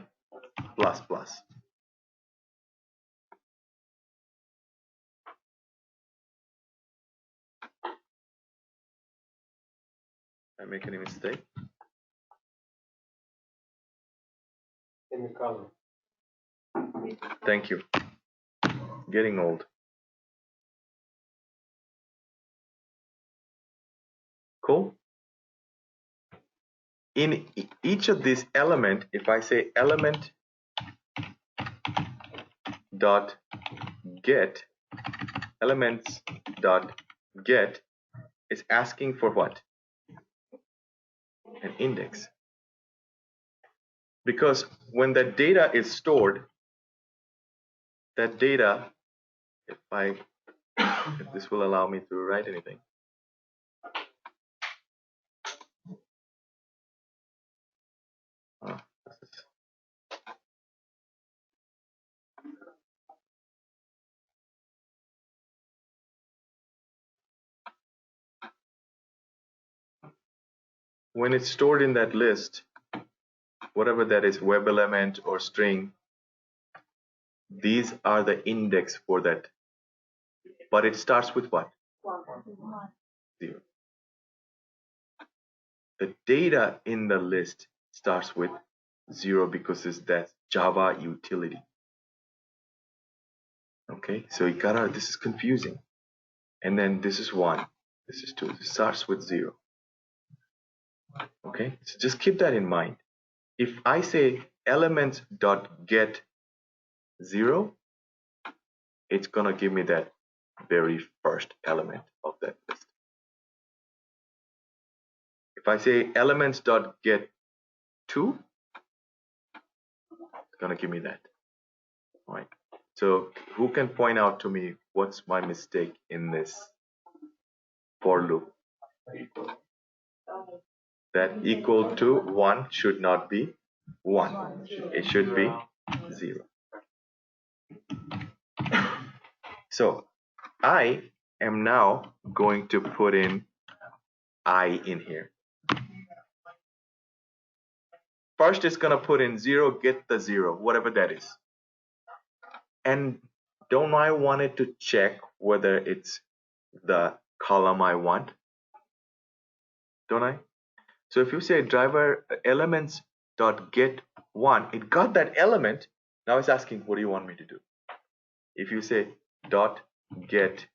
plus plus. Did I make any mistake? Semicolon. Thank you. Getting old. Cool. In each of these element, if I say element dot get, elements dot get is asking for what? An index. Because when that data is stored, that data, if this will allow me to write anything. Oh, when it's stored in that list, whatever that is, web element or string, these are the index for that. But it starts with what? 0. The data in the list starts with 0 because it's that Java utility. Okay, so you gotta, this is confusing. And then this is 1, this is 2, it starts with 0. Okay, so just keep that in mind. If I say elements dot get 0, it's gonna give me that very first element of that list. If I say elements dot get 2, it's gonna give me that. All right. So who can point out to me what's my mistake in this for loop? That equal to 1 should not be 1. It should be 0. So I am now going to put in I in here. First it's gonna put in 0, get the 0, whatever that is. And don't I want it to check whether it's the column I want? Don't I? So if you say driver elements dot get 1, it got that element. Now it's asking, what do you want me to do? If you say dot get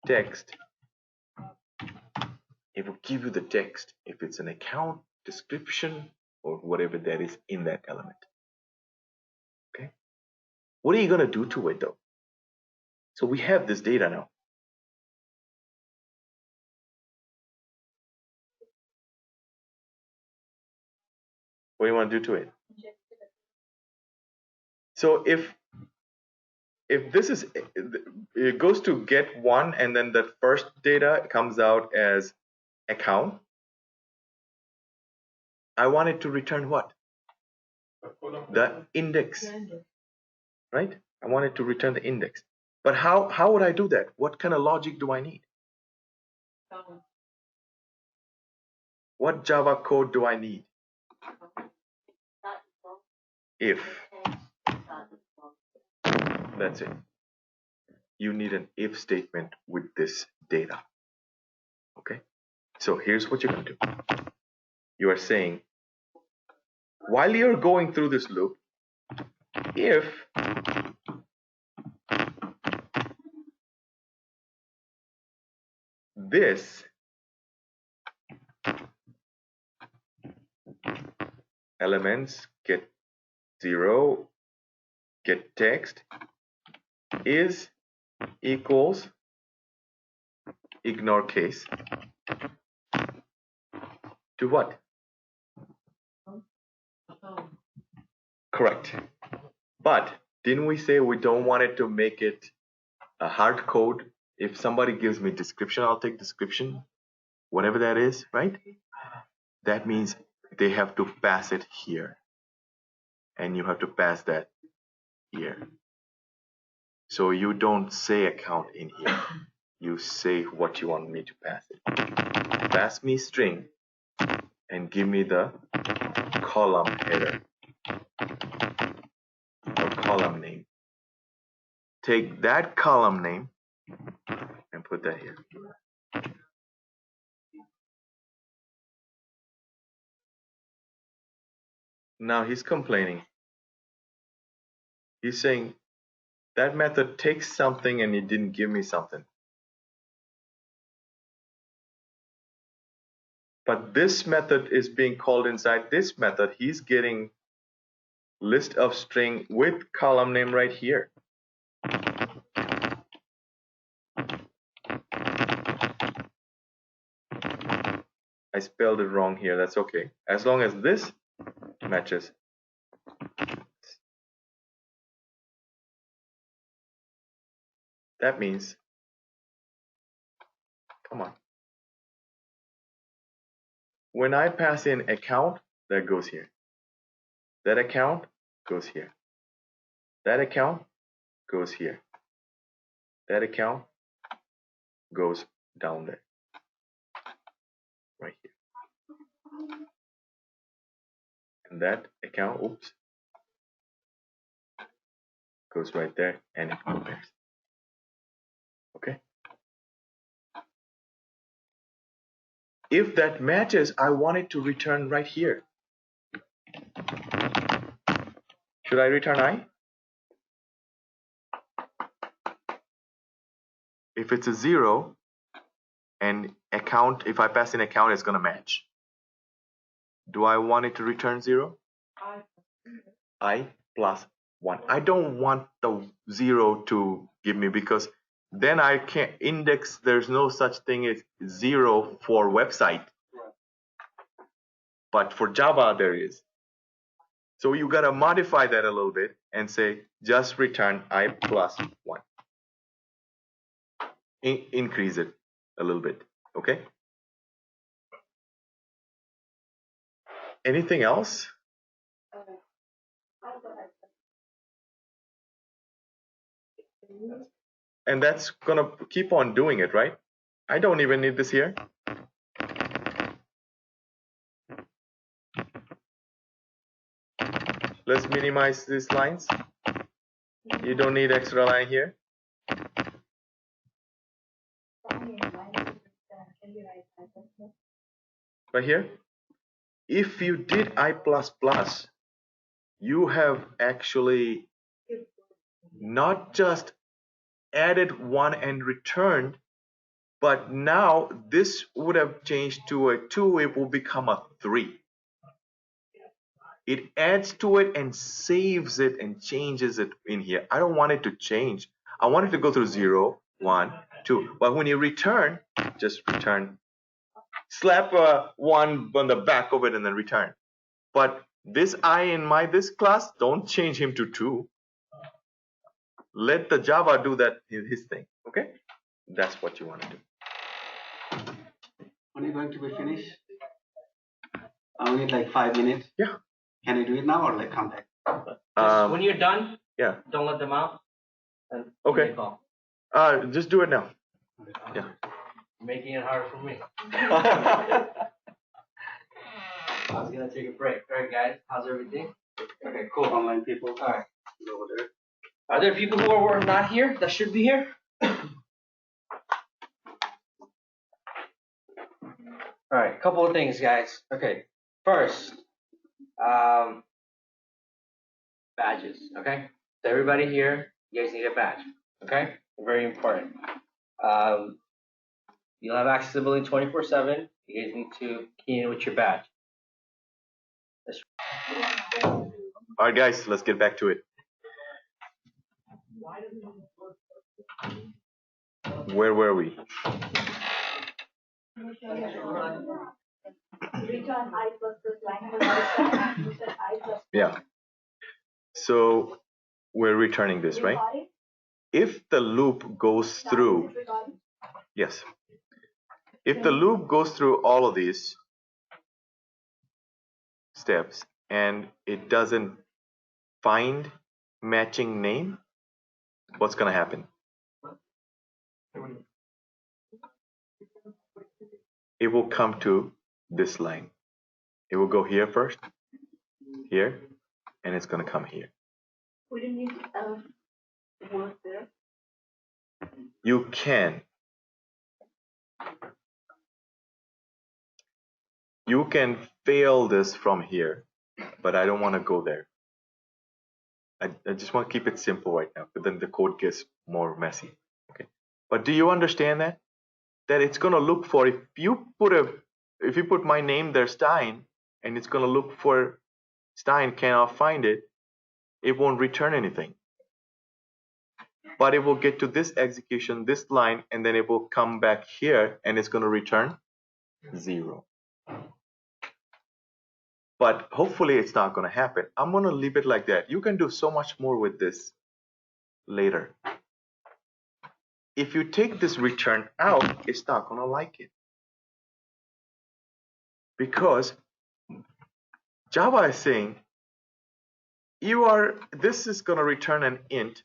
text, it will give you the text if it's an account, description, or whatever that is in that element. Okay. What are you gonna do to it though? So we have this data now. What do you want to do to it? So if this is, it goes to get 1 and then the first data comes out as account, I want it to return what? The index, right? I want it to return the index. But how would I do that? What kind of logic do I need? What Java code do I need? If. That's it. You need an if statement with this data. Okay? So here's what you're going to do. You are saying, while you're going through this loop, if this elements get 0 get text is equals ignore case to what? Correct. But didn't we say we don't want it to make it a hard code? If somebody gives me description, I'll take description, whatever that is, right? That means they have to pass it here. And you have to pass that here. So you don't say account in here. You say what you want me to pass it. Pass me string and give me the column header or column name. Take that column name and put that here. Now he's complaining. He's saying that method takes something and it didn't give me something. But this method is being called inside this method. He's getting list of string with column name right here. I spelled it wrong here. That's okay. As long as this matches. That means, come on. When I pass in account, that goes here. That account goes here. That account goes here. That account goes down there. Right here. And that account, oops, goes right there and it compares. Okay? If that matches, I want it to return right here. Should I return I? If it's a 0 and account, if I pass in account, it's going to match. Do I want it to return 0? I plus 1. I don't want the 0 to give me, because then I can't index. There's no such thing as 0 for website. But for Java, there is. So you got to modify that a little bit and say just return I plus 1. Increase it a little bit. Okay? Anything else? And that's gonna keep on doing it, right? I don't even need this here. Let's minimize these lines. You don't need extra line here. Right here. If you did I++, you have actually not just added 1 and returned, but now this would have changed to a 2, it will become a 3. It adds to it and saves it and changes it in here. I don't want it to change. I want it to go through 0, 1, 2. But when you return, just return. Slap 1 on the back of it and then return. But this I in this class, don't change him to 2. Let the Java do that his thing. Okay? That's what you want to do. When are you going to be finished? Only like 5 minutes? Yeah. Can you do it now or like come back? When you're done, yeah, don't let them out. And okay. Just do it now. Yeah. Making it hard for me. I was gonna take a break. All right, guys, how's everything? Okay, cool. Online people. All right. Are there people who are not here that should be here? All right, a couple of things, guys. Okay, first, badges. Okay, so everybody here, you guys need a badge. Okay, very important. You'll have accessibility 24/7. You guys need to key in with your badge. All right, guys, let's get back to it. Where were we? Yeah. So we're returning this, right? If the loop goes through, yes. If the loop goes through all of these steps and it doesn't find matching name, what's going to happen? It will come to this line. It will go here first, here, and it's going to come here. We didn't need work there. You can. You can fail this from here, but I don't want to go there. I just want to keep it simple right now, but then the code gets more messy. Okay. But do you understand that? That it's going to look for, if you put my name there, Stein, and it's going to look for Stein, cannot find it, it won't return anything. But it will get to this execution, this line, and then it will come back here and it's going to return 0. But hopefully it's not going to happen. I'm going to leave it like that. You can do so much more with this later. If you take this return out, it's not going to like it. Because Java is saying, this is going to return an int,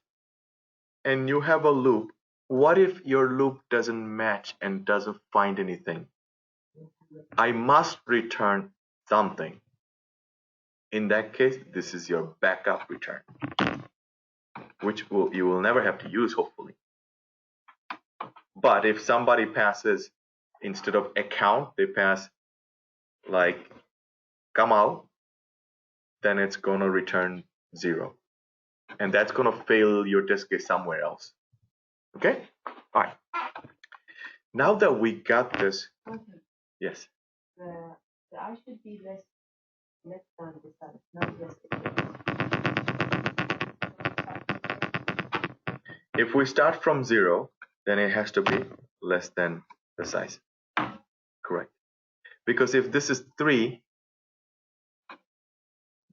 and you have a loop. What if your loop doesn't match and doesn't find anything? I must return something. In that case, this is your backup return, which you will never have to use, hopefully. But if somebody passes, instead of account, they pass like Kamal, then it's going to return 0. And that's going to fail your test case somewhere else. Okay? All right. Now that we got this, yes. The I should be less than the size, not less equal. If we start from 0, then it has to be less than the size. Correct. Because if this is 3,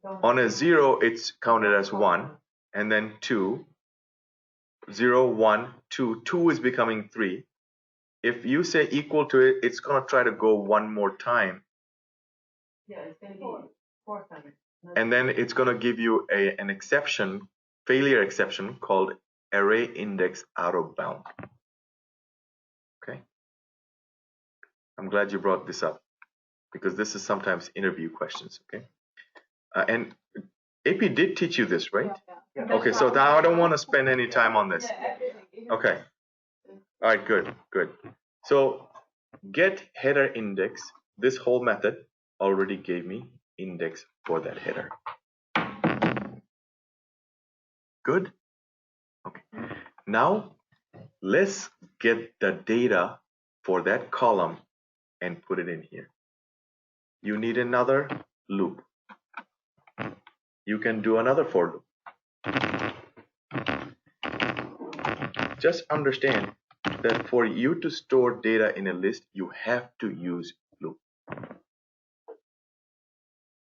on a 0, it's counted as 1, and then 2, 0, 1, 2, 2 is becoming 3. If you say equal to it, it's going to try to go one more time. Yeah, it's going to be 4 times. And then it's going to give you an exception, failure exception called array index out of bound. Okay. I'm glad you brought this up because this is sometimes interview questions. Okay. And AP did teach you this, right? Yeah. Okay, so now I don't want to spend any time on this. Okay. All right, good, good. So get header index. This whole method already gave me index for that header. Good. Okay. Now let's get the data for that column and put it in here. You need another loop. You can do another for loop. Just understand that for you to store data in a list, you have to use loop.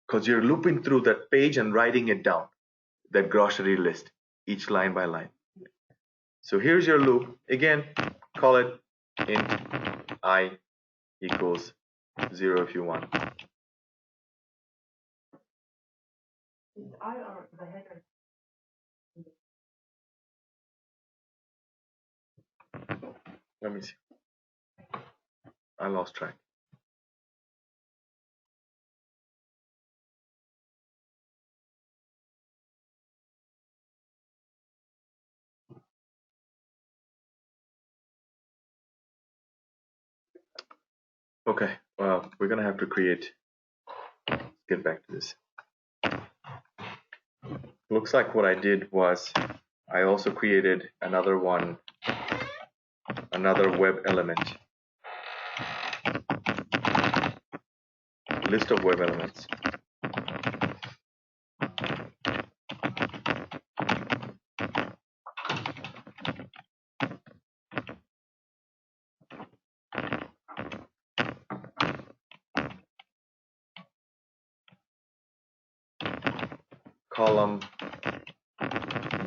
Because you're looping through that page and writing it down, that grocery list, each line by line. So here's your loop. Again, call it int I equals 0 if you want. Is I or the header? Let me see. I lost track. Okay, well, we're gonna have to create, get back to this. Looks like what I did was I also created another one, another web element, list of web elements. column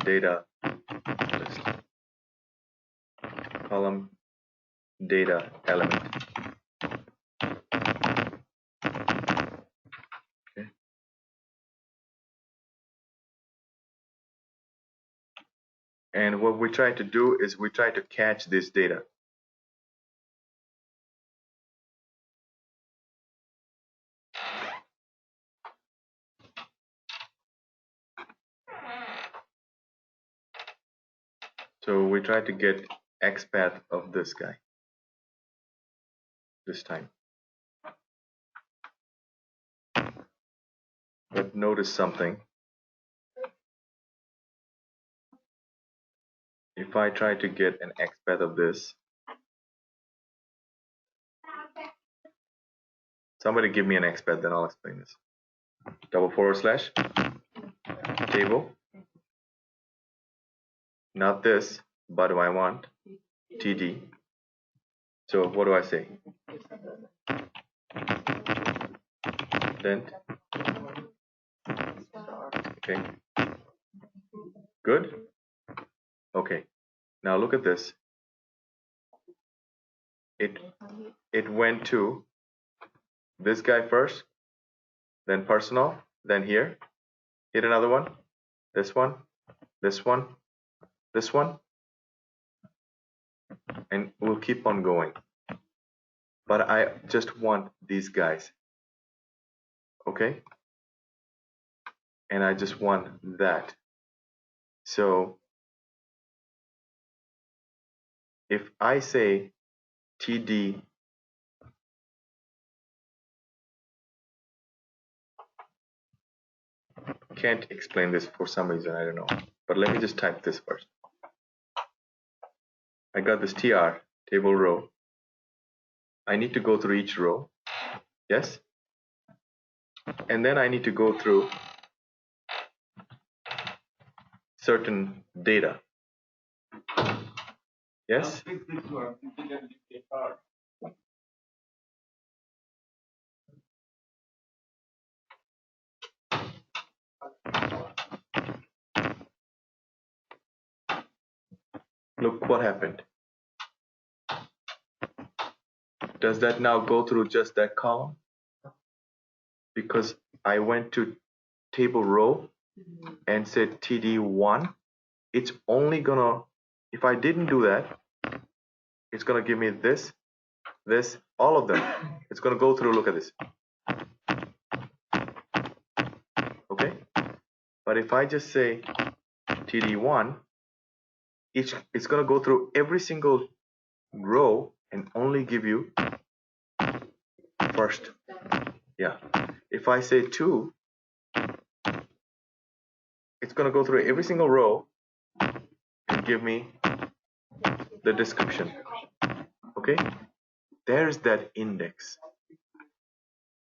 data list, column data element. Okay. And what we try to do is we try to catch this data. So we try to get XPath of this guy this time. But notice something. If I try to get an XPath of this, somebody give me an XPath, then I'll explain this. / table, not this, but I want TD. So what do I say? Length. Okay. Good. Okay. Now look at this. It went to this guy first, then personal, then here. Hit another one. This one. This one. This one. And we'll keep on going. But I just want these guys. Okay? And I just want that. So if I say TD can't explain this for some reason, I don't know. But let me just type this first. I got this TR, table row. I need to go through each row. Yes? And then I need to go through certain data. Yes? Look what happened. Does that now go through just that column? Because I went to table row and said TD1, it's only gonna, if I didn't do that, it's gonna give me this, this, all of them. It's gonna go through, look at this. Okay? But if I just say TD1, it's gonna go through every single row and only give you first. Yeah. If I say 2, it's gonna go through every single row and give me the description. Okay? There's that index.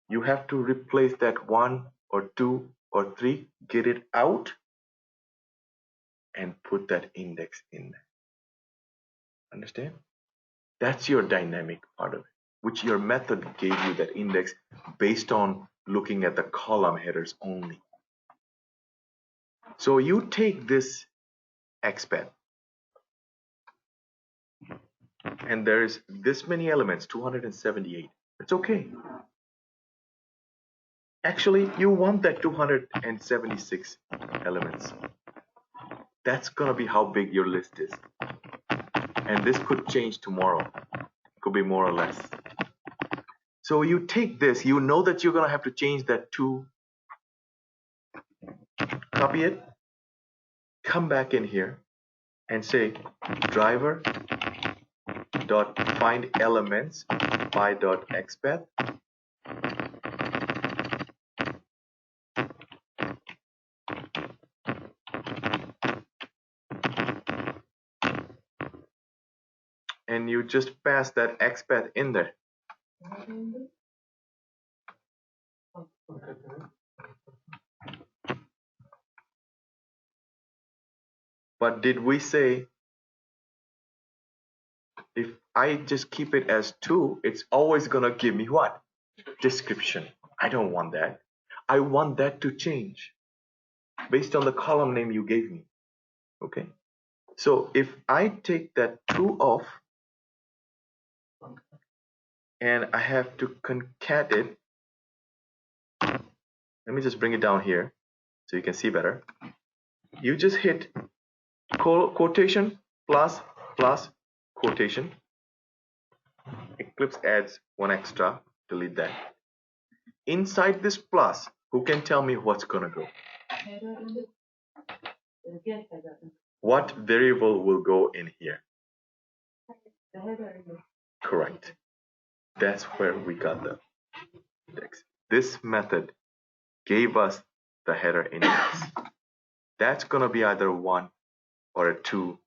You have to replace that 1 or 2 or 3, get it out, and put that index in there. Understand? That's your dynamic part of it, which your method gave you that index based on looking at the column headers only. So you take this XPath, and there's this many elements, 278. It's okay. Actually, you want that 276 elements. That's gonna be how big your list is. And this could change tomorrow. It could be more or less. So you take this, you know that you're gonna have to change that to, copy it, come back in here and say driver dot find elements by dot XPath. And you just pass that XPath in there. But did we say if I just keep it as 2, it's always gonna give me what? Description. I don't want that. I want that to change. based on the column name you gave me. Okay. So if I take that true off and I have to concat it, let me just bring it down here so you can see better. You just hit quotation plus plus quotation. Eclipse adds one extra, delete that. Inside this plus, who can tell me what's gonna go? What variable will go in here? Correct. That's where we got the index. This method gave us the header index. That's gonna be either 1 or a 2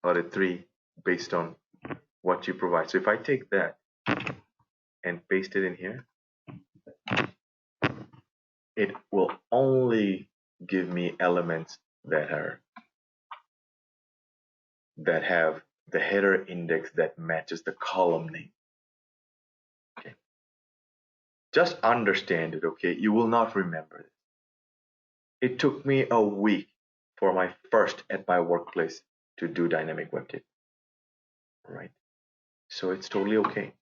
or a 3 based on what you provide. So if I take that and paste it in here, it will only give me elements that have the header index that matches the column name. Okay. Just understand it, okay? You will not remember it. It took me a week for my first at my workplace to do dynamic web table. Right? So it's totally okay.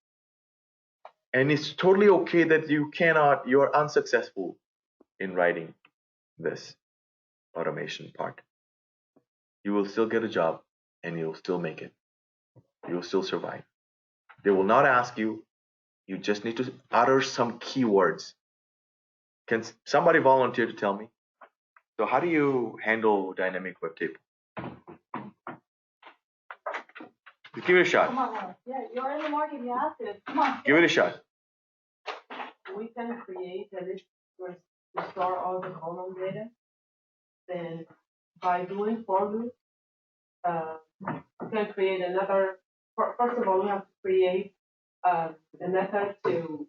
And it's totally okay that you're unsuccessful in writing this automation part. You will still get a job and you'll still make it. You'll still survive. They will not ask you. You just need to utter some keywords. Can somebody volunteer to tell me? So how do you handle dynamic web table? Just give it a shot. Come on. Yeah, you're in the market, you have to. Come on. Give it a shot. We can create a list to store all the column data. Then by doing for loop, we can create another. First of all, we have to create a method to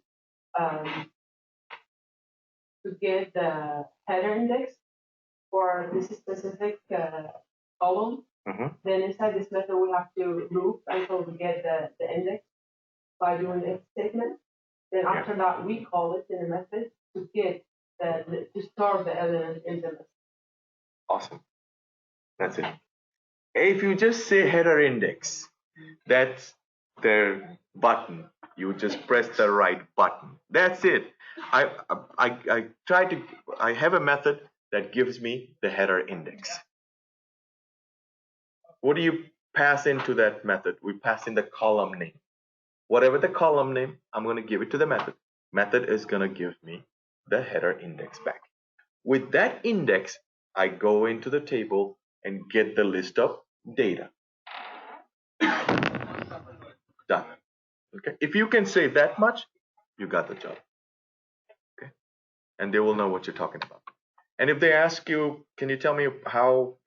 get the header index for this specific column. Then inside this method, we have to loop until we get the index by doing if statement. Then after that, we call it in a method to get to store the element in the list. Awesome. That's it. If you just say header index, that's their button. You just press the right button. That's it. I have a method that gives me the header index. What do you pass into that method? We pass in the column name. Whatever the column name, I'm going to give it to the method. Method is going to give me the header index back. With that index, I go into the table and get the list of data. Done. Okay. If you can say that much, you got the job. Okay. And they will know what you're talking about. And if they ask you, can you tell me how,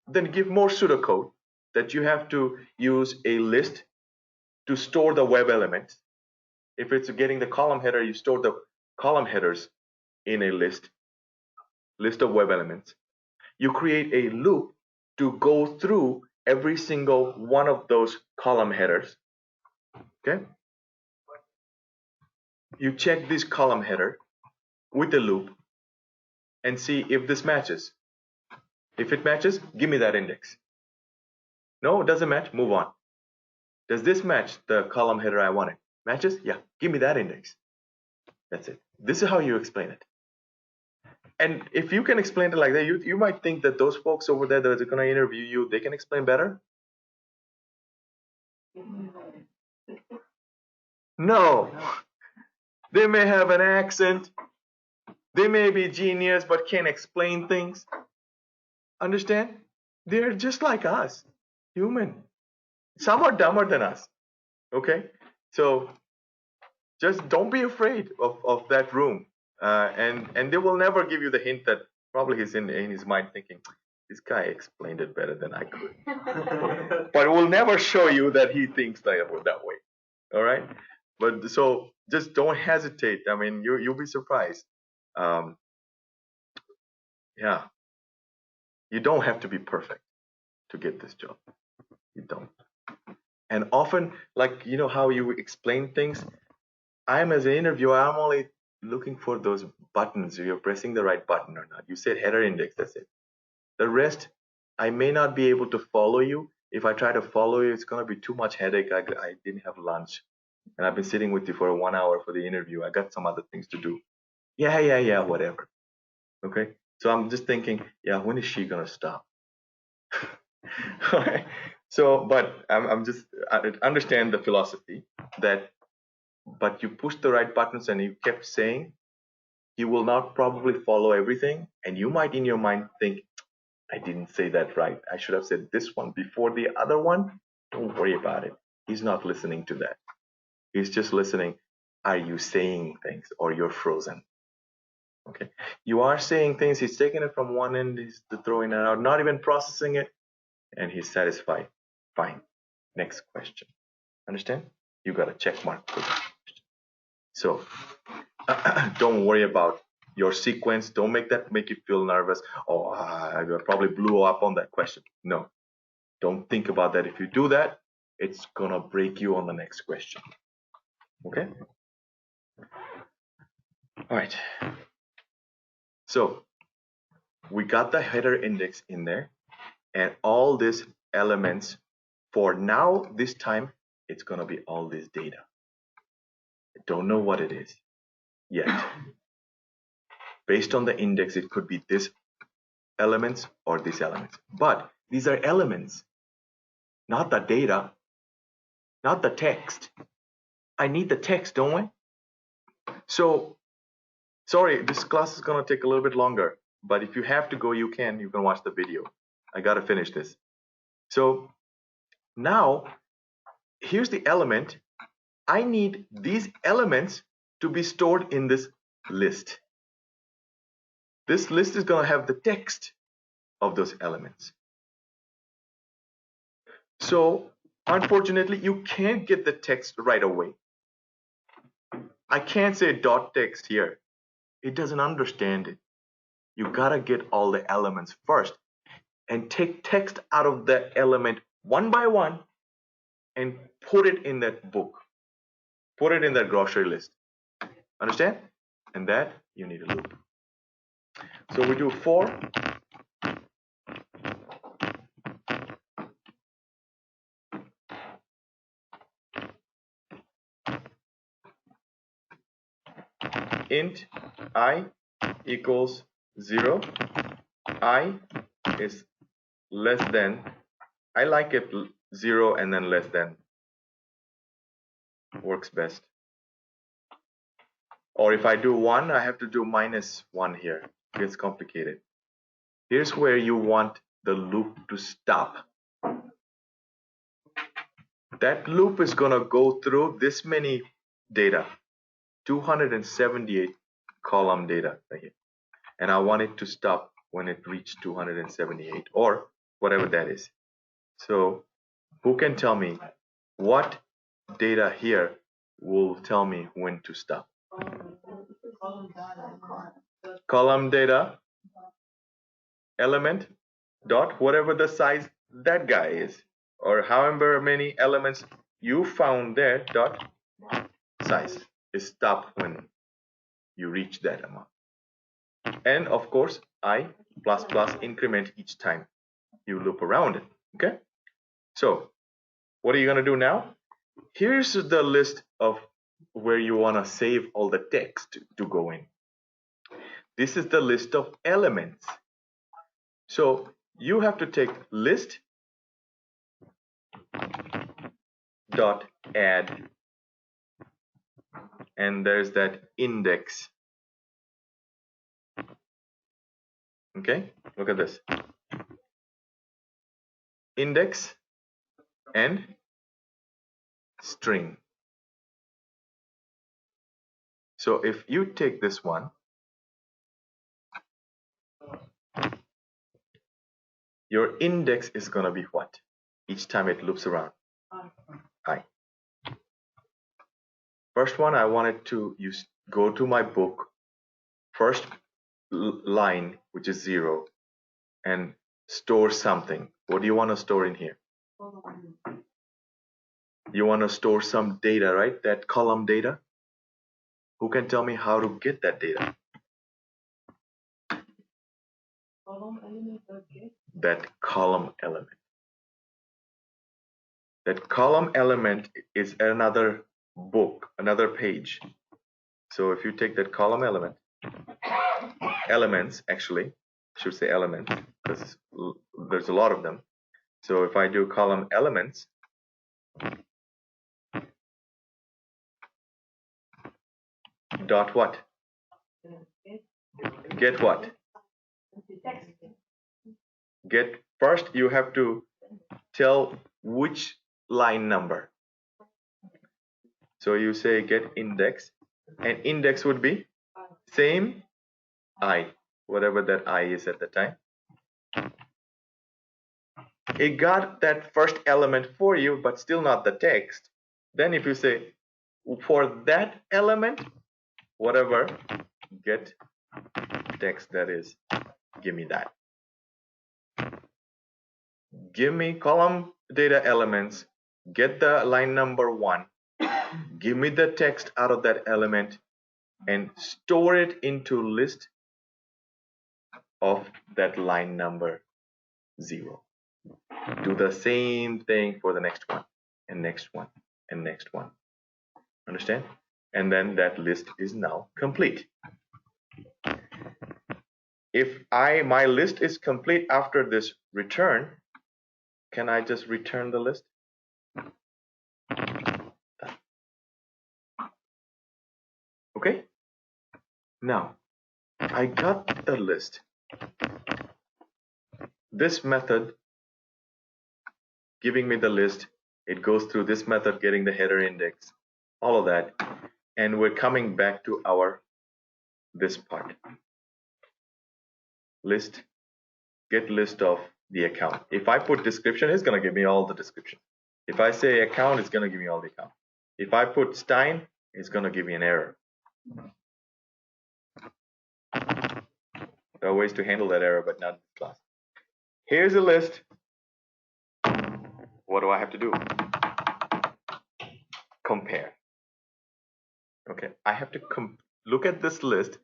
then give more pseudocode that you have to use a list to store the web elements. If it's getting the column header, you store the column headers in a list of web elements. You create a loop to go through every single one of those column headers. Okay. You check this column header with the loop and see if this matches. If it matches, give me that index. No, it doesn't match, move on. Does this match the column header I wanted? Matches? Yeah, give me that index. That's it. This is how you explain it. And if you can explain it like that, you might think that those folks over there that are going to interview you, they can explain better. No. They may have an accent. They may be genius, but can't explain things. Understand? They're just like us, human. Some are dumber than us. Okay? So just don't be afraid of that room. And they will never give you the hint that probably he's in his mind thinking, this guy explained it better than I could. But it will never show you that he thinks that way. All right? But so just don't hesitate. I mean, you'll be surprised. Yeah. You don't have to be perfect to get this job. You don't. And often, like, you know how you explain things? I'm as an interviewer, I'm only looking for those buttons. You're pressing the right button or not. You said header index, that's it. The rest, I may not be able to follow you. If I try to follow you, it's going to be too much headache. I didn't have lunch, and I've been sitting with you for 1 hour for the interview. I got some other things to do. Yeah, whatever. Okay. So I'm just thinking, yeah, when is she going to stop? Alright. So, but I'm just, I understand the philosophy that, but you push the right buttons and you kept saying, you will not probably follow everything. And you might in your mind think, I didn't say that right. I should have said this one before the other one. Don't worry about it. He's not listening to that. He's just listening. Are you saying things or you're frozen? Okay. You are saying things. He's taking it from one end. He's throwing it out, not even processing it. And he's satisfied. Fine. Next question. Understand? You got a check mark for that question. So don't worry about your sequence. Don't make you feel nervous. Oh, I probably blew up on that question. No, don't think about that. If you do that, it's gonna break you on the next question. Okay. All right. So we got the header index in there, and all these elements. For now, this time, it's gonna be all this data. I don't know what it is yet. Based on the index, it could be this elements or these elements. But these are elements, not the data, not the text. I need the text, don't I? So, sorry, this class is gonna take a little bit longer, but if you have to go, you can watch the video. I gotta finish this. So now, here's the element. I need these elements to be stored in this list. This list is going to have the text of those elements. So, unfortunately, you can't get the text right away. I can't say dot text here. It doesn't understand it. You got to get all the elements first and take text out of the element one by one and put it in that book. Put it in that grocery list. Understand? And that you need a loop. So we do for int I equals 0. I is less than. I like it 0 and then less than. Works best. Or if I do 1, I have to do -1 here. It gets complicated. Here's where you want the loop to stop. That loop is going to go through this many data, 278 column data right here. And I want it to stop when it reached 278 or whatever that is. So who can tell me what data here will tell me when to stop? Column data, element, dot, whatever the size that guy is, or however many elements you found there, dot, size is stop when you reach that amount. And of course, I plus plus increment each time you loop around it. Okay. So what are you going to do now? Here's the list of where you want to save all the text to go in. This is the list of elements. So you have to take list dot add, and there's that index. Okay, look at this. Index and string. So if you take this one, your index is going to be what? Each time it loops around. I. First one, I wanted to go to my book, first line, which is 0, and store something. What do you want to store in here? You want to store some data, right? That column data. Who can tell me how to get that data? Column element, okay. That column element. That column element is another book, another page. So if you take that column element, elements actually, I should say elements, because there's a lot of them. So if I do column elements, dot what? Get what? Get, first you have to tell which line number. So you say get index, and index would be same I, whatever that I is at the time. It got that first element for you, but still not the text. Then if you say for that element, whatever, get text, that is, give me that. Give me column data elements, get the line number 1, give me the text out of that element, and store it into list of that line number 0. Do the same thing for the next one, and next one, and next one. Understand? And then that list is now complete. If my list is complete after this return, can I just return the list? Okay? Now, I got the list. This method giving me the list, it goes through this method getting the header index, all of that, and we're coming back to this part. List, get list of the account. If I put description, it's gonna give me all the description. If I say account, it's gonna give me all the account. If I put Stein, it's gonna give me an error. There are ways to handle that error, but not in this class. Here's a list. What do I have to do? Compare. Okay, I have to look at this list,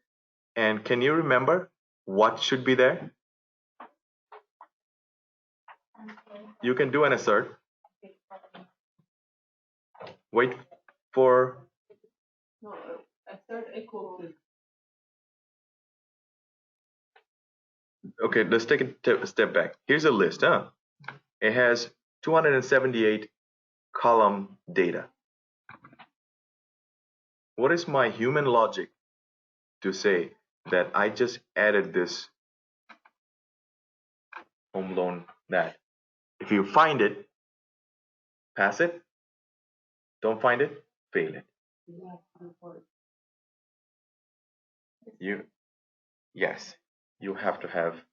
and can you remember what should be there? You can do an assert. Wait for. No, assert equal to. Okay, let's take a step back. Here's a list, huh? It has 278 column data. What is my human logic to say that I just added this home loan that? If you find it, pass it. Don't find it, fail it. Yes, you have to have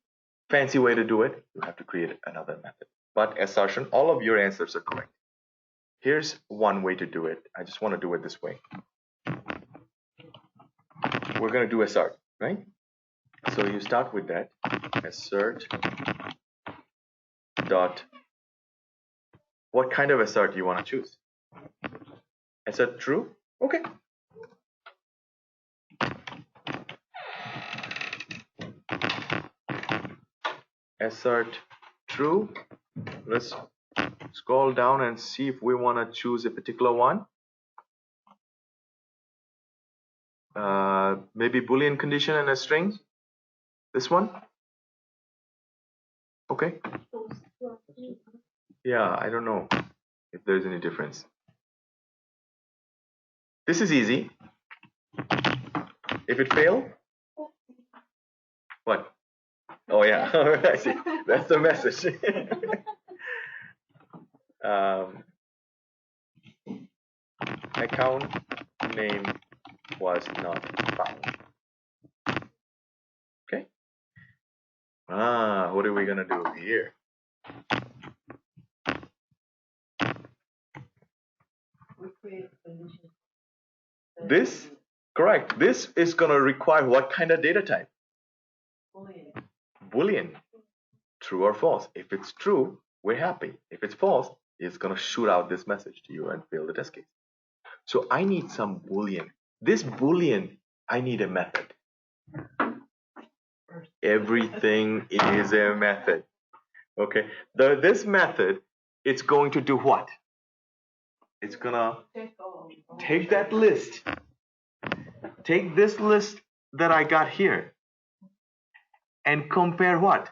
fancy way to do it. You have to create another method. But assertion, all of your answers are correct. Here's one way to do it. I just want to do it this way. We're going to do assert, right? So you start with that. Assert dot. What kind of assert do you want to choose? Assert true? Okay. Assert true. Let's scroll down and see if we want to choose a particular one. Maybe Boolean condition and a string. This one. Okay. Yeah, I don't know if there's any difference. This is easy. If it fail, what? Oh yeah, I see. That's the message. Account name was not found. Okay. What are we gonna do here? This, correct. This is gonna require what kind of data type? Boolean. True or false. If it's true, we're happy. If it's false, it's gonna shoot out this message to you and fail the test case. So I need some Boolean This Boolean, I need a method. Everything is a method. Okay, this method, it's going to do what? It's gonna take that list, take this list that I got here, and compare what?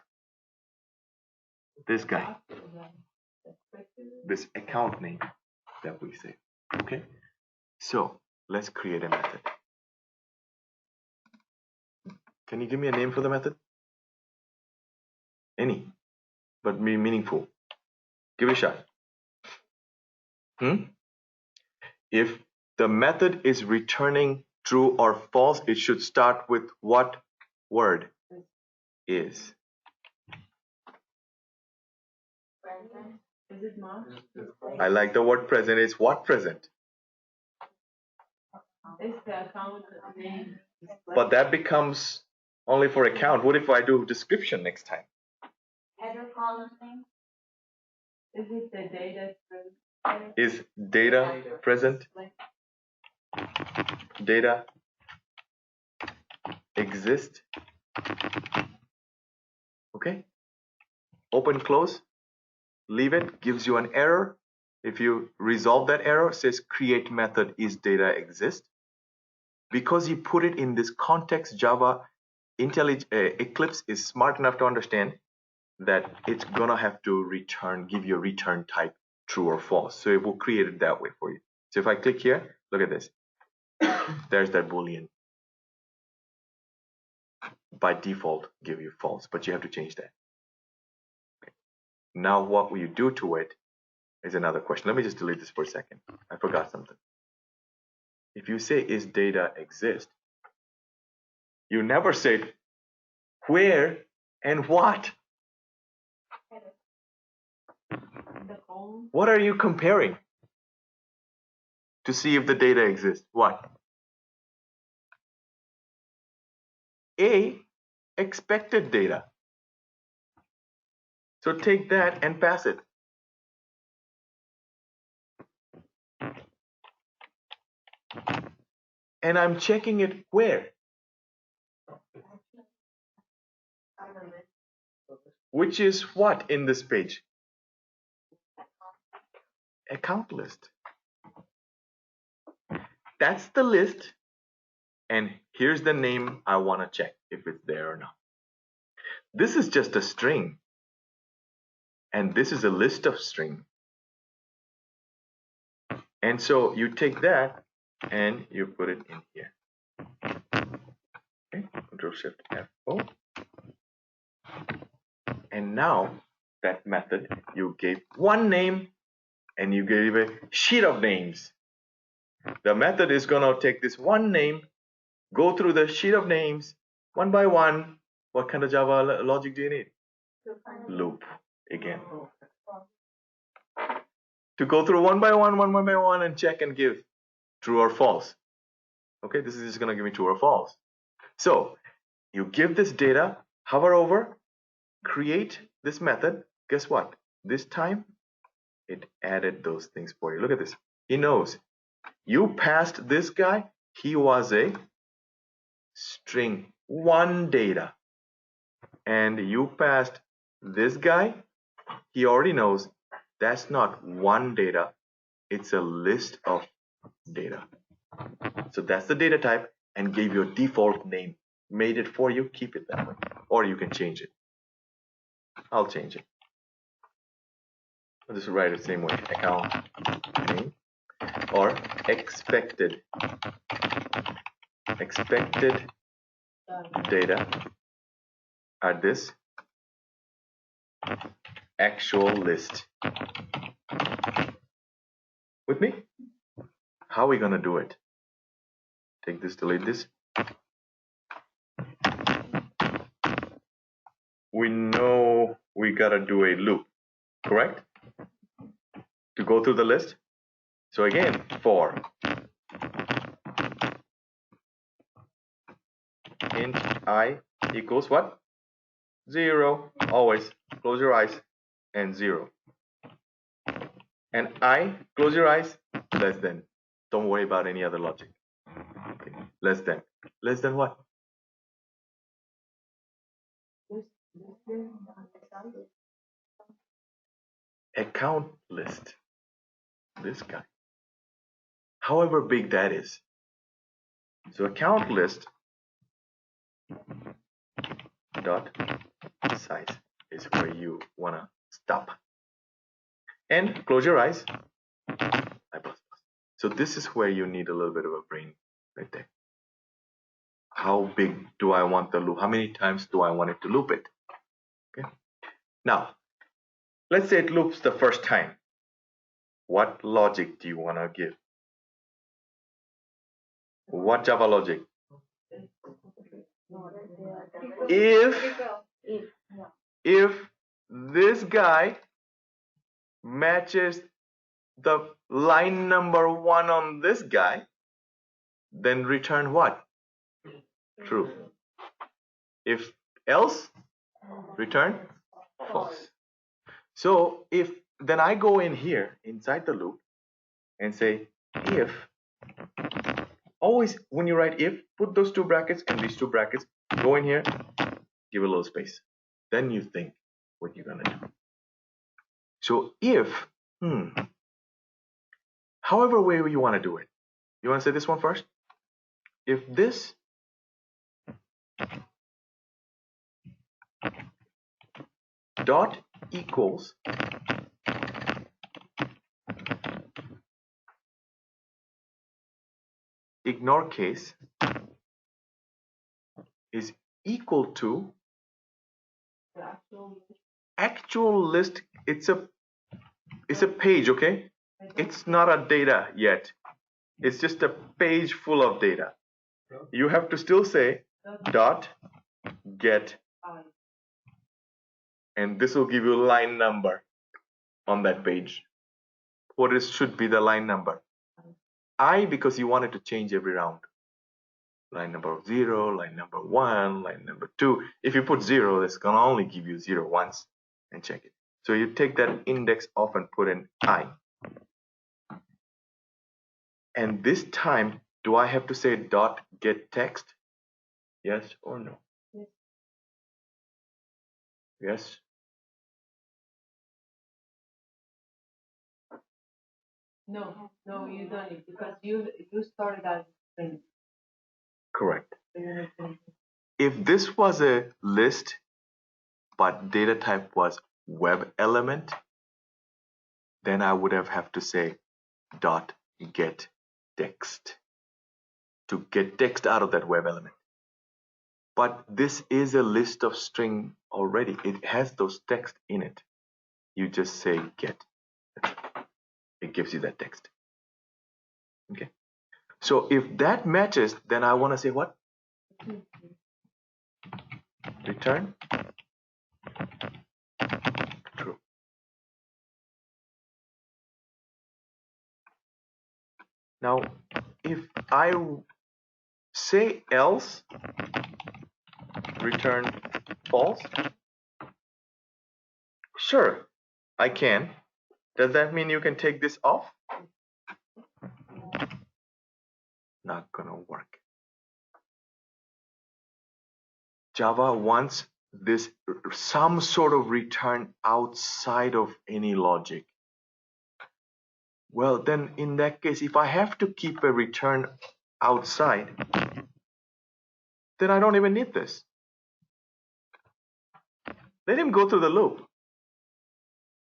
This guy, this account name that we say. Okay, so let's create a method. Can you give me a name for the method? Any, but meaningful. Give it a shot. If the method is returning true or false, it should start with what word? Is. Present. Is it not? I like the word present. It's what present? It's the account name. But that becomes only for account. What if I do description next time? Header column name. Is it the data? Is data present? Data exist? Okay. Open, close, leave it, gives you an error. If you resolve that error, it says create method is data exist. Because you put it in this context, Java Eclipse is smart enough to understand that it's gonna have to return, give you a return type true or false. So it will create it that way for you. So if I click here, look at this. There's that Boolean. By default, give you false, but you have to change that. Okay. Now what will you do to it is another question. Let me just delete this for a second. I forgot something. If you say is data exist, you never say where and what. What are you comparing to see if the data exists? What? A, expected data. So take that and pass it. And I'm checking it where? Which is what in this page? Account list. That's the list. And here's the name I want to check if it's there or not. This is just a string. And this is a list of string. And so you take that and you put it in here. Okay, Control Shift F4. And now that method, you gave one name and you gave a sheet of names. The method is gonna take this one name, go through the sheet of names one by one. What kind of Java logic do you need? Loop again. To go through one by one and check and give true or false. Okay, this is just gonna give me true or false. So you give this data, hover over, create this method. Guess what? This time it added those things for you. Look at this. He knows you passed this guy. He was a string, one data. And you passed this guy. He already knows that's not one data. It's a list of data. So that's the data type and gave you a default name. Made it for you. Keep it that way. Or you can change it. I'll change it. I'll just write it the same way. Account name or expected data at this actual list. With me? How are we gonna do it? Take this, delete this. We know we gotta do a loop, correct? To go through the list. So again, for int I equals what? 0. Always close your eyes and 0. And I, close your eyes, less than. Don't worry about any other logic. Okay. Less than what? Account list. This guy. However big that is. So account list dot size is where you wanna stop. And close your eyes. So this is where you need a little bit of a brain right there. How big do I want the loop? How many times do I want it to loop it? Okay. Now, let's say it loops the first time. What logic do you want to give? What Java logic? If this guy matches the line number 1 on this guy, then return what? True. If else, return false. So if then I go in here inside the loop and say if, always when you write if, put those 2 brackets and these 2 brackets, go in here, give a little space. Then you think what you're gonna do. So if, however way you want to do it, you want to say this one first? If this dot equals ignore case is equal to actual list. It's a page, okay? It's not a data yet. It's just a page full of data. You have to still say dot get, and this will give you line number on that page. What should be the line number? I, because you want it to change every round. Line number 0, line number 1, line number 2. If you put 0, it's gonna only give you 0 once, and check it. So you take that index off and put in I. And this time, do I have to say dot get text? Yes or no? Yes. Yes. No, you don't need, because you started as string. Correct. If this was a list, but data type was web element, then I would have to say dot get text to get text out of that web element. But this is a list of string already. It has those text in it. You just say get. It gives you that text. Okay. So if that matches, then I want to say what? Return true. Now, if I say else, return false. Sure, I can. Does that mean you can take this off? Not gonna work. Java wants this some sort of return outside of any logic. Well, then in that case, if I have to keep a return outside, then I don't even need this. Let him go through the loop.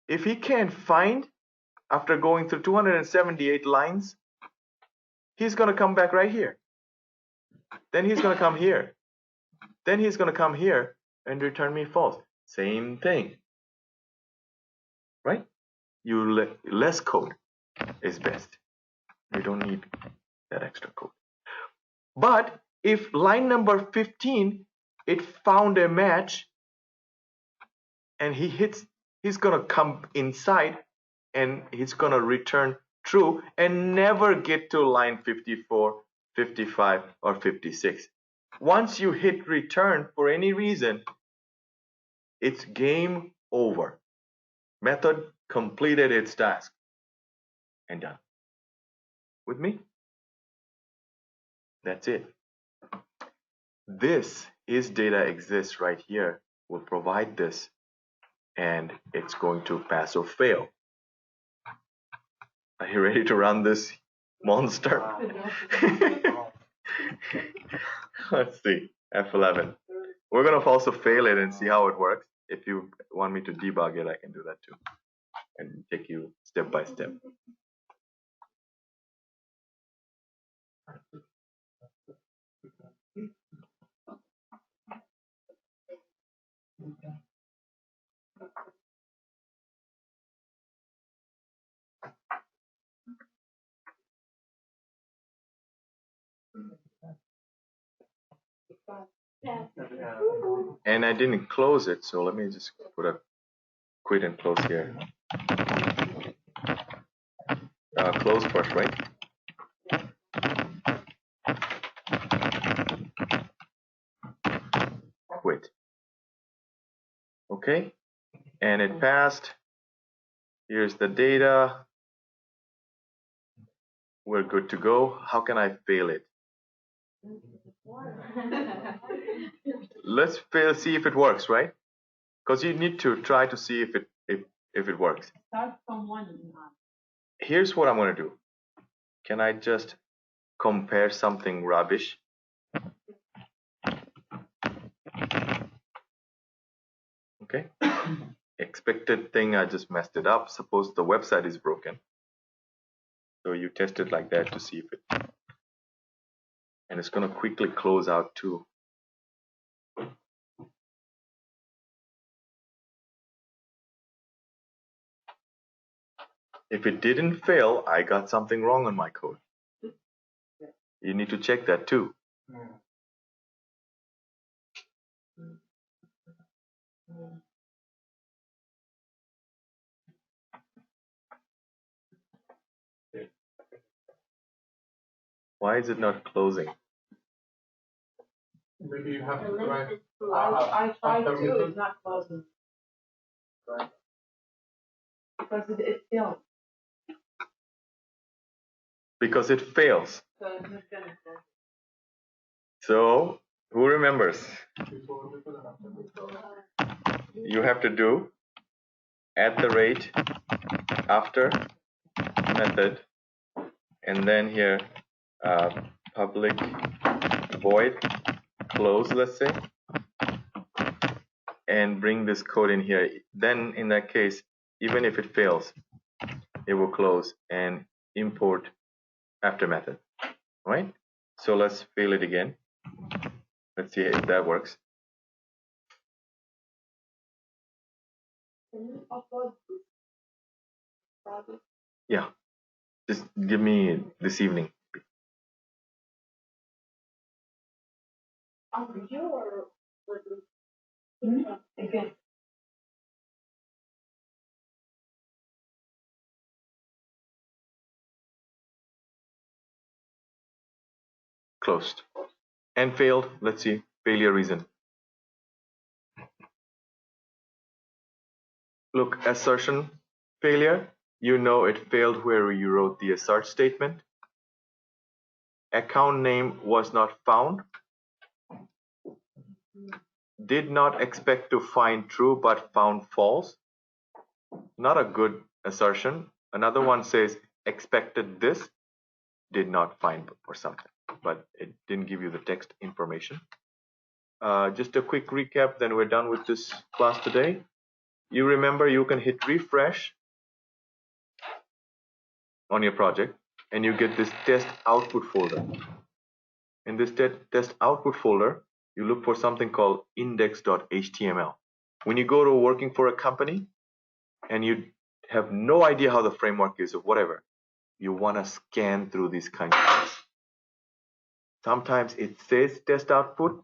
If he can't find, after going through 278 lines, he's going to come back right here. Then he's going to come here. Then he's going to come here and return me false. Same thing. Right? Less code is best. You don't need that extra code. But if line number 15, it found a match, and he's gonna come inside and he's gonna return true and never get to line 54, 55, or 56. Once you hit return for any reason, it's game over. Method completed its task and done. With me? That's it. This is data exists right here. We'll provide this, and it's going to pass or fail. Are you ready to run this monster? Let's see, F11. We're gonna also fail it and see how it works. If you want me to debug it, I can do that too, and take you step by step. And I didn't close it, so let me just put a quit and close here. Close first, right? Quit. Okay, and it passed. Here's the data. We're good to go. How can I fail it? Let's fail, see if it works, right? Because you need to try to see if it works. Start from one. Here's what I'm going to do. Can I just compare something rubbish? Okay. Expected thing, I just messed it up. Suppose the website is broken. So you test it like that to see if it, and it's going to quickly close out too. If it didn't fail, I got something wrong on my code. You need to check that too. Why is it not closing? Maybe you have to try. I tried to, it's not closing. Because it's still. Because it fails. So it's not gonna close. So who remembers? You have to do @ after method, and then here public void close, let's say, and bring this code in here. Then in that case, even if it fails, it will close and import after method, right? So let's fail it again. Let's see if that works. Can you upload this project? Yeah, just give me this evening. On video or with again? Closed and failed. Let's see, failure reason. Look, assertion failure. You know it failed where you wrote the assert statement. Account name was not found. Did not expect to find true but found false. Not a good assertion. Another one says expected this, did not find or something, but it didn't give you the text information. Just a quick recap, then we're done with this class today. You remember you can hit refresh on your project and you get this test output folder. In this test output folder, you look for something called index.html. When you go to working for a company and you have no idea how the framework is or whatever, you want to scan through these kinds of things. Sometimes it says test output,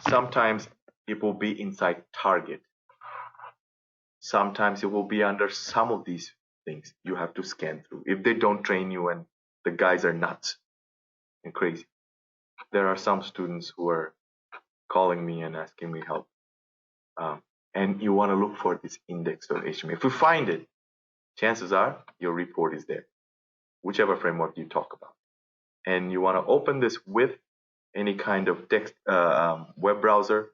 sometimes it will be inside target. Sometimes it will be under some of these things you have to scan through if they don't train you and the guys are nuts and crazy. There are some students who are calling me and asking me help. And you want to look for this index.html. If you find it, chances are your report is there, whichever framework you talk about. And you want to open this with any kind of text web browser.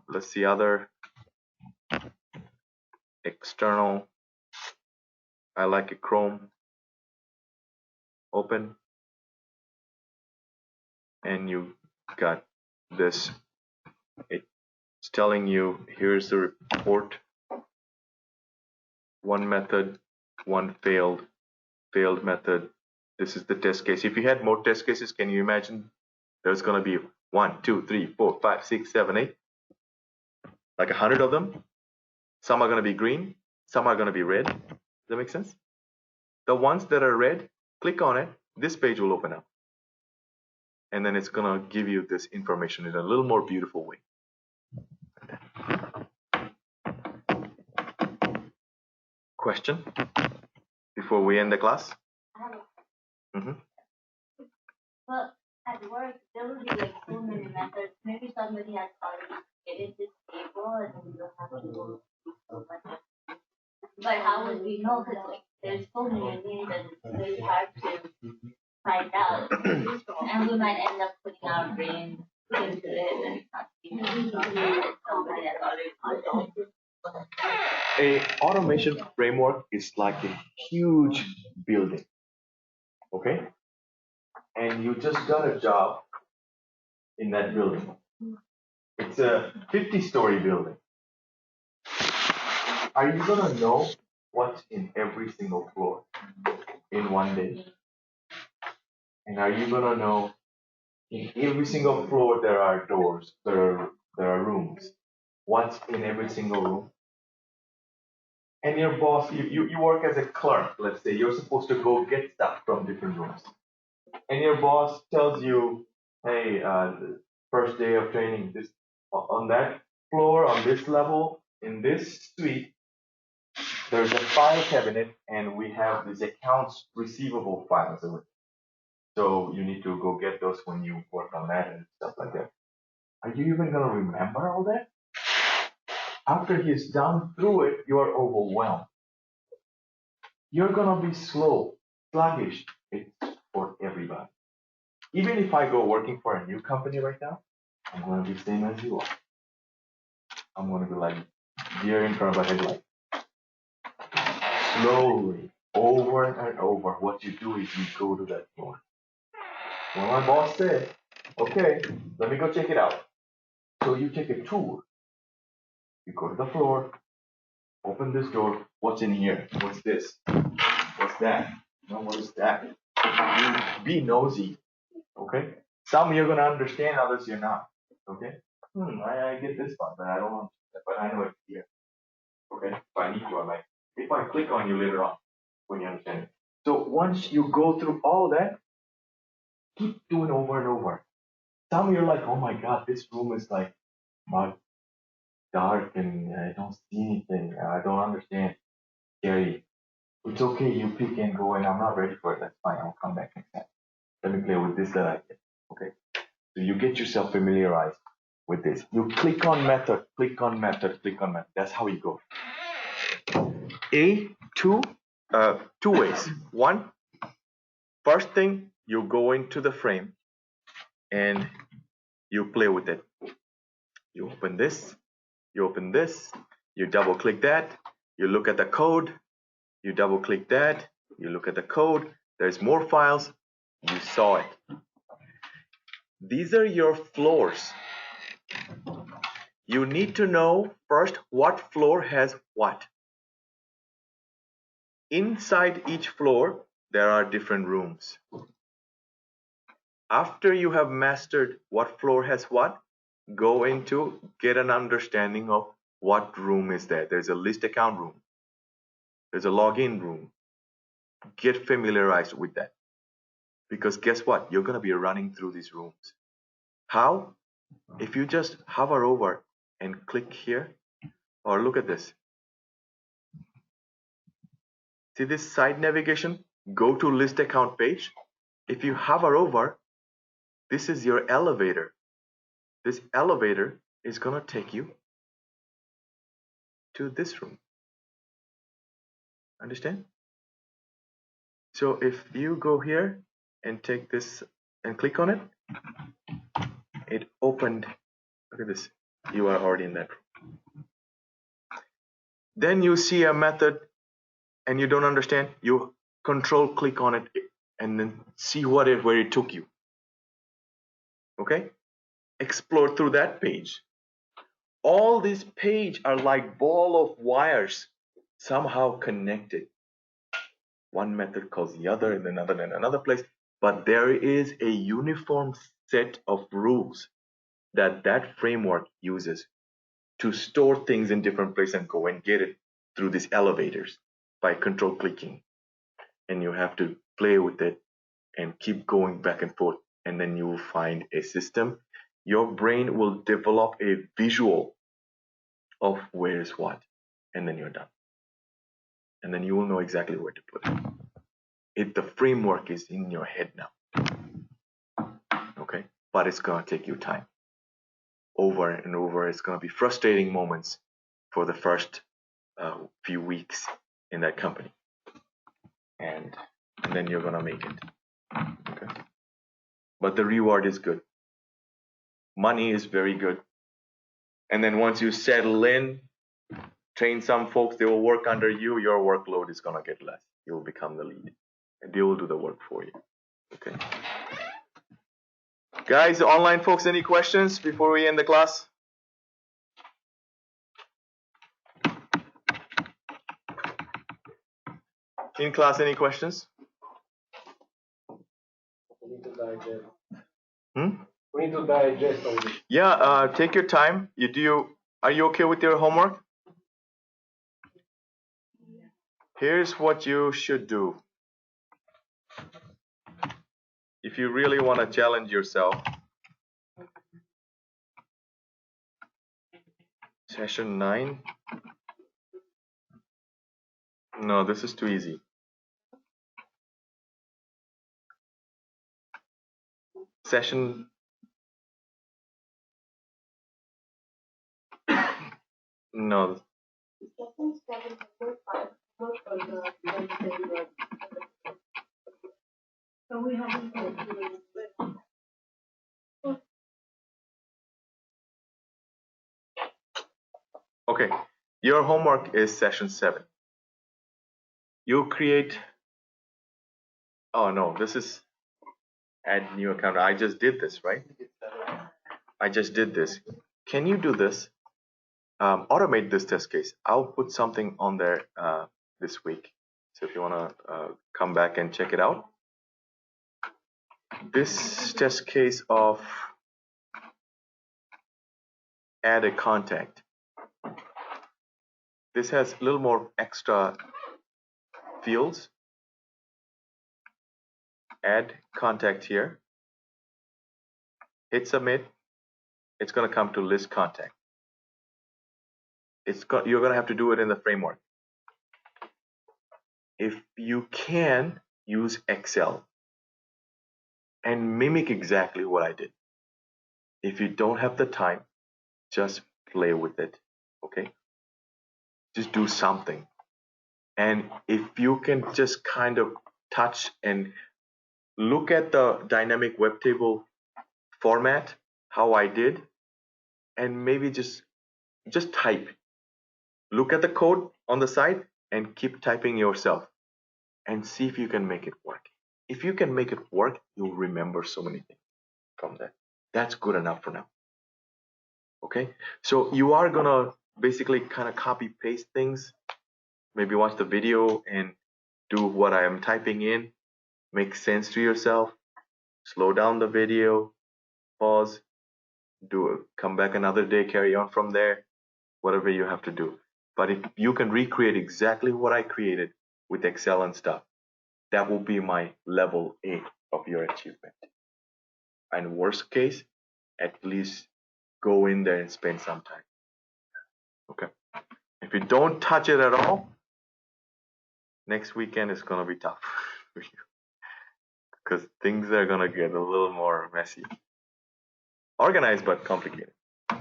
Let's see other external. I like a Chrome. Open, and you got this. It's telling you here's the report. One method, one failed method. This is the test case. If you had more test cases, can you imagine? There's gonna be 1, 2, 3, 4, 5, 6, 7, 8, like 100 of them. Some are gonna be green, some are gonna be red. Does that make sense? The ones that are red, click on it. This page will open up, and then it's gonna give you this information in a little more beautiful way. Question before we end the class? Well, at work, there will be like so many methods. Maybe somebody has already created this table and we don't have to go through so much. But how would we know? Because like there's so many names and it's very hard to find out. And we might end up putting our brain into it and not even that somebody has already created. A automation framework is like a huge building, okay? And you just got a job in that building. It's a 50-story building. Are you gonna know what's in every single floor in one day? And are you gonna know in every single floor there are doors, there are rooms? What's in every single room? And your boss, you work as a clerk, let's say, you're supposed to go get stuff from different rooms. And your boss tells you, hey, first day of training, this on that floor, on this level, in this suite, there's a file cabinet, and we have these accounts receivable files in it. So you need to go get those when you work on that and stuff like that. Are you even gonna remember all that? After he's done through it, you are overwhelmed. You're gonna be slow, sluggish. It's for everybody. Even if I go working for a new company right now, I'm gonna be same as you are. I'm gonna be like deer in front of a headlight. Slowly, over and over, what you do is you go to that floor. When my boss said, okay, let me go check it out. So you take a tour. You go to the floor, open this door. What's in here? What's this? What's that? No, what is that? You be nosy, okay? Some you're gonna understand, others you're not, okay? I get this part, but I don't understand that, but I know it's here, okay? If I need to, I might. If I click on you later on, when you understand it. So once you go through all that, keep doing over and over. Some you're like, oh my God, this room is like mud, dark, and I don't see anything. I don't understand. Scary. It's okay, you pick and go, and I'm not ready for it. That's fine. I'll come back next time. Let me play with this that I get. Okay. So you get yourself familiarized with this. You click on method, click on method, click on method. That's how you go. Two ways. One, first thing, you go into the frame and you play with it. You open this, you double click that, you look at the code, you double click that, you look at the code, there's more files, you saw it. These are your floors. You need to know first what floor has what. Inside each floor, there are different rooms. After you have mastered what floor has what, go into get an understanding of what room is there. There's a list account room. There's a login room. Get familiarized with that. Because guess what? You're going to be running through these rooms. How? If you just hover over and click here, or look at this. See this side navigation? Go to list account page. If you hover over, this is your elevator. This elevator is going to take you to this room. Understand? So if you go here and take this and click on it, it opened. Look at this. You are already in that room. Then you see a method and you don't understand, you control click on it and then see where it took you. Okay? Explore through that page. All these pages are like ball of wires somehow connected. One method calls the other and another in another place, but there is a uniform set of rules that framework uses to store things in different places and go and get it through these elevators by control clicking. And you have to play with it and keep going back and forth, and then you will find a system. Your brain will develop a visual of where is what, and then you're done. And then you will know exactly where to put it. The framework is in your head now. Okay? But it's gonna take you time. Over and over, it's gonna be frustrating moments for the first few weeks in that company. And then you're gonna make it. Okay? But the reward is good. Money is very good. And then once you settle in, train some folks, they will work under you, your workload is gonna get less. You'll become the lead. And they will do the work for you. Okay. Guys, online folks, any questions before we end the class? In class, any questions? We need to digest. Hmm? We need to digest all this. Yeah, take your time. Are you okay with your homework? Here's what you should do. If you really want to challenge yourself, session 9. No, this is too easy. Session. No. Okay, your homework is session 7. You create. Oh no, this is add new account. I just did this, right? I just did this. Can you do this? Automate this test case. I'll put something on there this week. So if you want to come back and check it out. This test case of add a contact. This has a little more extra fields. Add contact here. Hit submit. It's going to come to list contact. You're going to have to do it in the framework. If you can, use Excel and mimic exactly what I did. If you don't have the time, just play with it. Okay? Just do something. And if you can just kind of touch and look at the dynamic web table format, how I did, and maybe just type. Look at the code on the side and keep typing yourself and see if you can make it work. If you can make it work, you'll remember so many things from that. That's good enough for now. Okay? So you are gonna basically kind of copy paste things. Maybe watch the video and do what I am typing in. Make sense to yourself. Slow down the video. Pause. Do it. Come back another day. Carry on from there. Whatever you have to do. But if you can recreate exactly what I created with Excel and stuff, that will be my level 8 of your achievement. And worst case, at least go in there and spend some time. Okay. If you don't touch it at all, next weekend is going to be tough for you. Because things are going to get a little more messy. Organized, but complicated. All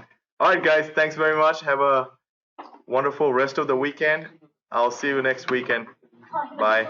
right, guys. Thanks very much. Have a wonderful rest of the weekend. I'll see you next weekend. Bye.